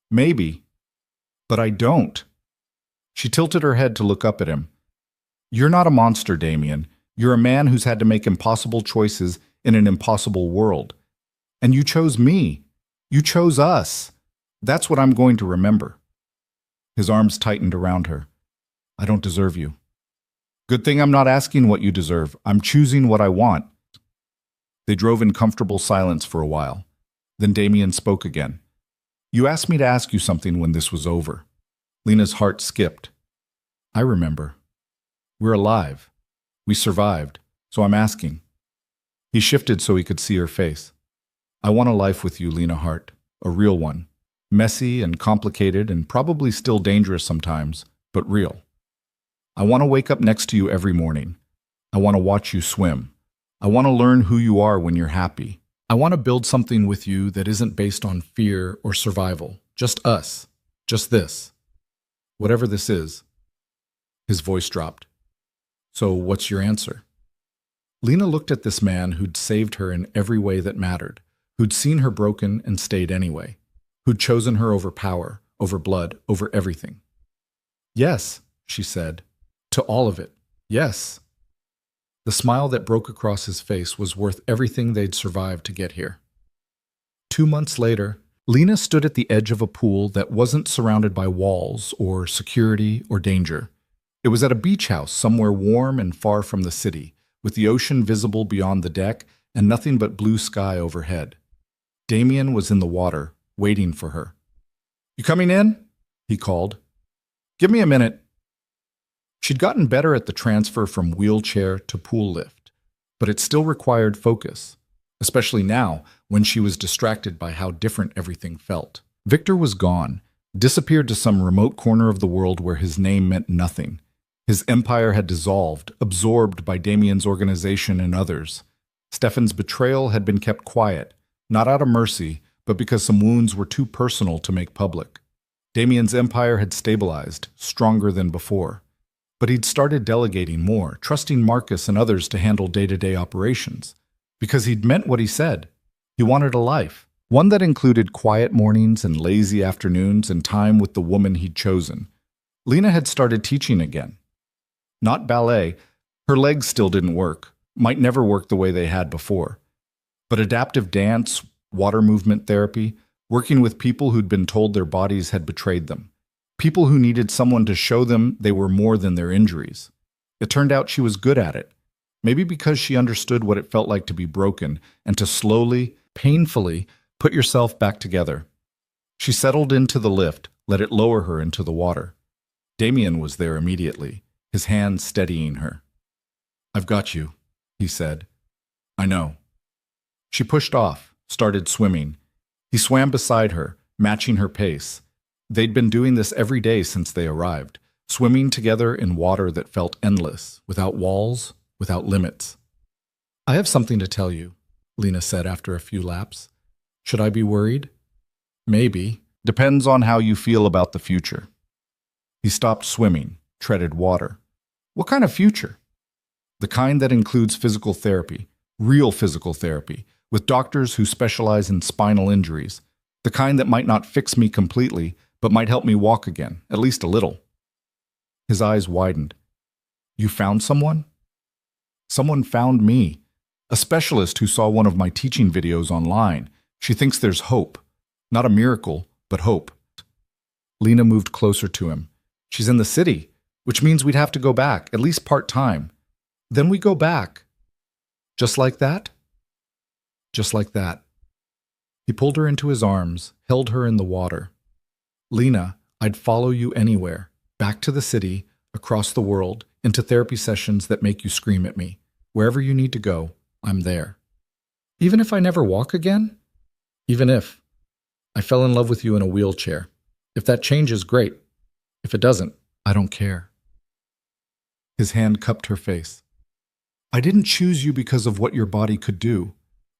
Maybe. But I don't. She tilted her head to look up at him. You're not a monster, Damien. You're a man who's had to make impossible choices in an impossible world. And you chose me. You chose us. That's what I'm going to remember. His arms tightened around her. I don't deserve you. Good thing I'm not asking what you deserve. I'm choosing what I want. They drove in comfortable silence for a while. Then Damien spoke again. You asked me to ask you something when this was over. Lena's heart skipped. I remember. We're alive. We survived, so I'm asking. He shifted so he could see her face. I want a life with you, Lena Hart. A real one. Messy and complicated and probably still dangerous sometimes, but real. I want to wake up next to you every morning. I want to watch you swim. I want to learn who you are when you're happy. I want to build something with you that isn't based on fear or survival. Just us. Just this. Whatever this is. His voice dropped. So what's your answer? Lena looked at this man who'd saved her in every way that mattered, who'd seen her broken and stayed anyway, who'd chosen her over power, over blood, over everything. Yes, she said. To all of it. Yes. The smile that broke across his face was worth everything they'd survived to get here. 2 months later, Lena stood at the edge of a pool that wasn't surrounded by walls or security or danger. It was at a beach house somewhere warm and far from the city, with the ocean visible beyond the deck and nothing but blue sky overhead. Damien was in the water, waiting for her. "You coming in?" he called. "Give me a minute." She'd gotten better at the transfer from wheelchair to pool lift, but it still required focus, especially now when she was distracted by how different everything felt. Victor was gone, disappeared to some remote corner of the world where his name meant nothing. His empire had dissolved, absorbed by Damien's organization and others. Stefan's betrayal had been kept quiet, not out of mercy, but because some wounds were too personal to make public. Damien's empire had stabilized, stronger than before. But he'd started delegating more, trusting Marcus and others to handle day-to-day operations. Because he'd meant what he said. He wanted a life, one that included quiet mornings and lazy afternoons and time with the woman he'd chosen. Lena had started teaching again. Not ballet. Her legs still didn't work, might never work the way they had before. But adaptive dance, water movement therapy, working with people who'd been told their bodies had betrayed them. People who needed someone to show them they were more than their injuries. It turned out she was good at it. Maybe because she understood what it felt like to be broken and to slowly, painfully, put yourself back together. She settled into the lift, let it lower her into the water. Damien was there immediately, his hand steadying her. "I've got you," he said. "I know." She pushed off, started swimming. He swam beside her, matching her pace. They'd been doing this every day since they arrived, swimming together in water that felt endless, without walls, without limits. "I have something to tell you," Lena said after a few laps. "Should I be worried?" "Maybe. Depends on how you feel about the future." He stopped swimming, treaded water. "What kind of future?" "The kind that includes physical therapy, real physical therapy, with doctors who specialize in spinal injuries. The kind that might not fix me completely, but might help me walk again, at least a little." His eyes widened. "You found someone?" "Someone found me. A specialist who saw one of my teaching videos online. She thinks there's hope. Not a miracle, but hope." Lena moved closer to him. "She's in the city, which means we'd have to go back, at least part-time. Then we go back." "Just like that?" "Just like that." He pulled her into his arms, held her in the water. "Lena, I'd follow you anywhere, back to the city, across the world, into therapy sessions that make you scream at me. Wherever you need to go, I'm there." "Even if I never walk again?" "Even if. I fell in love with you in a wheelchair. If that changes, great. If it doesn't, I don't care." His hand cupped her face. "I didn't choose you because of what your body could do.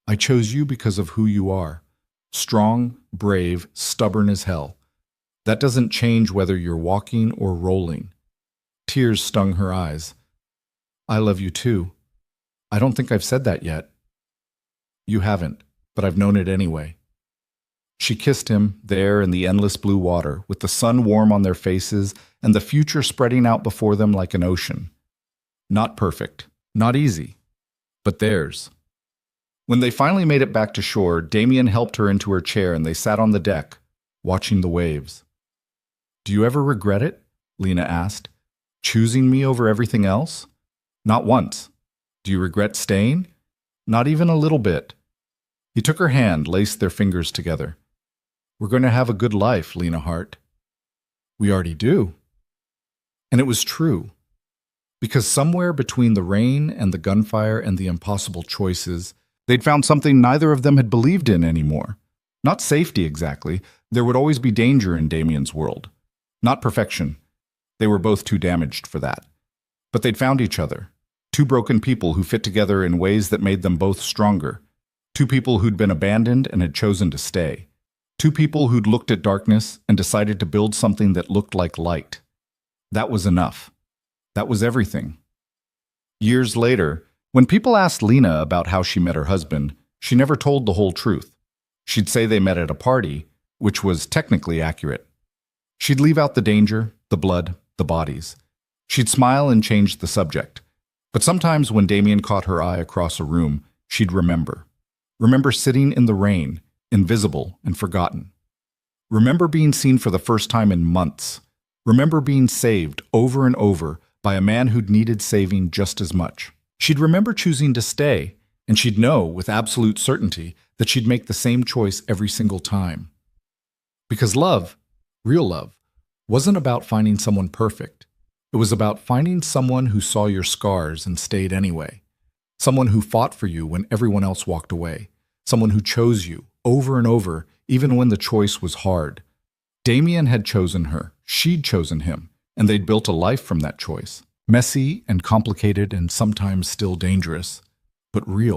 I chose you because of who you are. Strong, brave, stubborn as hell. That doesn't change whether you're walking or rolling." Tears stung her eyes. "I love you too. I don't think I've said that yet." "You haven't, but I've known it anyway." She kissed him there in the endless blue water, with the sun warm on their faces and the future spreading out before them like an ocean. Not perfect, not easy, but theirs. When they finally made it back to shore, Damien helped her into her chair and they sat on the deck, watching the waves. "Do you ever regret it?" Lena asked. "Choosing me over everything else?" "Not once." "Do you regret staying?" "Not even a little bit." He took her hand, laced their fingers together. "We're going to have a good life, Lena Hart." "We already do." And it was true. Because somewhere between the rain and the gunfire and the impossible choices, they'd found something neither of them had believed in anymore. Not safety exactly. There would always be danger in Damien's world. Not perfection. They were both too damaged for that. But they'd found each other. Two broken people who fit together in ways that made them both stronger. Two people who'd been abandoned and had chosen to stay. Two people who'd looked at darkness and decided to build something that looked like light. That was enough. That was everything. Years later, when people asked Lena about how she met her husband, she never told the whole truth. She'd say they met at a party, which was technically accurate. She'd leave out the danger, the blood, the bodies. She'd smile and change the subject. But sometimes when Damien caught her eye across a room, she'd remember. Remember sitting in the rain, invisible and forgotten. Remember being seen for the first time in months. Remember being saved over and over by a man who'd needed saving just as much. She'd remember choosing to stay, and she'd know with absolute certainty that she'd make the same choice every single time. Because love, real love, wasn't about finding someone perfect. It was about finding someone who saw your scars and stayed anyway. Someone who fought for you when everyone else walked away. Someone who chose you over and over, even when the choice was hard. Damien had chosen her, she'd chosen him, and they'd built a life from that choice. Messy and complicated and sometimes still dangerous, but real.